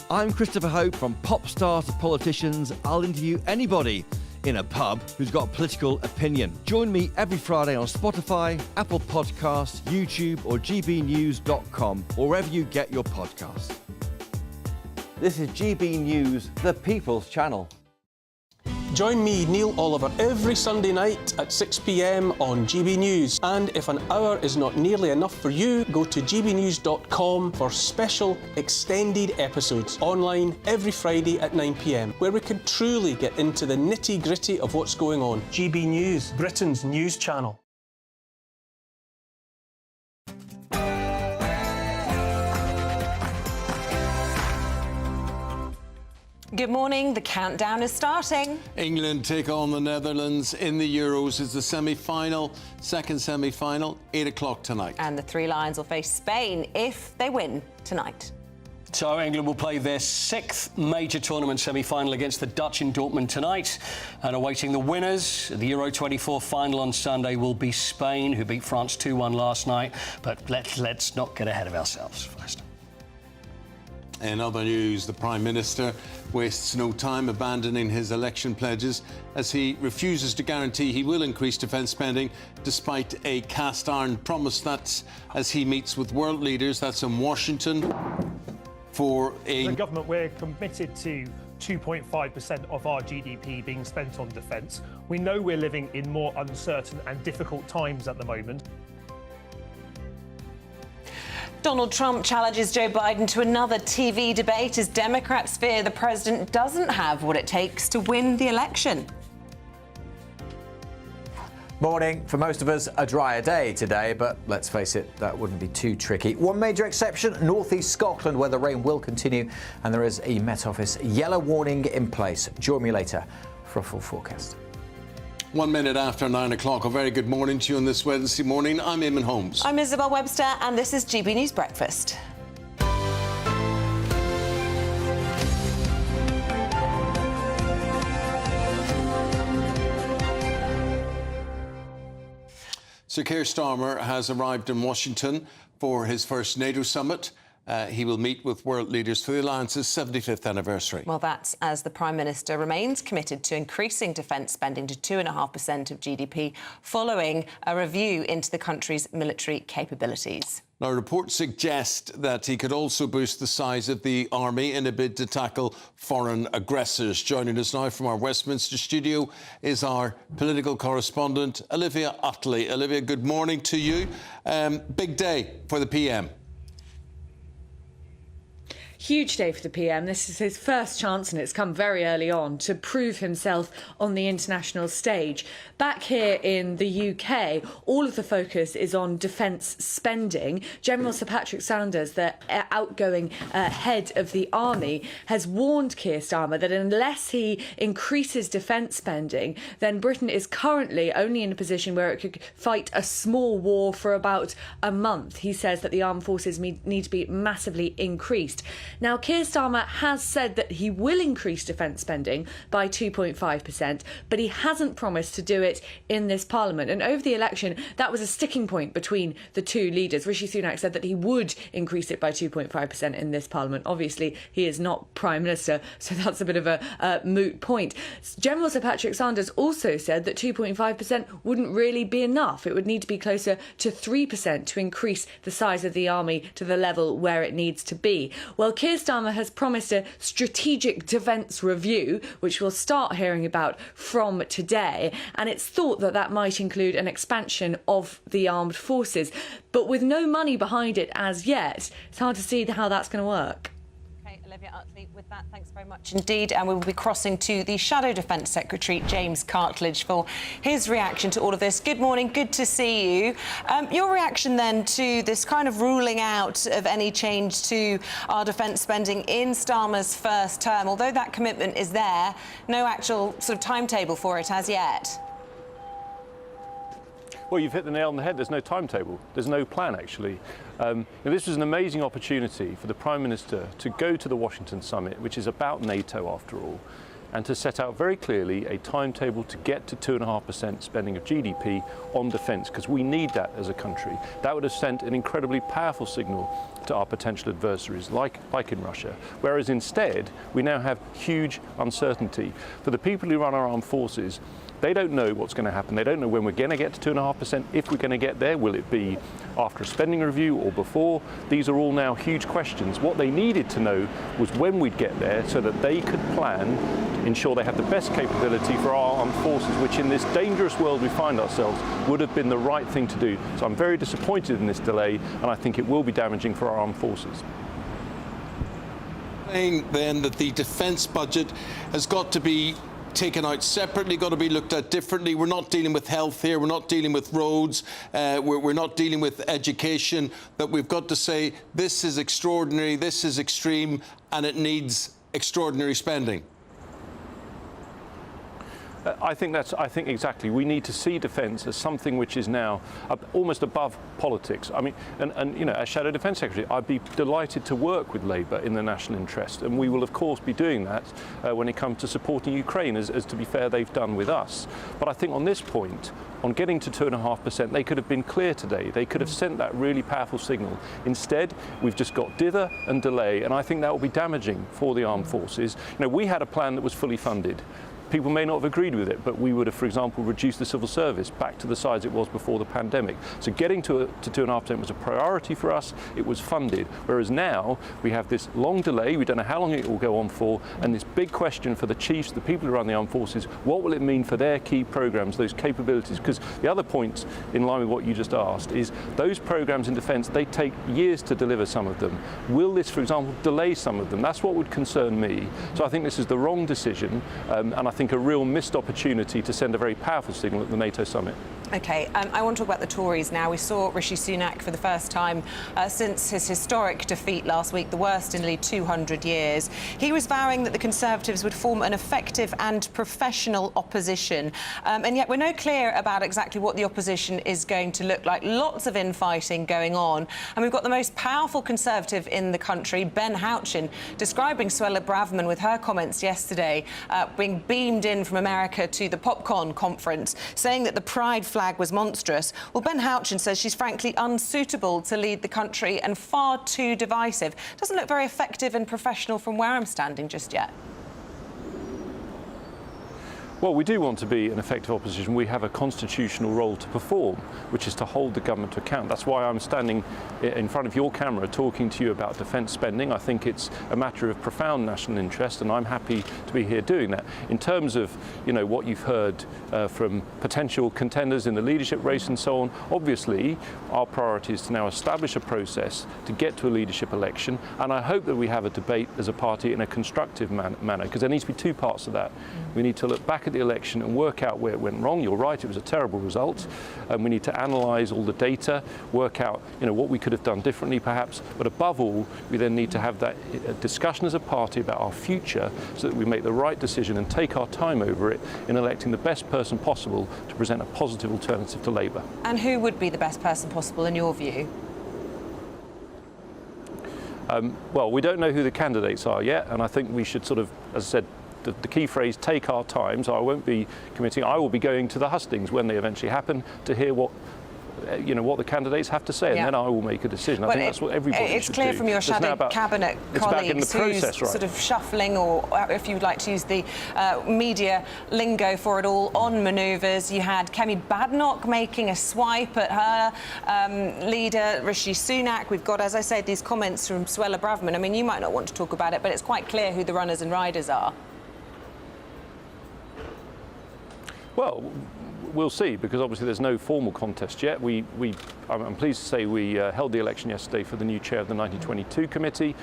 [SPEAKER 5] I'm Christopher Hope. From pop star to politicians, I'll interview anybody in a pub who's got a political opinion. Join me every Friday on Spotify, Apple Podcasts, YouTube or gbnews.com, or wherever you get your podcasts. This is GB News, the People's Channel.
[SPEAKER 20] Join me, Neil Oliver, every Sunday night at 6 p.m. on GB News. And if an hour is not nearly enough for you, go to gbnews.com for special extended episodes online every Friday at 9 p.m, where we can truly get into the nitty-gritty of what's going on. GB News, Britain's news channel.
[SPEAKER 2] Good morning. The countdown is starting.
[SPEAKER 1] England take on the Netherlands in the Euros. It's the semi-final, second semi-final, 8 o'clock tonight.
[SPEAKER 2] And the Three Lions will face Spain if they win tonight.
[SPEAKER 29] So England will play their 6th major tournament semi-final against the Dutch in Dortmund tonight. And awaiting the winners, the Euro 24 final on Sunday will be Spain, who beat France 2-1 last night. But let's not get ahead of ourselves first.
[SPEAKER 1] In other news, the Prime Minister wastes no time abandoning his election pledges as he refuses to guarantee he will increase defence spending despite a cast-iron promise. That's as he meets with world leaders. That's in Washington for a...
[SPEAKER 21] The government, we're committed to 2.5% of our GDP being spent on defence. We know we're living in more uncertain and difficult times at the moment.
[SPEAKER 2] Donald Trump challenges Joe Biden to another TV debate as Democrats fear the president doesn't have what it takes to win the election.
[SPEAKER 9] Morning. For most of us, a drier day today, but let's face it, that wouldn't be too tricky. One major exception, northeast Scotland, where the rain will continue, and there is a Met Office yellow warning in place. Join me later for a full forecast.
[SPEAKER 1] 1 minute after 9 o'clock. A very good morning to you on this Wednesday morning. I'm Eamonn Holmes.
[SPEAKER 2] I'm Isabel Webster, and this is GB News Breakfast.
[SPEAKER 1] Sir Keir Starmer has arrived in Washington for his first NATO summit. He will meet with world leaders for the alliance's 75th anniversary.
[SPEAKER 2] Well, that's as the Prime Minister remains committed to increasing defence spending to 2.5% of GDP following a review into the country's military capabilities.
[SPEAKER 1] Now, reports suggest that he could also boost the size of the army in a bid to tackle foreign aggressors. Joining us now from our Westminster studio is our political correspondent, Olivia Utley. Olivia, good morning to you. Big day for the PM.
[SPEAKER 22] Huge day for the PM. This is his first chance, and it's come very early on, to prove himself on the international stage. Back here in the UK, all of the focus is on defence spending. General Sir Patrick Sanders, the outgoing head of the army, has warned Keir Starmer that unless he increases defence spending, then Britain is currently only in a position where it could fight a small war for about a month. He says that the armed forces need to be massively increased. Now, Keir Starmer has said that he will increase defence spending by 2.5%, but he hasn't promised to do it in this Parliament. And over the election, that was a sticking point between the two leaders. Rishi Sunak said that he would increase it by 2.5% in this Parliament. Obviously, he is not Prime Minister, so that's a bit of a moot point. General Sir Patrick Sanders also said that 2.5% wouldn't really be enough. It would need to be closer to 3% to increase the size of the army to the level where it needs to be. Well, Keir Starmer has promised a strategic defence review, which we'll start hearing about from today, and it's thought that that might include an expansion of the armed forces. But with no money behind it as yet, it's hard to see how that's going to work.
[SPEAKER 2] Olivia Utley, with that, thanks very much indeed. And we will be crossing to the Shadow Defence Secretary, James Cartledge, for his reaction to all of this. Good morning, good to see you. Your reaction then to this kind of ruling out of any change to our defence spending in Starmer's first term. Although that commitment is there, no actual sort of timetable for it as yet.
[SPEAKER 3] Well, you've hit the nail on the head. There's no timetable. There's no plan, actually. This was an amazing opportunity for the Prime Minister to go to the Washington summit, which is about NATO after all, and to set out very clearly a timetable to get to 2.5% spending of GDP on defence, because we need that as a country. That would have sent an incredibly powerful signal to our potential adversaries, like in Russia. Whereas instead, we now have huge uncertainty. For the people who run our armed forces, they don't know what's going to happen. They don't know when we're going to get to 2.5%. If we're going to get there, will it be after a spending review or before? These are all now huge questions. What they needed to know was when we'd get there so that they could plan to ensure they have the best capability for our armed forces, which in this dangerous world we find ourselves would have been the right thing to do. So I'm very disappointed in this delay, and I think it will be damaging for our armed forces.
[SPEAKER 1] Saying then that the defence budget has got to be taken out separately, got to be looked at differently. We're not dealing with health here, we're not dealing with roads, we're not dealing with education, but we've got to say this is extraordinary, this is extreme, and it needs extraordinary spending.
[SPEAKER 3] I think exactly. We need to see defence as something which is now almost above politics. I mean, and you know, as Shadow Defence Secretary, I'd be delighted to work with Labour in the national interest, and we will of course be doing that when it comes to supporting Ukraine, as to be fair, they've done with us. But I think on this point, on getting to 2.5%, they could have been clear today. They could have sent that really powerful signal. Instead, we've just got dither and delay, and I think that will be damaging for the armed forces. You know, we had a plan that was fully funded. People may not have agreed with it, but we would have, for example, reduced the civil service back to the size it was before the pandemic. So getting to 2.5% was a priority for us. It was funded. Whereas now we have this long delay. We don't know how long it will go on for. And this big question for the chiefs, the people who run the armed forces, what will it mean for their key programs, those capabilities? Because the other point, in line with what you just asked, is those programs in defence, they take years to deliver some of them. Will this, for example, delay some of them? That's what would concern me. So I think this is the wrong decision. And I think a real missed opportunity to send a very powerful signal at the NATO summit.
[SPEAKER 2] OK, I want to talk about the Tories now. We saw Rishi Sunak for the first time since his historic defeat last week, the worst in nearly 200 years. He was vowing that the Conservatives would form an effective and professional opposition. And yet we're no clear about exactly what the opposition is going to look like. Lots of infighting going on. And we've got the most powerful Conservative in the country, Ben Houchin, describing Suella Braverman with her comments yesterday, being beamed in from America to the PopCon conference, saying that the Pride flag was monstrous. Well, Ben Houchin says she's frankly unsuitable to lead the country and far too divisive. Doesn't look very effective and professional from where I'm standing just yet.
[SPEAKER 3] Well, we do want to be an effective opposition. We have a constitutional role to perform, which is to hold the government to account. That's why I'm standing in front of your camera talking to you about defence spending. I think it's a matter of profound national interest, and I'm happy to be here doing that. In terms of, you know, what you've heard from potential contenders in the leadership race and so on, obviously our priority is to now establish a process to get to a leadership election, and I hope that we have a debate as a party in a constructive manner, because there needs to be two parts to that. We need to look back at the election and work out where it went wrong. You're right, it was a terrible result, and we need to analyse all the data, work out, you know, what we could have done differently perhaps, but above all we then need to have that discussion as a party about our future so that we make the right decision and take our time over it in electing the best person possible to present a positive alternative to Labour.
[SPEAKER 2] And who would be the best person possible in your view?
[SPEAKER 3] Well, we don't know who the candidates are yet, and I think we should sort of, as I said, the key phrase, take our time. So I won't be committing. I will be going to the hustings when they eventually happen to hear what the candidates have to say, and then I will make a decision. I think that's what everybody should do.
[SPEAKER 2] It's clear from your shadow cabinet colleagues who's sort of shuffling, or if you would like to use the media lingo for it all, on manoeuvres. You had Kemi Badenoch making a swipe at her leader, Rishi Sunak. We've got, as I said, these comments from Suella Braverman. I mean, you might not want to talk about it, but it's quite clear who the runners and riders are.
[SPEAKER 3] Well, we'll see, because obviously there's no formal contest yet. I'm pleased to say we held the election yesterday for the new chair of the 1922 committee.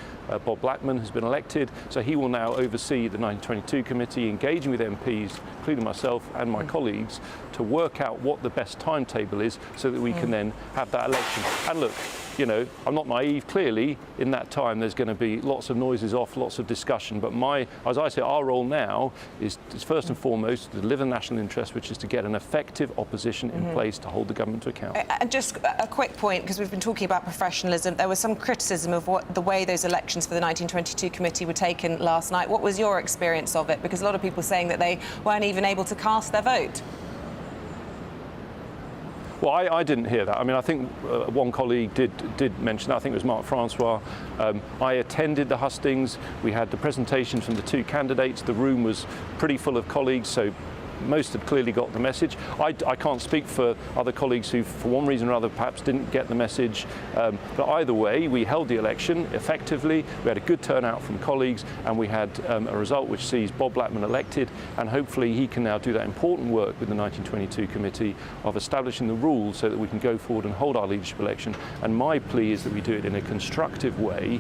[SPEAKER 3] Bob Blackman has been elected, so he will now oversee the 1922 committee, engaging with MPs, including myself and my colleagues, to work out what the best timetable is so that we can then have that election. And look, you know, I'm not naive. Clearly, in that time, there's going to be lots of noises off, lots of discussion. But as I say, our role now is first and foremost to deliver national interest, which is to get an effective opposition in place to hold the government to account.
[SPEAKER 2] And just a quick point, because we've been talking about professionalism. There was some criticism of the way those elections for the 1922 committee were taken last night. What was your experience of it? Because a lot of people are saying that they weren't even able to cast their vote.
[SPEAKER 3] Well, I didn't hear that. I mean, I think one colleague did mention that. I think it was Mark Francois. I attended the hustings. We had the presentations from the two candidates. The room was pretty full of colleagues, so most had clearly got the message. I can't speak for other colleagues who, for one reason or other, perhaps didn't get the message. But either way, we held the election effectively. We had a good turnout from colleagues, and we had a result which sees Bob Blackman elected, and hopefully he can now do that important work with the 1922 committee of establishing the rules so that we can go forward and hold our leadership election. And my plea is that we do it in a constructive way,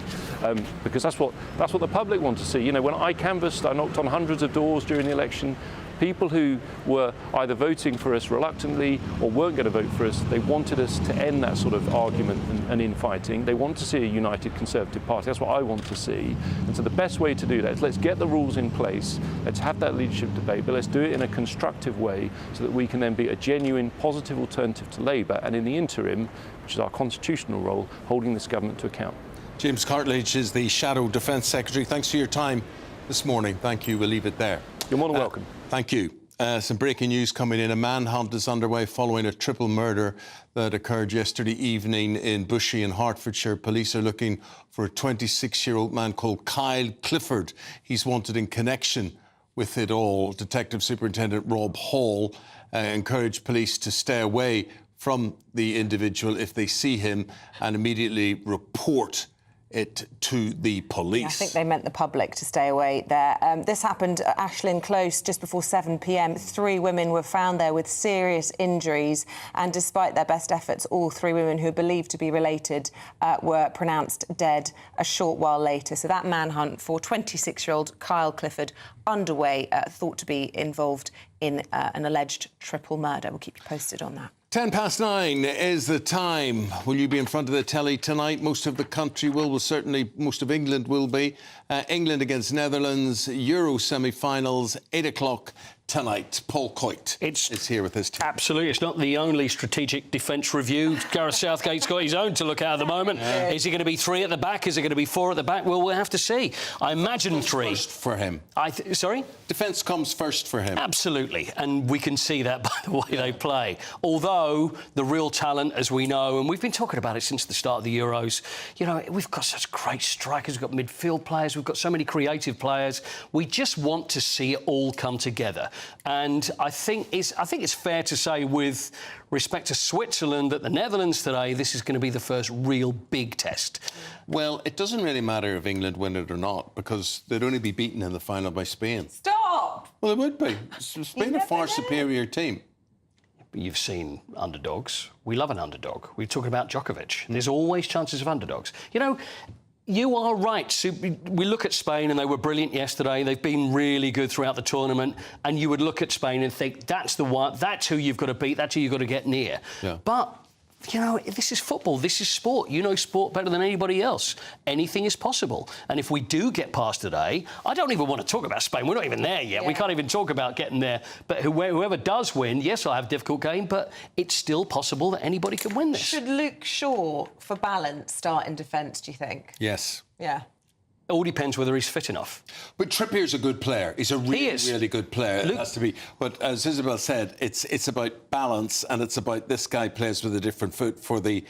[SPEAKER 3] because that's what the public want to see. You know, when I canvassed, I knocked on hundreds of doors during the election. People who were either voting for us reluctantly or weren't going to vote for us, they wanted us to end that sort of argument and infighting. They want to see a united Conservative Party. That's what I want to see. And so the best way to do that is let's get the rules in place, let's have that leadership debate, but let's do it in a constructive way so that we can then be a genuine, positive alternative to Labour, and in the interim, which is our constitutional role, holding this government to account.
[SPEAKER 1] James Cartledge is the Shadow Defence Secretary. Thanks for your time this morning. Thank you. We'll leave it there.
[SPEAKER 3] You're more than welcome.
[SPEAKER 1] Thank you. Some breaking news coming in. A manhunt is underway following a triple murder that occurred yesterday evening in Bushey in Hertfordshire. Police are looking for a 26-year-old man called Kyle Clifford. He's wanted in connection with it all. Detective Superintendent Rob Hall encouraged police to stay away from the individual if they see him and immediately report it to the police.
[SPEAKER 2] Yeah, I think they meant the public to stay away there. This happened at Ashland Close just before 7 p.m. 3 women were found there with serious injuries, and despite their best efforts, all 3 women who are believed to be related were pronounced dead a short while later. So that manhunt for 26-year-old Kyle Clifford underway, thought to be involved in an alleged triple murder. We'll keep you posted on that.
[SPEAKER 1] 9:10 is the time. Will you be in front of the telly tonight? Most of the country will certainly most of England will be. England against Netherlands, Euro semi-finals, 8 o'clock tonight. Paul Coit is here with his team.
[SPEAKER 29] Absolutely. It's not the only strategic defence review. Gareth Southgate's got his own to look at the moment. Is he going to be 3 at the back? Is it going to be 4 at the back? Well, we'll have to see. I imagine 3.
[SPEAKER 1] First for him.
[SPEAKER 29] Sorry?
[SPEAKER 1] Defence comes first for him.
[SPEAKER 29] Absolutely. And we can see that by the way they play. Although the real talent, as we know, and we've been talking about it since the start of the Euros, you know, we've got such great strikers, we've got midfield players, we've got so many creative players. We just want to see it all come together. And I think it's fair to say, with respect to Switzerland, that the Netherlands today, this is going to be the first real big test.
[SPEAKER 1] Well, it doesn't really matter if England win it or not, because they'd only be beaten in the final by Spain.
[SPEAKER 2] Stop!
[SPEAKER 1] Well, they would be. Spain are a far superior team.
[SPEAKER 29] You've seen underdogs. We love an underdog. We're talking about Djokovic. There's always chances of underdogs. You know, you are right. We look at Spain, and they were brilliant yesterday. They've been really good throughout the tournament. And you would look at Spain and think, that's the one, that's who you've got to beat, that's who you've got to get near.
[SPEAKER 1] Yeah.
[SPEAKER 29] But, you know, this is football, this is sport. You know sport better than anybody else. Anything is possible. And if we do get past today, I don't even want to talk about Spain. We're not even there yet. Yeah. We can't even talk about getting there. But whoever does win, yes, I'll have a difficult game, but it's still possible that anybody can win this.
[SPEAKER 2] Should Luke Shaw, for balance, start in defence, do you think?
[SPEAKER 1] Yes.
[SPEAKER 2] Yeah.
[SPEAKER 29] It all depends whether he's fit enough.
[SPEAKER 1] But Trippier's a good player. He's a really good player. It has to be. But as Isabel said, it's about balance, and it's about this guy plays with a different foot for the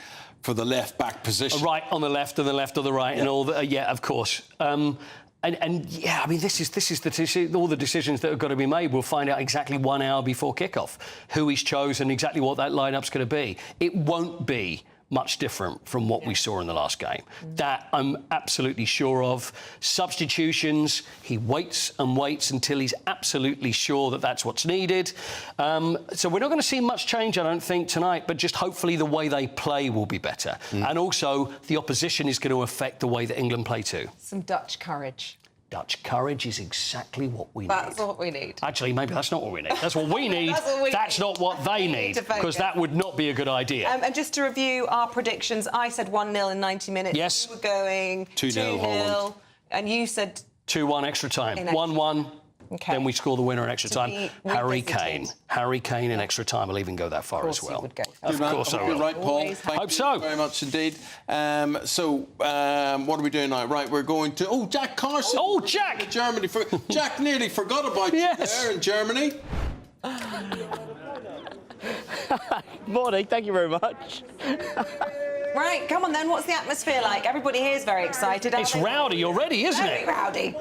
[SPEAKER 1] left back position.
[SPEAKER 29] Right on the left and the left on the right, and all that. Yeah, of course. And yeah, I mean, this is all the decisions that have got to be made. We'll find out exactly 1 hour before kickoff who he's chosen, exactly what that lineup's going to be. It won't be much different from what we saw in the last game. That I'm absolutely sure of. Substitutions, he waits and waits until he's absolutely sure that that's what's needed. So we're not going to see much change, I don't think, tonight, but just hopefully the way they play will be better. And also, the opposition is going to affect the way that England play too.
[SPEAKER 2] Some Dutch courage.
[SPEAKER 29] Dutch courage is exactly what we need.
[SPEAKER 2] That's what we need.
[SPEAKER 29] Actually, maybe that's not what we need. That's what we need. That's not what they need, because that would not be a good idea.
[SPEAKER 2] And just to review our predictions, I said 1-0 in 90 minutes.
[SPEAKER 29] Yes.
[SPEAKER 2] You were going
[SPEAKER 1] 2-0 Holland.
[SPEAKER 2] And you said
[SPEAKER 29] 2-1 extra time. 1-1.
[SPEAKER 2] Okay.
[SPEAKER 29] Then we score the winner in extra time.
[SPEAKER 2] be
[SPEAKER 29] Harry
[SPEAKER 2] revisited.
[SPEAKER 29] Kane. Harry Kane in extra time. I'll even go that far as well. Of course I
[SPEAKER 1] You're
[SPEAKER 29] will.
[SPEAKER 1] right, Paul. Thank you very much indeed. What are we doing now? Right, we're going to... Oh, Jack Carson.
[SPEAKER 29] Oh, Jack!
[SPEAKER 1] Germany. Jack nearly forgot about you there in Germany.
[SPEAKER 4] Morning, thank you very much.
[SPEAKER 2] Right, come on then. What's the atmosphere like? Everybody here is very excited.
[SPEAKER 29] It's rowdy already, isn't
[SPEAKER 2] Very
[SPEAKER 29] it?
[SPEAKER 2] rowdy.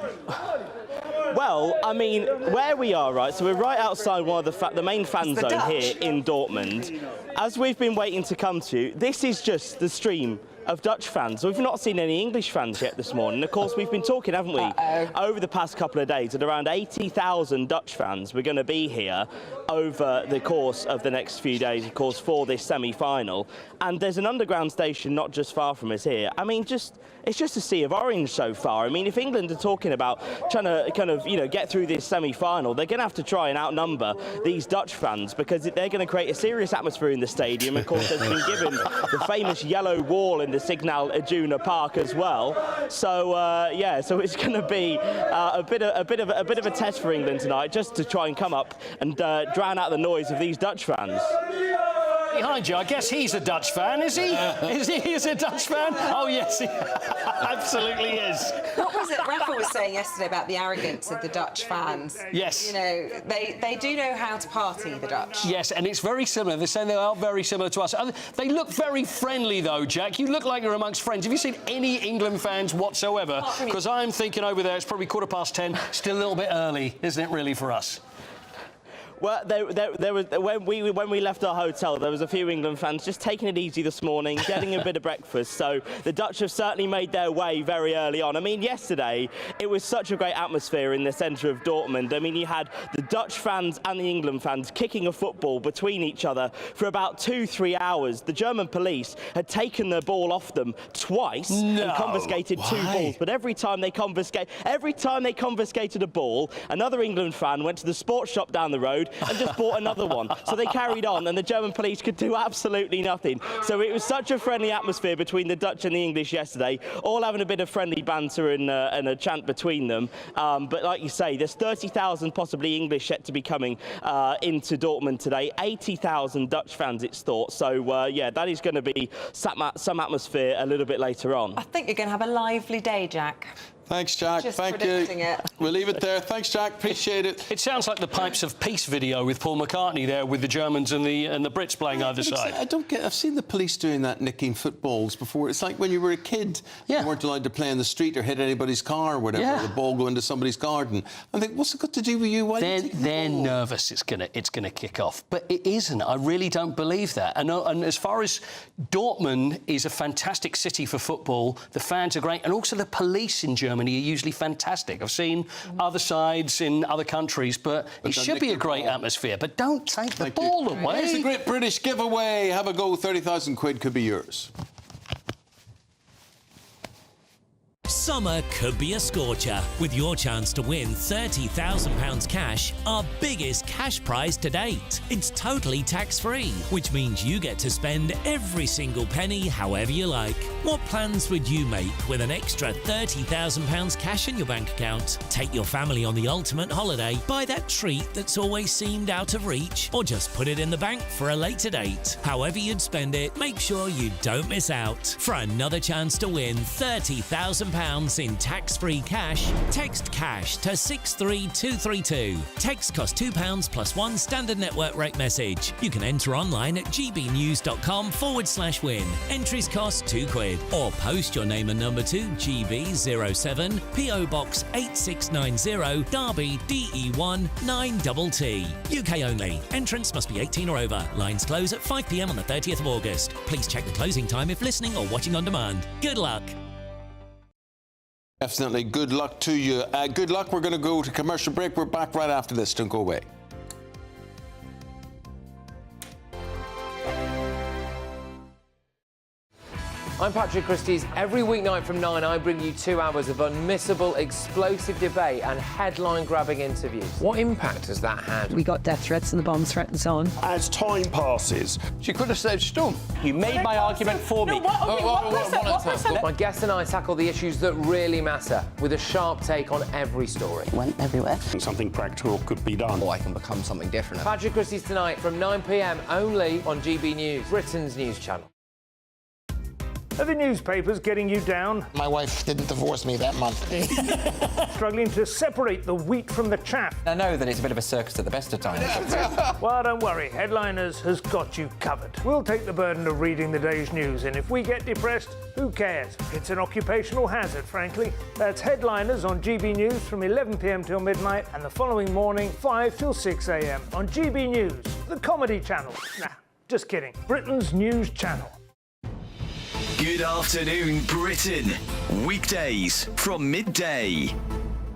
[SPEAKER 4] Well, I mean, where we are, right, so we're right outside one of the main fan zone here in Dortmund. As we've been waiting to come to, this is just the stream of Dutch fans. We've not seen any English fans yet this morning. Of course, we've been talking, haven't we, over the past couple of days that around 80,000 Dutch fans were going to be here over the course of the next few days, of course, for this semi-final. And there's an underground station not just far from us here. I mean, it's just a sea of orange so far. I mean, if England are talking about trying to kind of, get through this semi-final, they're going to have to try and outnumber these Dutch fans, because they're going to create a serious atmosphere in the stadium. Of course, they've been given the famous yellow wall in the Signal Iduna Park as well. So so it's going to be a bit of a test for England tonight, just to try and come up and drown out the noise of these Dutch fans.
[SPEAKER 29] Behind you, I guess he's a Dutch fan, is he? Is he a Dutch fan? Oh, yes, he absolutely is.
[SPEAKER 2] What was it Rafa was saying yesterday about the arrogance of the Dutch fans?
[SPEAKER 29] Yes.
[SPEAKER 2] They do know how to party, the Dutch.
[SPEAKER 29] Yes, and it's very similar. They're saying they are very similar to us. They look very friendly, though, Jack. You look like you're amongst friends. Have you seen any England fans whatsoever? Because I'm thinking over there, it's probably 10:15. Still a little bit early, isn't it, really, for us?
[SPEAKER 4] Well, there was when we left our hotel, there was a few England fans just taking it easy this morning, getting a bit of breakfast. So the Dutch have certainly made their way very early on. I mean, yesterday it was such a great atmosphere in the centre of Dortmund. I mean, you had the Dutch fans and the England fans kicking a football between each other for about 2-3 hours. The German police had taken the ball off them twice and confiscated 2 balls. But every time they confiscated a ball, another England fan went to the sports shop down the road and just bought another one. So they carried on, and the German police could do absolutely nothing. So it was such a friendly atmosphere between the Dutch and the English yesterday, all having a bit of friendly banter and a chant between them. But like you say, there's 30,000 possibly English yet to be coming into Dortmund today. 80,000 Dutch fans, it's thought. So, that is going to be some atmosphere a little bit later on.
[SPEAKER 2] I think you're going to have a lively day, Jack.
[SPEAKER 1] Thanks, Jack.
[SPEAKER 2] Just
[SPEAKER 1] Thank
[SPEAKER 2] predicting
[SPEAKER 1] you.
[SPEAKER 2] it.
[SPEAKER 1] We'll leave it there. Thanks, Jack. Appreciate it.
[SPEAKER 29] It sounds like the Pipes of Peace video with Paul McCartney there, with the Germans and the Brits playing either side.
[SPEAKER 1] I don't get. I've seen the police doing that, nicking footballs before. It's like when you were a kid, you weren't allowed to play in the street or hit anybody's car or whatever. The ball go into somebody's garden. I think, what's it got to do with you? Why
[SPEAKER 29] They're nervous. It's gonna kick off, but it isn't. I really don't believe that. And as far as Dortmund is a fantastic city for football, the fans are great, and also the police in Germany are usually fantastic. I've seen other sides in other countries, but it should be a great atmosphere. But don't take the ball away.
[SPEAKER 1] Here's the Great British Giveaway. Have a go. 30,000 quid could be yours.
[SPEAKER 19] Summer could be a scorcher, with your chance to win £30,000 cash, our biggest cash prize to date. It's totally tax-free, which means you get to spend every single penny however you like. What plans would you make with an extra £30,000 cash in your bank account? Take your family on the ultimate holiday, buy that treat that's always seemed out of reach, or just put it in the bank for a later date. However you'd spend it, make sure you don't miss out. For another chance to win £30,000 in tax-free cash, text cash to 63232. Text costs £2 plus 1 standard network rate message. You can enter online at gbnews.com/win. Entries cost £2, or post your name and number to GB07 PO Box 8690 Derby DE1 9TT. UK only. Entrance must be 18 or over. Lines close at 5 p.m. on the 30th of August. Please check the closing time if listening or watching on demand. Good luck.
[SPEAKER 1] Definitely. Good luck to you. Good luck. We're going to go to commercial break. We're back right after this. Don't go away.
[SPEAKER 10] I'm Patrick Christie's. Every weeknight from 9, I bring you 2 hours of unmissable, explosive debate and headline-grabbing interviews. What impact has that had?
[SPEAKER 11] We got death threats and the bomb threat and so on.
[SPEAKER 13] As time passes,
[SPEAKER 4] She could have saved Storm. You made my argument for me.
[SPEAKER 10] My guests and I tackle the issues that really matter with a sharp take on every story.
[SPEAKER 11] Went everywhere.
[SPEAKER 13] something practical could be done.
[SPEAKER 10] Or I can become something different. Patrick Christie's tonight from 9 p.m. only on GB News, Britain's news channel.
[SPEAKER 21] Are the newspapers getting you down?
[SPEAKER 15] My wife didn't divorce me that month.
[SPEAKER 21] Struggling to separate the wheat from the chaff?
[SPEAKER 8] I know that it's a bit of a circus at the best of times.
[SPEAKER 21] Well, don't worry, Headliners has got you covered. We'll take the burden of reading the day's news, and if we get depressed, who cares? It's an occupational hazard, frankly. That's Headliners on GB News from 11 p.m. till midnight, and the following morning, 5 till 6 a.m. on GB News, the comedy channel. Nah, just kidding. Britain's news channel.
[SPEAKER 23] Good afternoon, Britain. Weekdays from midday.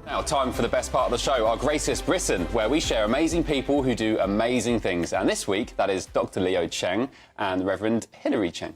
[SPEAKER 25] Now, time for the best part of the show, our Greatest Britain, where we share amazing people who do amazing things. And this week, that is Dr. Leo Cheng and Reverend Hilary Cheng.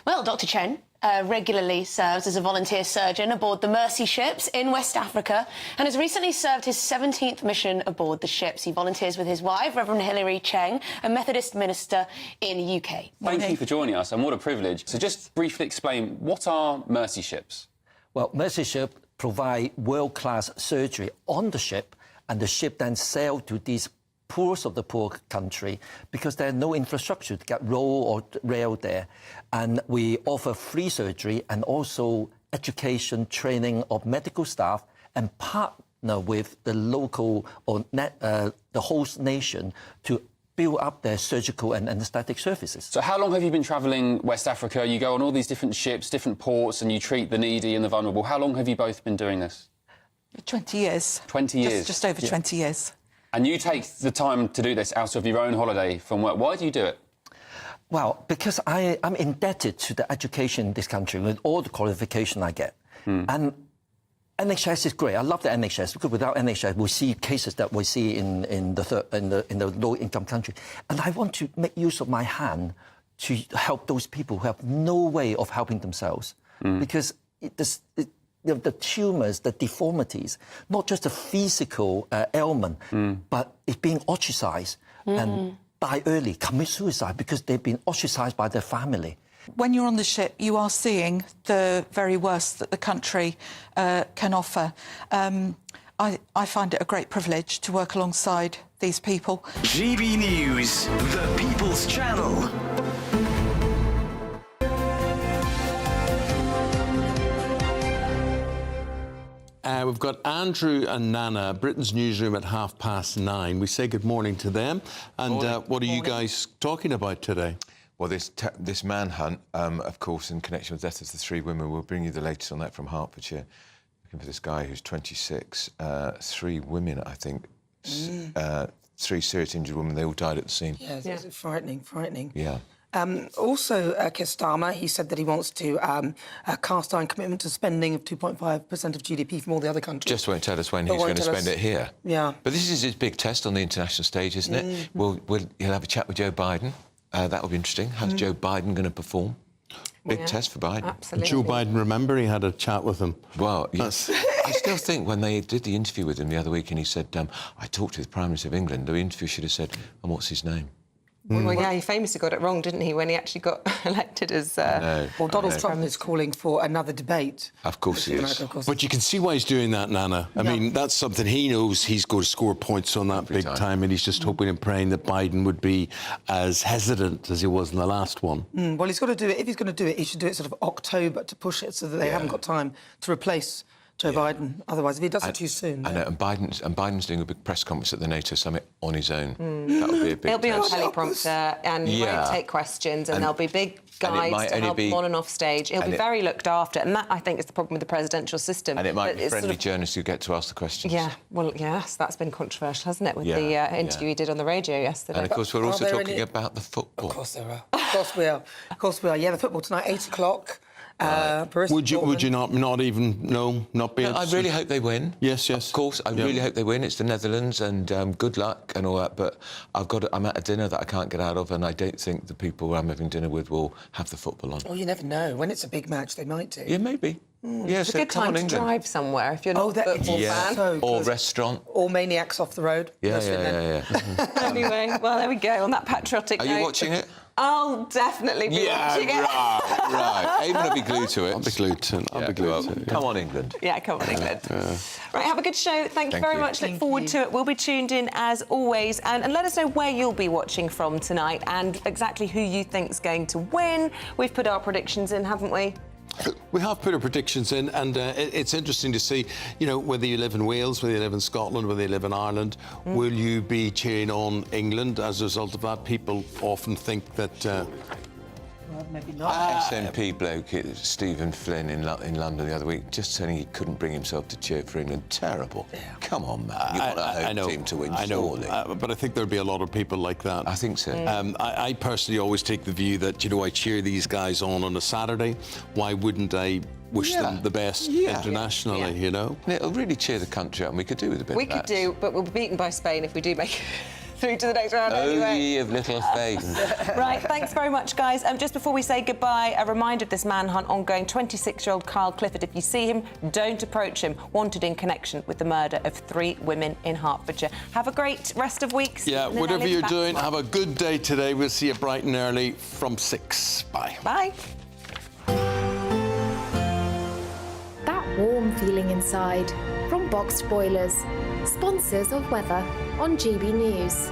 [SPEAKER 26] Well, Dr. Chen regularly serves as a volunteer surgeon aboard the Mercy ships in West Africa and has recently served his 17th mission aboard the ships. He volunteers with his wife, Reverend Hilary Cheng, a Methodist minister in the UK.
[SPEAKER 25] Thank you for joining us, and what a privilege. So just briefly explain, what are Mercy ships?
[SPEAKER 27] Well, Mercy ship provide world-class surgery on the ship, and the ship then sail to these poorest of the poor country because there's no infrastructure to get road or rail there. And we offer free surgery and also education, training of medical staff, and partner with the local or the host nation to build up their surgical and anaesthetic services.
[SPEAKER 25] So how long have you been travelling West Africa? You go on all these different ships, different ports, and you treat the needy and the vulnerable. How long have you both been doing this?
[SPEAKER 28] 20 years.
[SPEAKER 25] 20 years?
[SPEAKER 28] Just over 20 years.
[SPEAKER 25] And you take the time to do this out of your own holiday from work. Why do you do it?
[SPEAKER 27] Well, because I'm indebted to the education in this country with all the qualification I get. And NHS is great. I love the NHS because without NHS, we see cases that we see in the low-income country. And I want to make use of my hand to help those people who have no way of helping themselves. Because the tumours, the deformities, not just a physical ailment, but it's being ostracised and die early, commit suicide because they've been ostracised by their family.
[SPEAKER 28] When you're on the ship, you are seeing the very worst that the country can offer. I find it a great privilege to work alongside these people.
[SPEAKER 23] GB News, the People's Channel.
[SPEAKER 1] We've got Andrew and Nana, Britain's newsroom at 9:30. We say good morning to them. And what are you guys talking about today?
[SPEAKER 29] Well, this manhunt, of course, in connection with the death of the 3 women, we'll bring you the latest on that from Hertfordshire. Looking for this guy who's 26, 3 women, I think, 3 seriously injured women. They all died at the scene.
[SPEAKER 30] Yes, it's frightening, frightening.
[SPEAKER 29] Yeah.
[SPEAKER 30] Also, Keir Starmer, he said that he wants to cast iron commitment to spending of 2.5% of GDP from all the other countries.
[SPEAKER 29] Just won't tell us when he's going to spend it here.
[SPEAKER 30] Yeah.
[SPEAKER 29] But this is his big test on the international stage, isn't it? He'll have a chat with Joe Biden. That will be interesting. How's Joe Biden going to perform? Big test for Biden.
[SPEAKER 1] Absolutely. Joe Biden, remember, he had a chat with him.
[SPEAKER 29] Well, yes. I still think when they did the interview with him the other week and he said, I talked to the Prime Minister of England, the interview should have said, and what's his name?
[SPEAKER 2] Well, yeah, he famously got it wrong, didn't he, when he actually got elected as...
[SPEAKER 30] Well, Donald Trump is calling for another debate.
[SPEAKER 29] Of course he is.
[SPEAKER 1] But you can see why he's doing that, Nana. I mean, that's something he knows he's going to score points on that big time, and he's just hoping and praying that Biden would be as hesitant as he was in the last one.
[SPEAKER 30] Well, he's got to do it. If he's going to do it, he should do it sort of October to push it so that they haven't got time to replace Joe Biden. Otherwise, if he does it too soon...
[SPEAKER 29] I know, and Biden's doing a big press conference at the NATO summit on his own. That would be a big
[SPEAKER 2] He'll be on
[SPEAKER 29] test.
[SPEAKER 2] teleprompter and he won't take questions and there'll be big guides to help him on and off stage. He'll be very looked after, and that, I think, is the problem with the presidential system.
[SPEAKER 29] And it might be friendly journalists who get to ask the questions.
[SPEAKER 2] Yeah, well, yes, that's been controversial, hasn't it, with the interview he did on the radio yesterday.
[SPEAKER 29] And, of course, we're also talking about the football.
[SPEAKER 30] Of course there are. Of course we are. Of course we are. Yeah, the football tonight, 8 o'clock.
[SPEAKER 5] Would
[SPEAKER 1] you not even not be?
[SPEAKER 5] No, I really hope they win.
[SPEAKER 1] Yes.
[SPEAKER 5] Of course, I really hope they win. It's the Netherlands, and good luck and all that. But I'm at a dinner that I can't get out of, and I don't think the people I'm having dinner with will have the football on.
[SPEAKER 30] Oh, you never know. When it's a big match, they might do.
[SPEAKER 5] Yeah, maybe. Yeah,
[SPEAKER 2] It's a good time to drive somewhere if you're not a football fan.
[SPEAKER 5] Or restaurant.
[SPEAKER 30] Or maniacs off the road.
[SPEAKER 5] Yeah.
[SPEAKER 2] Anyway, well, there we go. On that patriotic note.
[SPEAKER 5] Are you watching it?
[SPEAKER 2] I'll definitely be watching it.
[SPEAKER 5] Right. Eamonn will be glued to it.
[SPEAKER 1] I'll be glued to it.
[SPEAKER 5] Come on, England.
[SPEAKER 2] Yeah, come on, England. Right, have a good show. Thank you very much. Look forward to it. We'll be tuned in as always. And let us know where you'll be watching from tonight and exactly who you think's going to win. We've put our predictions in, haven't we?
[SPEAKER 1] We have put our predictions in, and it's interesting to see, whether you live in Wales, whether you live in Scotland, whether you live in Ireland, will you be cheering on England as a result of that? People often think that...
[SPEAKER 30] maybe not.
[SPEAKER 5] SNP bloke, Stephen Flynn, in London the other week, just saying he couldn't bring himself to cheer for England. Terrible. Yeah. Come on, man. You want a home team to win, surely.
[SPEAKER 1] But I think there'll be a lot of people like that.
[SPEAKER 5] I think so.
[SPEAKER 1] I personally always take the view that, I cheer these guys on a Saturday. Why wouldn't I wish them the best internationally,
[SPEAKER 5] And it'll really cheer the country up, and we could do with a bit of that.
[SPEAKER 2] We could do, but we'll be beaten by Spain if we do make it through to the next round anyway.
[SPEAKER 5] Oh, ye of little faith.
[SPEAKER 2] Right, thanks very much, guys. Just before we say goodbye, a reminder of this manhunt ongoing. 26-year-old Kyle Clifford, if you see him, don't approach him. Wanted in connection with the murder of 3 women in Hertfordshire. Have a great rest of weeks.
[SPEAKER 1] Yeah, whatever you're doing, have a good day today. We'll see you bright and early from 6. Bye.
[SPEAKER 2] Bye.
[SPEAKER 6] That warm feeling inside from Boxed Boilers, sponsors of weather on GB News.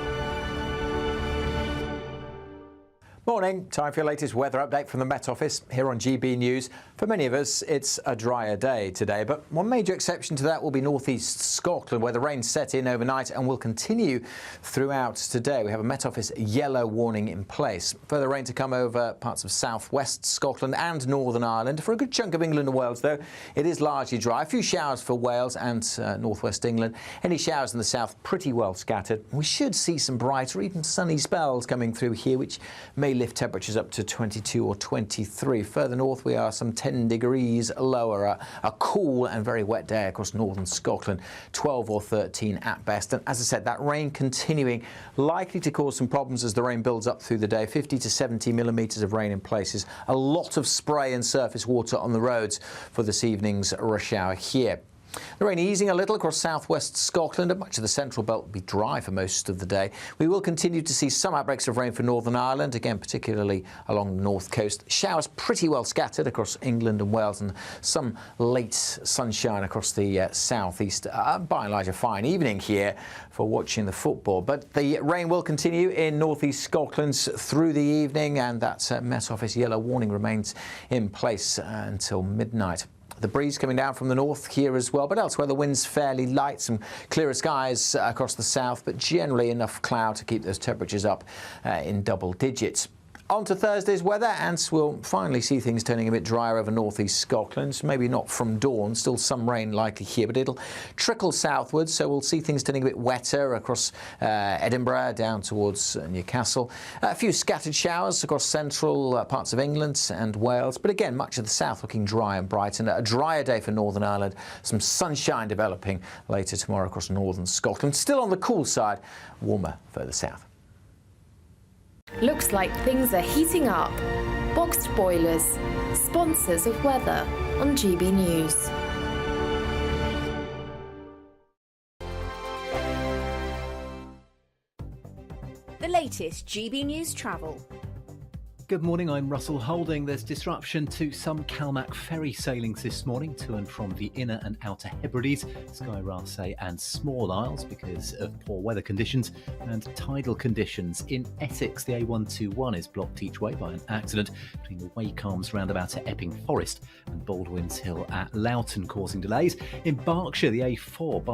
[SPEAKER 9] Morning. Time for your latest weather update from the Met Office here on GB News. For many of us, it's a drier day today, but one major exception to that will be northeast Scotland, where the rain set in overnight and will continue throughout today. We have a Met Office yellow warning in place. Further rain to come over parts of southwest Scotland and Northern Ireland. For a good chunk of England and Wales, though, it is largely dry. A few showers for Wales and northwest England. Any showers in the south pretty well scattered. We should see some bright or even sunny spells coming through here, which may lift temperatures up to 22 or 23. Further north, we are some 10 degrees lower. A cool and very wet day across northern Scotland, 12 or 13 at best. And as I said, that rain continuing, likely to cause some problems as the rain builds up through the day. 50 to 70 millimetres of rain in places. A lot of spray and surface water on the roads for this evening's rush hour here. The rain easing a little across southwest Scotland, and much of the central belt will be dry for most of the day. We will continue to see some outbreaks of rain for Northern Ireland, again particularly along the north coast. Showers pretty well scattered across England and Wales, and some late sunshine across the southeast. By and large a fine evening here for watching the football. But the rain will continue in northeast Scotland through the evening, and that Met Office yellow warning remains in place until midnight. The breeze coming down from the north here as well, but elsewhere the wind's fairly light, some clearer skies across the south, but generally enough cloud to keep those temperatures up in double digits. On to Thursday's weather, and we'll finally see things turning a bit drier over northeast Scotland. Maybe not from dawn, still some rain likely here, but it'll trickle southwards, so we'll see things turning a bit wetter across Edinburgh down towards Newcastle. A few scattered showers across central parts of England and Wales, but again, much of the south looking dry and bright, and a drier day for Northern Ireland. Some sunshine developing later tomorrow across northern Scotland. Still on the cool side, warmer further south.
[SPEAKER 6] Looks like things are heating up. Boxed Boilers, sponsors of weather on GB News.
[SPEAKER 7] The latest GB News travel.
[SPEAKER 12] Good morning, I'm Russell Holding. There's disruption to some Calmac ferry sailings this morning to and from the Inner and Outer Hebrides, Skye Rasay and Small Isles because of poor weather conditions and tidal conditions. In Essex, the A121 is blocked each way by an accident between the Waycalms roundabout at Epping Forest and Baldwin's Hill at Loughton, causing delays. In Berkshire, the A4